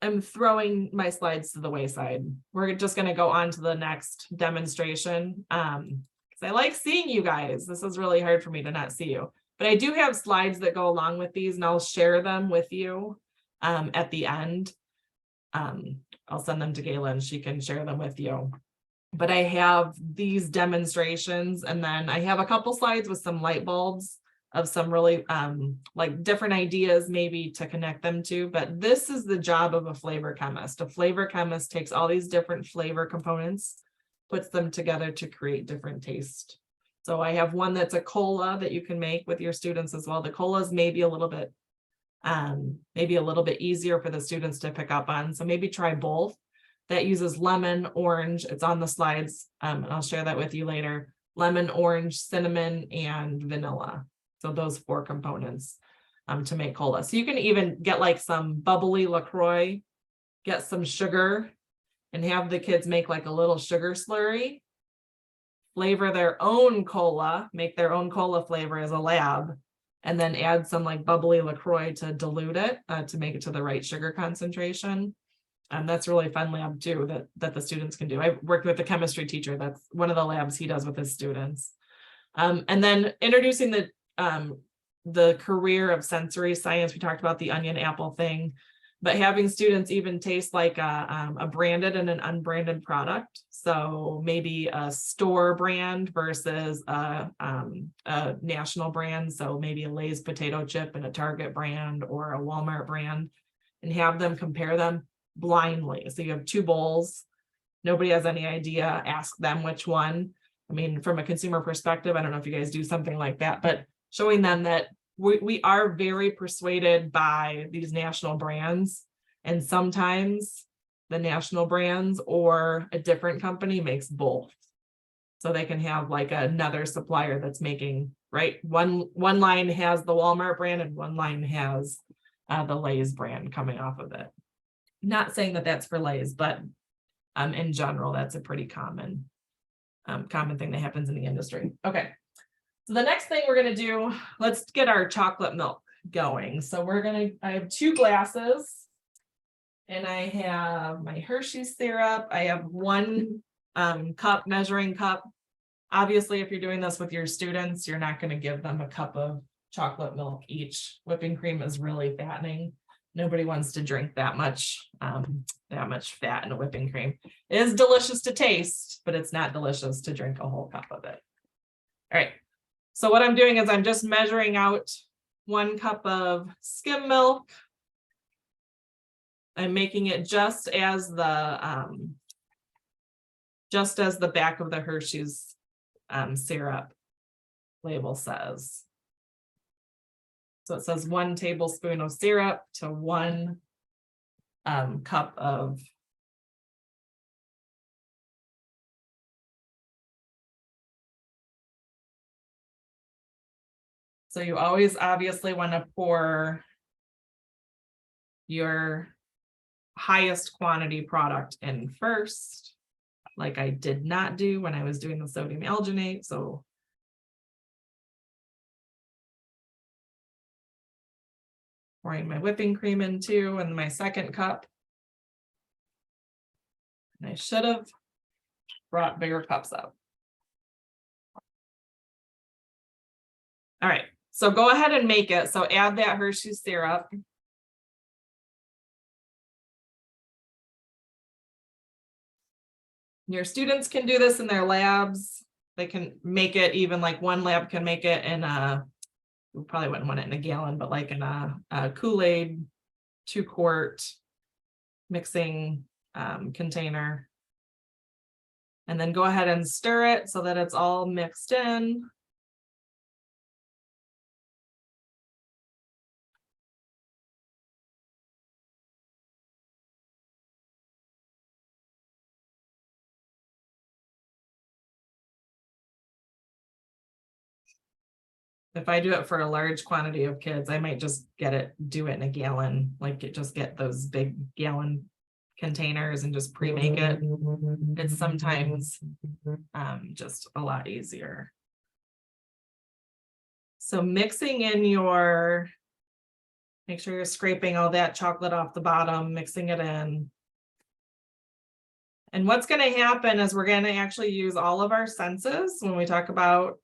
I'm throwing my slides to the wayside. We're just gonna go on to the next demonstration. Because I like seeing you guys. This is really hard for me to not see you. But I do have slides that go along with these and I'll share them with you at the end. I'll send them to Gayla and she can share them with you. But I have these demonstrations and then I have a couple slides with some light bulbs of some really like different ideas maybe to connect them to. But this is the job of a flavor chemist. A flavor chemist takes all these different flavor components, puts them together to create different taste. So I have one that's a cola that you can make with your students as well. The cola is maybe a little bit easier for the students to pick up on. So maybe try both. That uses lemon, orange. It's on the slides. And I'll share that with you later. Lemon, orange, cinnamon, and vanilla. So those 4 components to make cola. So you can even get like some bubbly LaCroix, get some sugar, and have the kids make like a little sugar slurry. Flavor their own cola, make their own cola flavor as a lab, and then add some like bubbly LaCroix to dilute it to make it to the right sugar concentration. And that's really fun lab too that the students can do. I worked with a chemistry teacher. That's one of the labs he does with his students. And then introducing the career of sensory science. We talked about the onion apple thing. But having students even taste like a branded and an unbranded product. So maybe a store brand versus a national brand. So maybe a Lay's potato chip and a Target brand or a Walmart brand, and have them compare them blindly. So you have 2 bowls. Nobody has any idea. Ask them which one. I mean, from a consumer perspective, I don't know if you guys do something like that, but showing them that we are very persuaded by these national brands, and sometimes the national brands or a different company makes both. So they can have like another supplier that's making, right? One line has the Walmart brand and one line has the Lay's brand coming off of it. Not saying that that's for Lay's, but in general, that's a pretty common thing that happens in the industry. Okay. So the next thing we're going to do, let's get our chocolate milk going. So I have 2 glasses and I have my Hershey syrup. I have 1 cup, measuring cup Obviously, if you're doing this with your students, you're not going to give them a cup of chocolate milk each. Whipping cream is really fattening. Nobody wants to drink that much fat in a whipping cream. It is delicious to taste, but it's not delicious to drink a whole cup of it. All right. So what I'm doing is I'm just measuring out 1 cup of skim milk. I'm making it just as the back of the Hershey's syrup label says. So it says 1 tablespoon of syrup to 1 cup of So you always obviously want to pour your highest quantity product in first, like I did not do when I was doing the sodium alginate. So pouring my whipping cream into and my 2nd cup. And I should have brought bigger cups up. All right, so go ahead and make it. So add that Hershey syrup. Your students can do this in their labs. They can make it even like one lab can make it in a, we probably wouldn't want it in a gallon, but like in a Kool-Aid 2-quart mixing container. And then go ahead and stir it so that it's all mixed in. If I do it for a large quantity of kids, I might just do it in a gallon, just get those big gallon containers and just pre-make it. It's sometimes just a lot easier. So mixing in make sure you're scraping all that chocolate off the bottom, mixing it in. And what's going to happen is we're going to actually use all of our senses when we talk about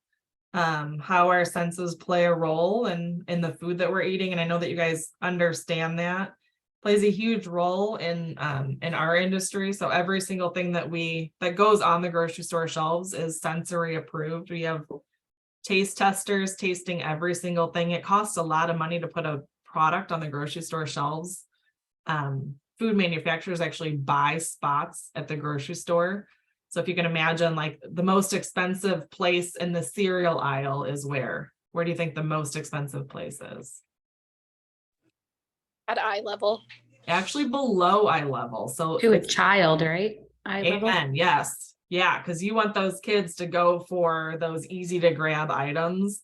how our senses play a role in the food that we're eating. And I know that you guys understand that plays a huge role in our industry. So every single thing that goes on the grocery store shelves is sensory approved. We have taste testers tasting every single thing. It costs a lot of money to put a product on the grocery store shelves. Food manufacturers actually buy spots at the grocery store. So if you can imagine, like, the most expensive place in the cereal aisle is where? Where do you think the most expensive place is? At eye level. Actually below eye level. So To a child, right? Eye level. amen, yes. Yeah, because you want those kids to go for those easy to grab items.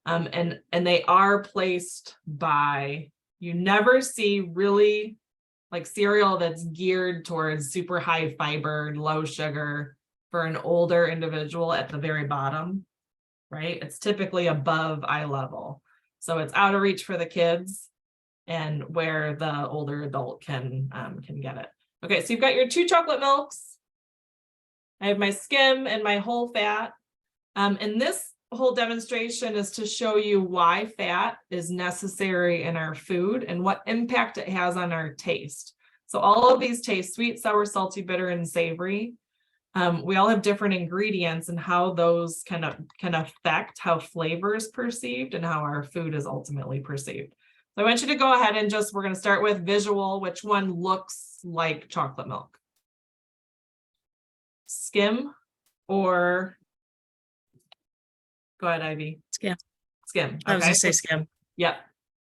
And they are placed by, you never see really like cereal that's geared towards super high fiber, low sugar for an older individual at the very bottom, right? It's typically above eye level. So it's out of reach for the kids and where the older adult can get it. Okay, so you've got your 2 chocolate milks. I have my skim and my whole fat. And this whole demonstration is to show you why fat is necessary in our food and what impact it has on our taste. So all of these taste, sweet, sour, salty, bitter, and savory. We all have different ingredients and how those can affect how flavor is perceived and how our food is ultimately perceived. So I want you to go ahead and we're going to start with visual. Which one looks like chocolate milk? Skim or go ahead, Ivy. Skim. Skim. I was gonna say so- skim. Yep.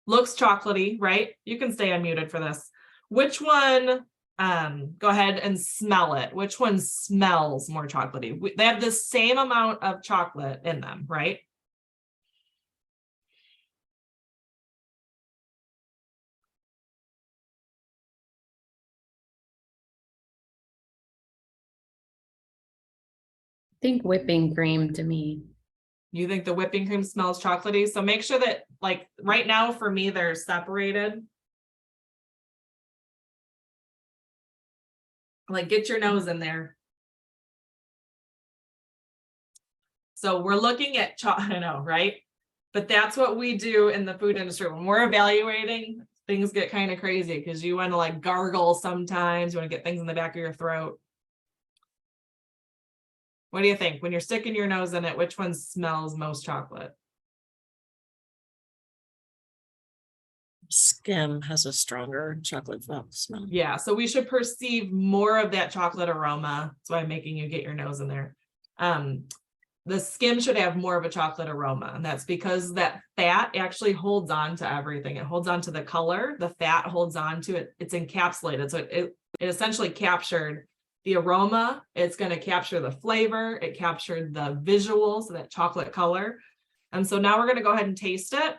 Looks chocolatey, right? You can stay unmuted for this. Which one, go ahead and smell it. Which one smells more chocolatey? They have the same amount of chocolate in them, right? I think whipping cream to me. You think the whipping cream smells chocolatey? So make sure that, like, right now for me, they're separated. Like, get your nose in there. So we're looking at, I know, right? But that's what we do in the food industry. When we're evaluating, things get kind of crazy because you want to like gargle sometimes, you want to get things in the back of your throat. What do you think? When you're sticking your nose in it, which one smells most chocolate? Skim has a stronger chocolate smell. Yeah, so we should perceive more of that chocolate aroma. That's why I'm making you get your nose in there. The skim should have more of a chocolate aroma, and that's because that fat actually holds on to everything. It holds on to the color, the fat holds on to it, it's encapsulated. So it essentially captured the aroma, it's going to capture the flavor, it captured the visuals, that chocolate color. And so now we're going to go ahead and taste it.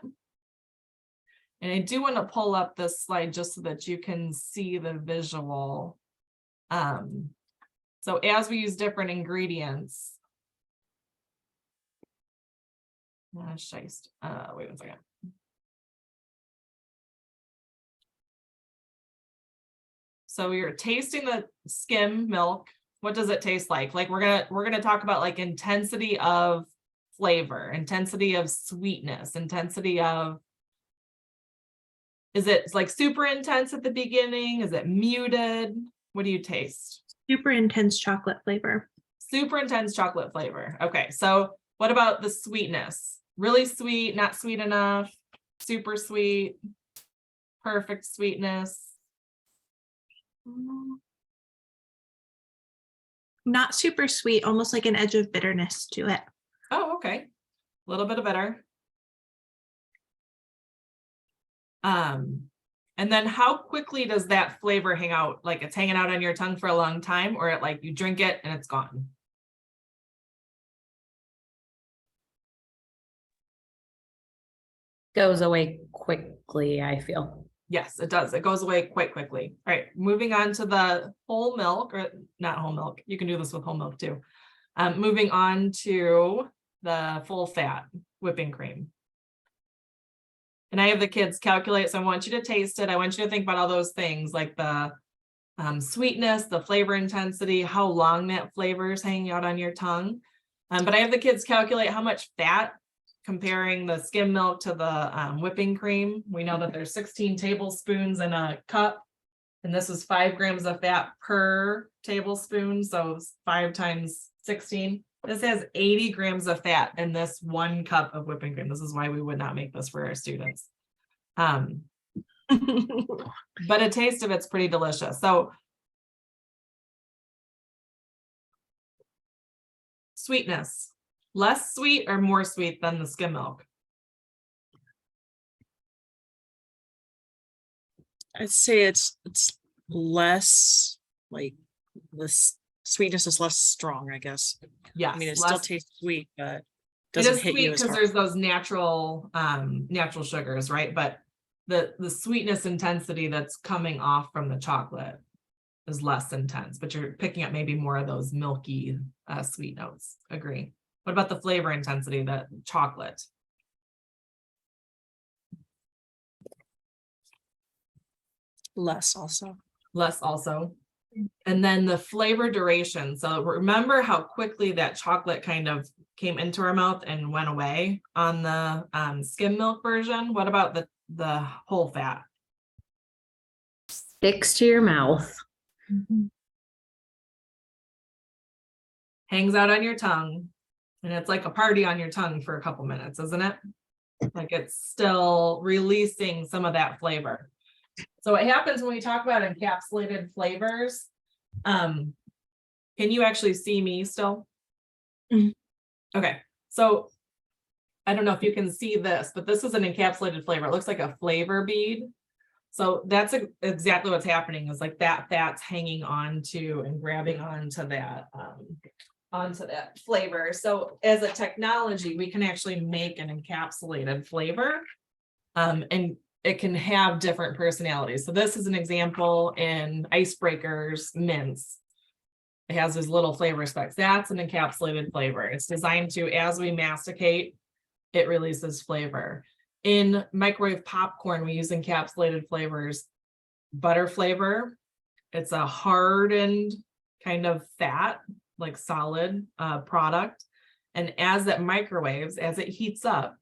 And I do want to pull up this slide just so that you can see the visual. So as we use different ingredients, wait 1 second. So you're tasting the skim milk. What does it taste like? Like we're gonna talk about like intensity of flavor, intensity of sweetness, intensity of, is it like super intense at the beginning? Is it muted? What do you taste? Super intense chocolate flavor. Super intense chocolate flavor. Okay, so what about the sweetness? Really sweet, not sweet enough, super sweet, perfect sweetness. Not super sweet, almost like an edge of bitterness to it. Oh, okay. A little bit of bitter. And then how quickly does that flavor hang out? Like it's hanging out on your tongue for a long time, or like you drink it and it's gone? Goes away quickly, I feel. Yes, it does. It goes away quite quickly. All right, moving on to the whole milk, or not whole milk. You can do this with whole milk too. Moving on to the full fat whipping cream. And I have the kids calculate, so I want you to taste it. I want you to think about all those things like the sweetness, the flavor intensity, how long that flavor is hanging out on your tongue. But I have the kids calculate how much fat, comparing the skim milk to the whipping cream. We know that there's 16 tablespoons in a cup, and this is 5 grams of fat per tablespoon. So 5 times 16. This has 80 grams of fat in this 1 cup of whipping cream. This is why we would not make this for our students. But a taste of it's pretty delicious. So sweetness, less sweet or more sweet than the skim milk? I'd say it's less, like this sweetness is less strong, I guess. Yes, I mean, it still tastes sweet, but it doesn't is hit sweet you as because hard. there's those natural sugars, right? But the sweetness intensity that's coming off from the chocolate is less intense, but you're picking up maybe more of those milky sweet notes. Agree. What about the flavor intensity, that chocolate? Less also. Less also. And then the flavor duration. So remember how quickly that chocolate kind of came into our mouth and went away on the skim milk version. What about the whole fat? Sticks to your mouth. Hangs out on your tongue, and it's like a party on your tongue for a couple minutes, isn't it? Like it's still releasing some of that flavor. So what happens when we talk about encapsulated flavors, can you actually see me still? Mhm. Okay, so I don't know if you can see this, but this is an encapsulated flavor. It looks like a flavor bead. So that's exactly what's happening, is like that fat's hanging on to and grabbing onto that flavor. So as a technology, we can actually make an encapsulated flavor, and it can have different personalities. So this is an example in icebreakers mints. It has these little flavor specks. That's an encapsulated flavor. It's designed to, as we masticate, it releases flavor. In microwave popcorn, we use encapsulated flavors. Butter flavor, it's a hardened kind of fat, like solid product. And as it microwaves, as it heats up,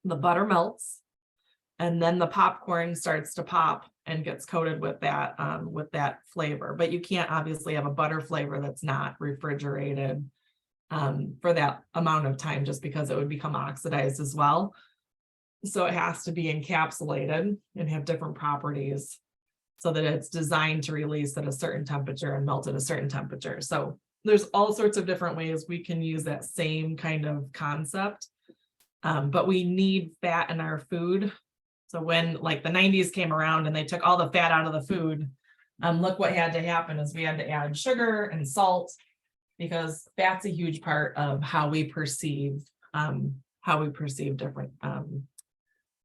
the butter melts. And then the popcorn starts to pop and gets coated with that flavor. But you can't obviously have a butter flavor that's not refrigerated for that amount of time, just because it would become oxidized as well. So it has to be encapsulated and have different properties so that it's designed to release at a certain temperature and melt at a certain temperature. So there's all sorts of different ways we can use that same kind of concept. But we need fat in our food. So when like the 90s came around and they took all the fat out of the food, look what had to happen is we had to add sugar and salt, because fat's a huge part of how we perceive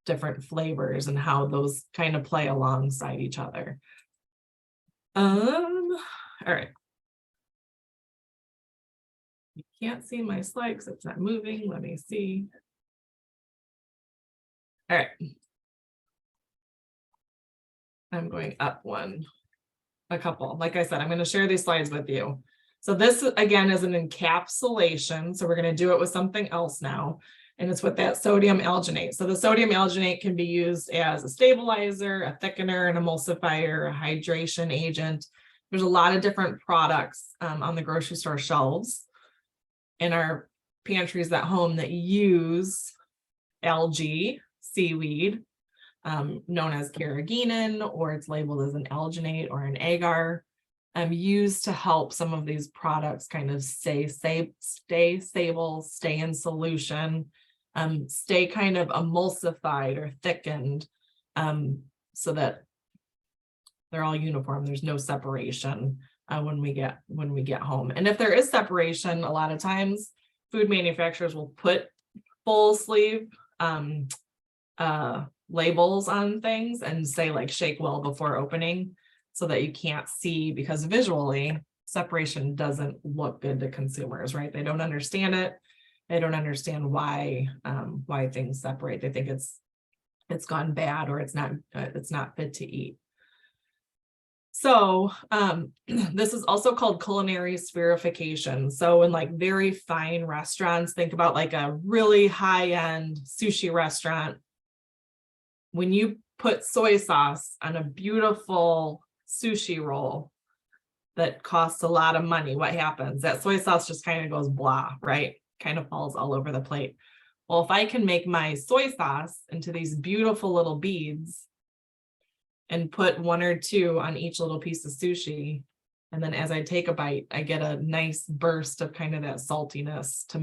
different flavors and how those kind of play alongside each other. All right. You can't see my slide because it's not moving. Let me see. All right. I'm going up a couple. Like I said, I'm going to share these slides with you. So this again is an encapsulation. So we're going to do it with something else now. And it's with that sodium alginate. So the sodium alginate can be used as a stabilizer, a thickener, an emulsifier, a hydration agent. There's a lot of different products on the grocery store shelves in our pantries at home that use algae, seaweed, known as carrageenan, or it's labeled as an alginate or an agar, used to help some of these products kind of stay stable, stay in solution, stay kind of emulsified or thickened, so that they're all uniform. There's no separation when we get home. And if there is separation, a lot of times food manufacturers will put full sleeve labels on things and say like shake well before opening, so that you can't see, because visually separation doesn't look good to consumers, right? They don't understand it. They don't understand why things separate. They think it's gone bad, or it's not fit to eat. So this is also called culinary spherification. So in like very fine restaurants, think about like a really high-end sushi restaurant. When you put soy sauce on a beautiful sushi roll that costs a lot of money, what happens? That soy sauce just kind of goes blah, right? Kind of falls all over the plate. Well, if I can make my soy sauce into these beautiful little beads and put one or two on each little piece of sushi, and then as I take a bite, I get a nice burst of kind of that saltiness to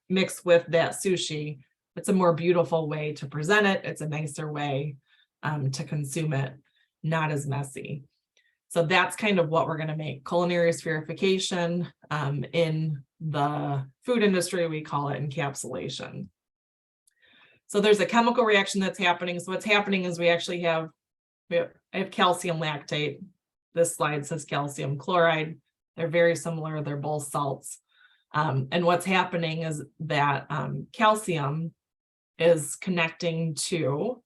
mix with that sushi. It's a more beautiful way to present it. It's a nicer way to consume it, not as messy. So that's kind of what we're going to make. Culinary spherification. In the food industry, we call it encapsulation. So there's a chemical reaction that's happening. So what's happening is I have calcium lactate. This slide says calcium chloride. They're very similar. They're both salts. And what's happening is that calcium is connecting to,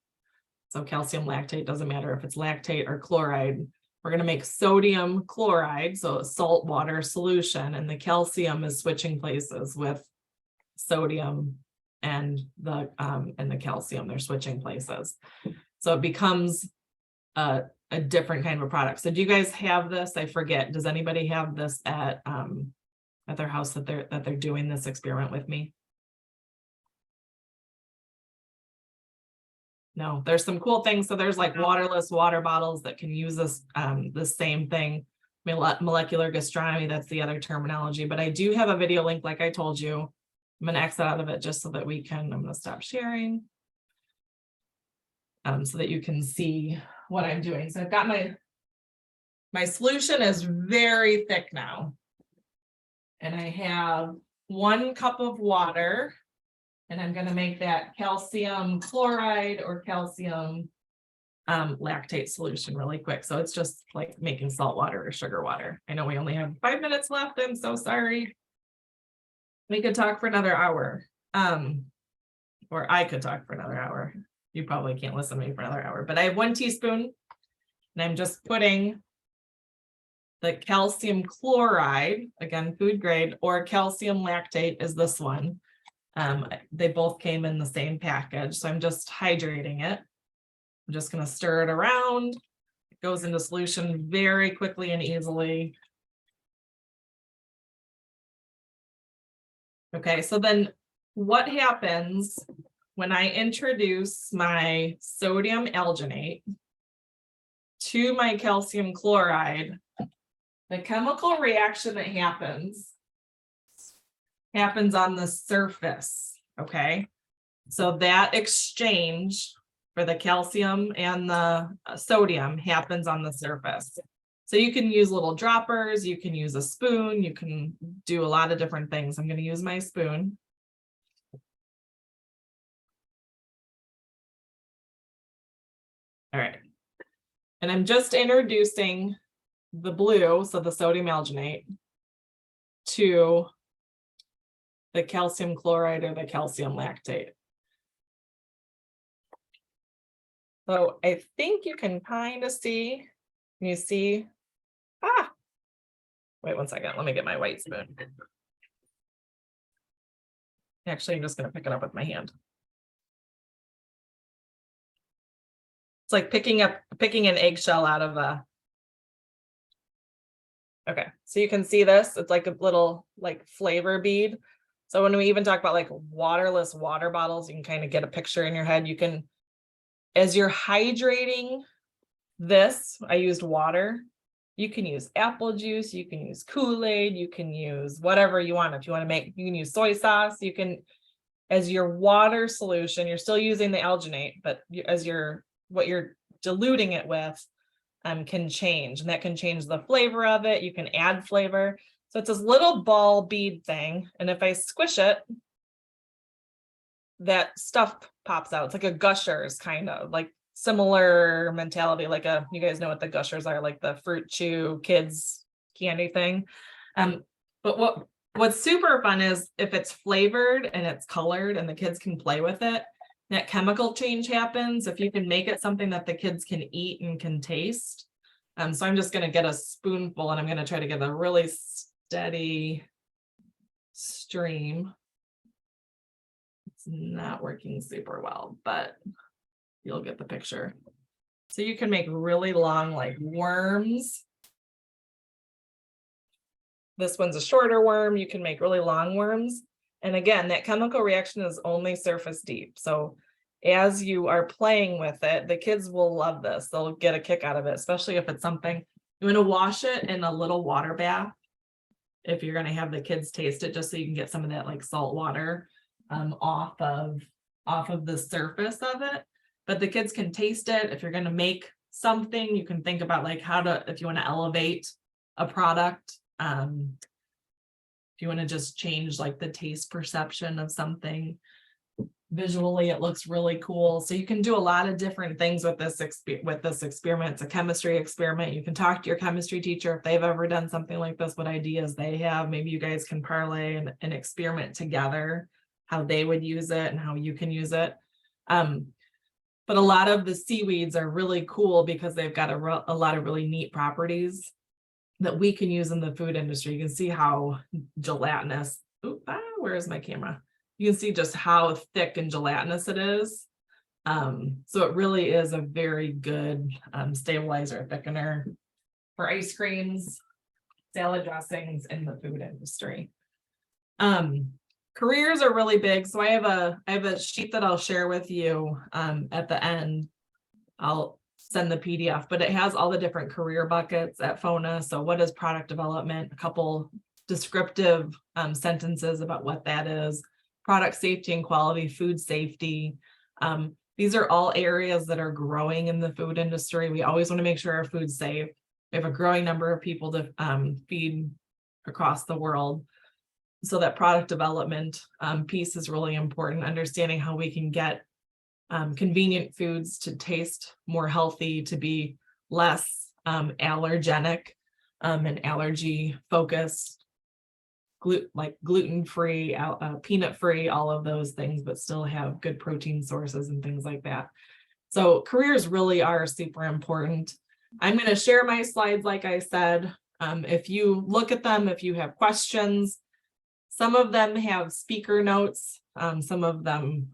so calcium lactate, doesn't matter if it's lactate or chloride. We're going to make sodium chloride, so a salt water solution, and the calcium is switching places with sodium and the calcium. They're switching places. So it becomes a different kind of a product. So do you guys have this? I forget. Does anybody have this at their house that they're doing this experiment with me? No, there's some cool things. So there's like waterless water bottles that can use this the same thing. Molecular gastronomy, that's the other terminology. But I do have a video link, like I told you. I'm going to exit out of it just so that I'm going to stop sharing. So that you can see what I'm doing. So I've got my solution is very thick now. And I have 1 cup of water. And I'm going to make that calcium chloride or calcium lactate solution really quick. So it's just like making salt water or sugar water. I know we only have 5 minutes left. I'm so sorry. We could talk for another hour. Or I could talk for another hour. You probably can't listen to me for another hour. But I have 1 teaspoon. And I'm just putting the calcium chloride, again, food grade, or calcium lactate is this one. They both came in the same package, so I'm just hydrating it. I'm just gonna stir it around. It goes into solution very quickly and easily. Okay, so then what happens when I introduce my sodium alginate to my calcium chloride? The chemical reaction that happens on the surface, okay? So that exchange for the calcium and the sodium happens on the surface. So you can use little droppers, you can use a spoon, you can do a lot of different things. I'm going to use my spoon. All right. And I'm just introducing the blue, so the sodium alginate, to the calcium chloride or the calcium lactate. So I think you can kind of see, you see, wait 1 second, let me get my white spoon. Actually, I'm just gonna pick it up with my hand. It's like picking an eggshell out of a. Okay, so you can see this, it's like a little like flavor bead. So when we even talk about like waterless water bottles, you can kind of get a picture in your head. You can, as you're hydrating this, I used water. You can use apple juice, you can use Kool-Aid, you can use whatever you want. If you want to make, you can use soy sauce, you can, as your water solution, you're still using the alginate, but as what you're diluting it with can change, and that can change the flavor of it. You can add flavor. So it's this little ball bead thing. And if I squish it, that stuff pops out. It's like a Gushers, kind of like similar mentality, like you guys know what the Gushers are, like the fruit chew kids candy thing. But what's super fun is if it's flavored and it's colored and the kids can play with it, that chemical change happens. If you can make it something that the kids can eat and can taste. So I'm just going to get a spoonful and I'm going to try to get a really steady stream. It's not working super well, but you'll get the picture. So you can make really long, like worms. This one's a shorter worm. You can make really long worms. And again, that chemical reaction is only surface deep. So as you are playing with it, the kids will love this. They'll get a kick out of it, especially if it's something you want to wash it in a little water bath. If you're going to have the kids taste it, just so you can get some of that like salt water off of the surface of it. But the kids can taste it. If you're going to make something, you can think about like if you want to elevate a product, if you want to just change like the taste perception of something. Visually, it looks really cool. So you can do a lot of different things with this experiment. It's a chemistry experiment. You can talk to your chemistry teacher if they've ever done something like this, what ideas they have. Maybe you guys can parlay and experiment together how they would use it and how you can use it. But a lot of the seaweeds are really cool because they've got a lot of really neat properties that we can use in the food industry. You can see how gelatinous. Where is my camera? You can see just how thick and gelatinous it is. So it really is a very good stabilizer, thickener for ice creams, salad dressings in the food industry. Careers are really big. So I have a sheet that I'll share with you at the end. I'll send the PDF, but it has all the different career buckets at FONA. So what is product development? A couple descriptive sentences about what that is. Product safety and quality, food safety. These are all areas that are growing in the food industry. We always want to make sure our food's safe. We have a growing number of people to feed across the world. So that product development piece is really important, understanding how we can get convenient foods to taste more healthy, to be less allergenic and allergy focused. Gluten-free, peanut-free, all of those things, but still have good protein sources and things like that. So careers really are super important. I'm going to share my slides, like I said. If you look at them, if you have questions, some of them have speaker notes, some of them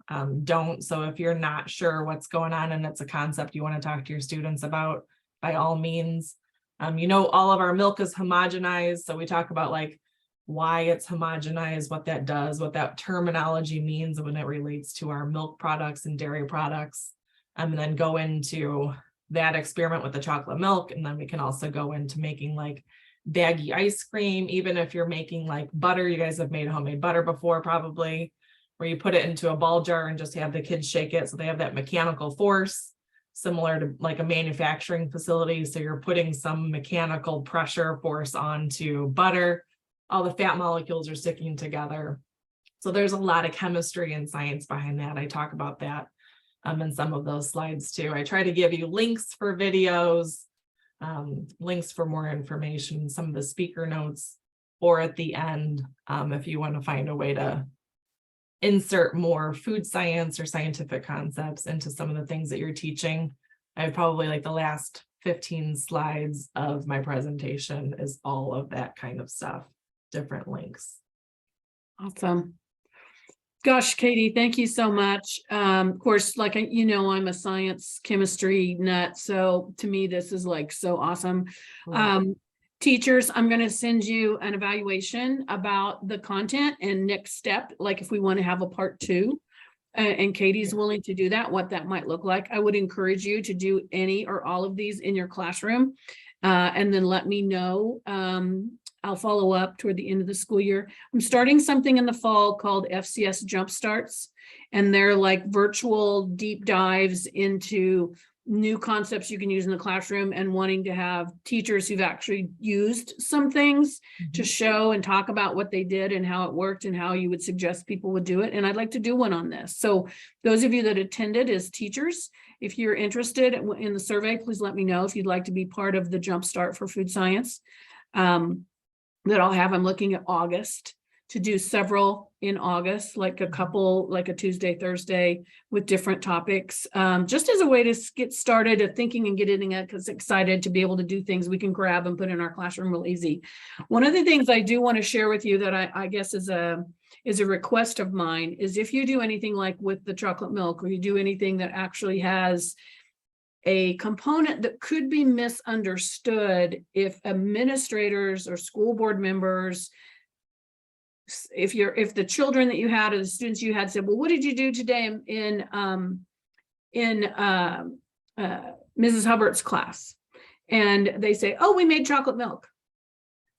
don't. So if you're not sure what's going on and it's a concept you want to talk to your students about, by all means. All of our milk is homogenized. So we talk about like why it's homogenized, what that does, what that terminology means when it relates to our milk products and dairy products. And then go into that experiment with the chocolate milk. And then we can also go into making like baggy ice cream. Even if you're making like butter, you guys have made homemade butter before probably, where you put it into a ball jar and just have the kids shake it. So they have that mechanical force, similar to like a manufacturing facility. So you're putting some mechanical pressure force onto butter. All the fat molecules are sticking together. So there's a lot of chemistry and science behind that. I talk about that in some of those slides too. I try to give you links for videos, links for more information, some of the speaker notes, or at the end, if you want to find a way to insert more food science or scientific concepts into some of the things that you're teaching. I have probably like the last 15 slides of my presentation is all of that kind of stuff, different links. Awesome. Gosh, Katie, thank you so much. Of course, like, I'm a science chemistry nut. So to me, this is like so awesome. Teachers, I'm going to send you an evaluation about the content and next step, like if we want to have a part 2 and Katie's willing to do that, what that might look like. I would encourage you to do any or all of these in your classroom and then let me know. I'll follow up toward the end of the school year. I'm starting something in the fall called FCS Jumpstarts, and they're like virtual deep dives into new concepts you can use in the classroom, and wanting to have teachers who've actually used some things to show and talk about what they did and how it worked and how you would suggest people would do it. And I'd like to do one on this. So those of you that attended as teachers, if you're interested in the survey, please let me know if you'd like to be part of the Jumpstart for Food Science. That I'll have. I'm looking at August to do several in August, like a couple, like a Tuesday, Thursday with different topics, just as a way to get started at thinking and getting it, because excited to be able to do things we can grab and put in our classroom real easy. One of the things I do want to share with you that I guess is a request of mine is if you do anything like with the chocolate milk, or you do anything that actually has a component that could be misunderstood, if administrators or school board members, if the children that you had or the students you had said, well, what did you do today in Mrs. Hubbard's class? And they say, oh, we made chocolate milk.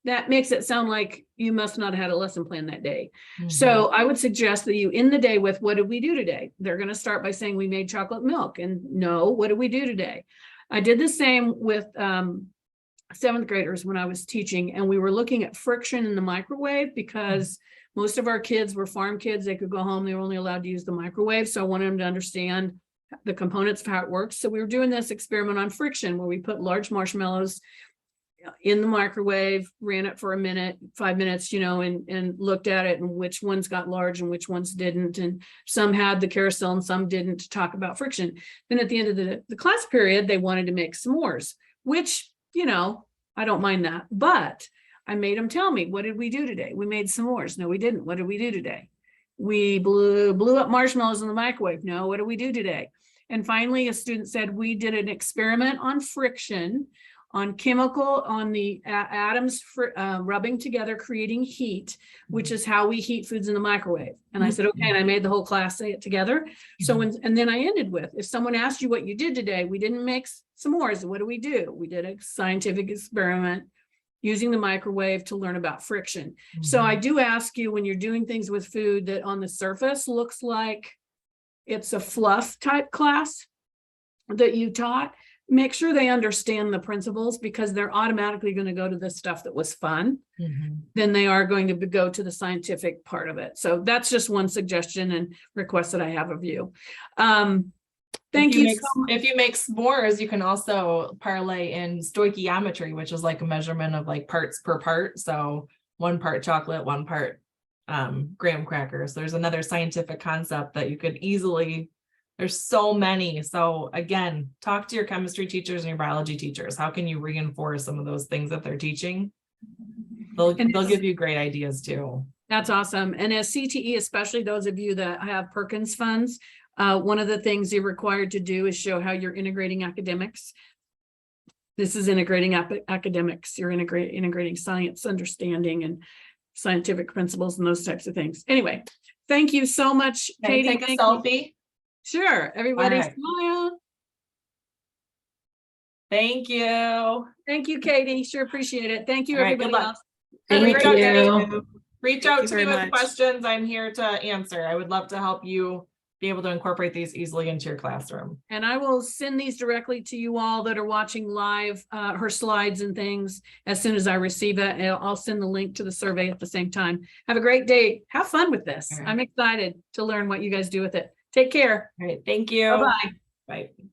That makes it sound like you must not have had a lesson plan that day. So I would suggest that you end the day with, what did we do today? They're going to start by saying we made chocolate milk, and no, what did we do today? I did the same with 7th graders when I was teaching, and we were looking at friction in the microwave because most of our kids were farm kids. They could go home. They were only allowed to use the microwave. So I wanted them to understand the components of how it works. So we were doing this experiment on friction where we put large marshmallows in the microwave, ran it for a minute, 5 minutes, and looked at it and which ones got large and which ones didn't. And some had the carousel and some didn't, to talk about friction. Then at the end of the class period, they wanted to make s'mores, which, I don't mind that. But I made them tell me, what did we do today? We made s'mores. No, we didn't. What did we do today? We blew up marshmallows in the microwave. No, what did we do today? And finally, a student said, we did an experiment on friction, on chemical, on the atoms rubbing together, creating heat, which is how we heat foods in the microwave. And I said, okay, and I made the whole class say it together. So, and then I ended with, if someone asked you what you did today, we didn't make s'mores. What do? We did a scientific experiment using the microwave to learn about friction. So I do ask you, when you're doing things with food that on the surface looks like it's a fluff type class that you taught, make sure they understand the principles, because they're automatically going to go to the stuff that was fun. Then they are going to go to the scientific part of it. So that's just one suggestion and request that I have of you. Thank you. If you make s'mores, you can also parlay in stoichiometry, which is like a measurement of like parts per part. So 1 part chocolate, 1 part graham crackers. There's another scientific concept that you could easily There's so many. So again, talk to your chemistry teachers and your biology teachers. How can you reinforce some of those things that they're teaching? They'll give you great ideas too. That's awesome. And as CTE, especially those of you that have Perkins funds, one of the things you're required to do is show how you're integrating academics. This is integrating academics. You're integrating science understanding and scientific principles and those types of things. Anyway, thank you so much, Can I Katie. take a Thank you. selfie? Sure. Everybody All right. smile. Thank you. Thank you, Katie. Sure appreciate it. Thank you, All right, good everybody luck. else. Thank Reach out to you. me. Reach Thank out you to me very with much. questions. I'm here to answer. I would love to help you be able to incorporate these easily into your classroom. And I will send these directly to you all that are watching live, her slides and things as soon as I receive it. And I'll send the link to the survey at the same time. Have a great day. Have fun with this. All right. I'm excited to learn what you guys do with it. Take care. All right, thank you. Bye-bye. Bye.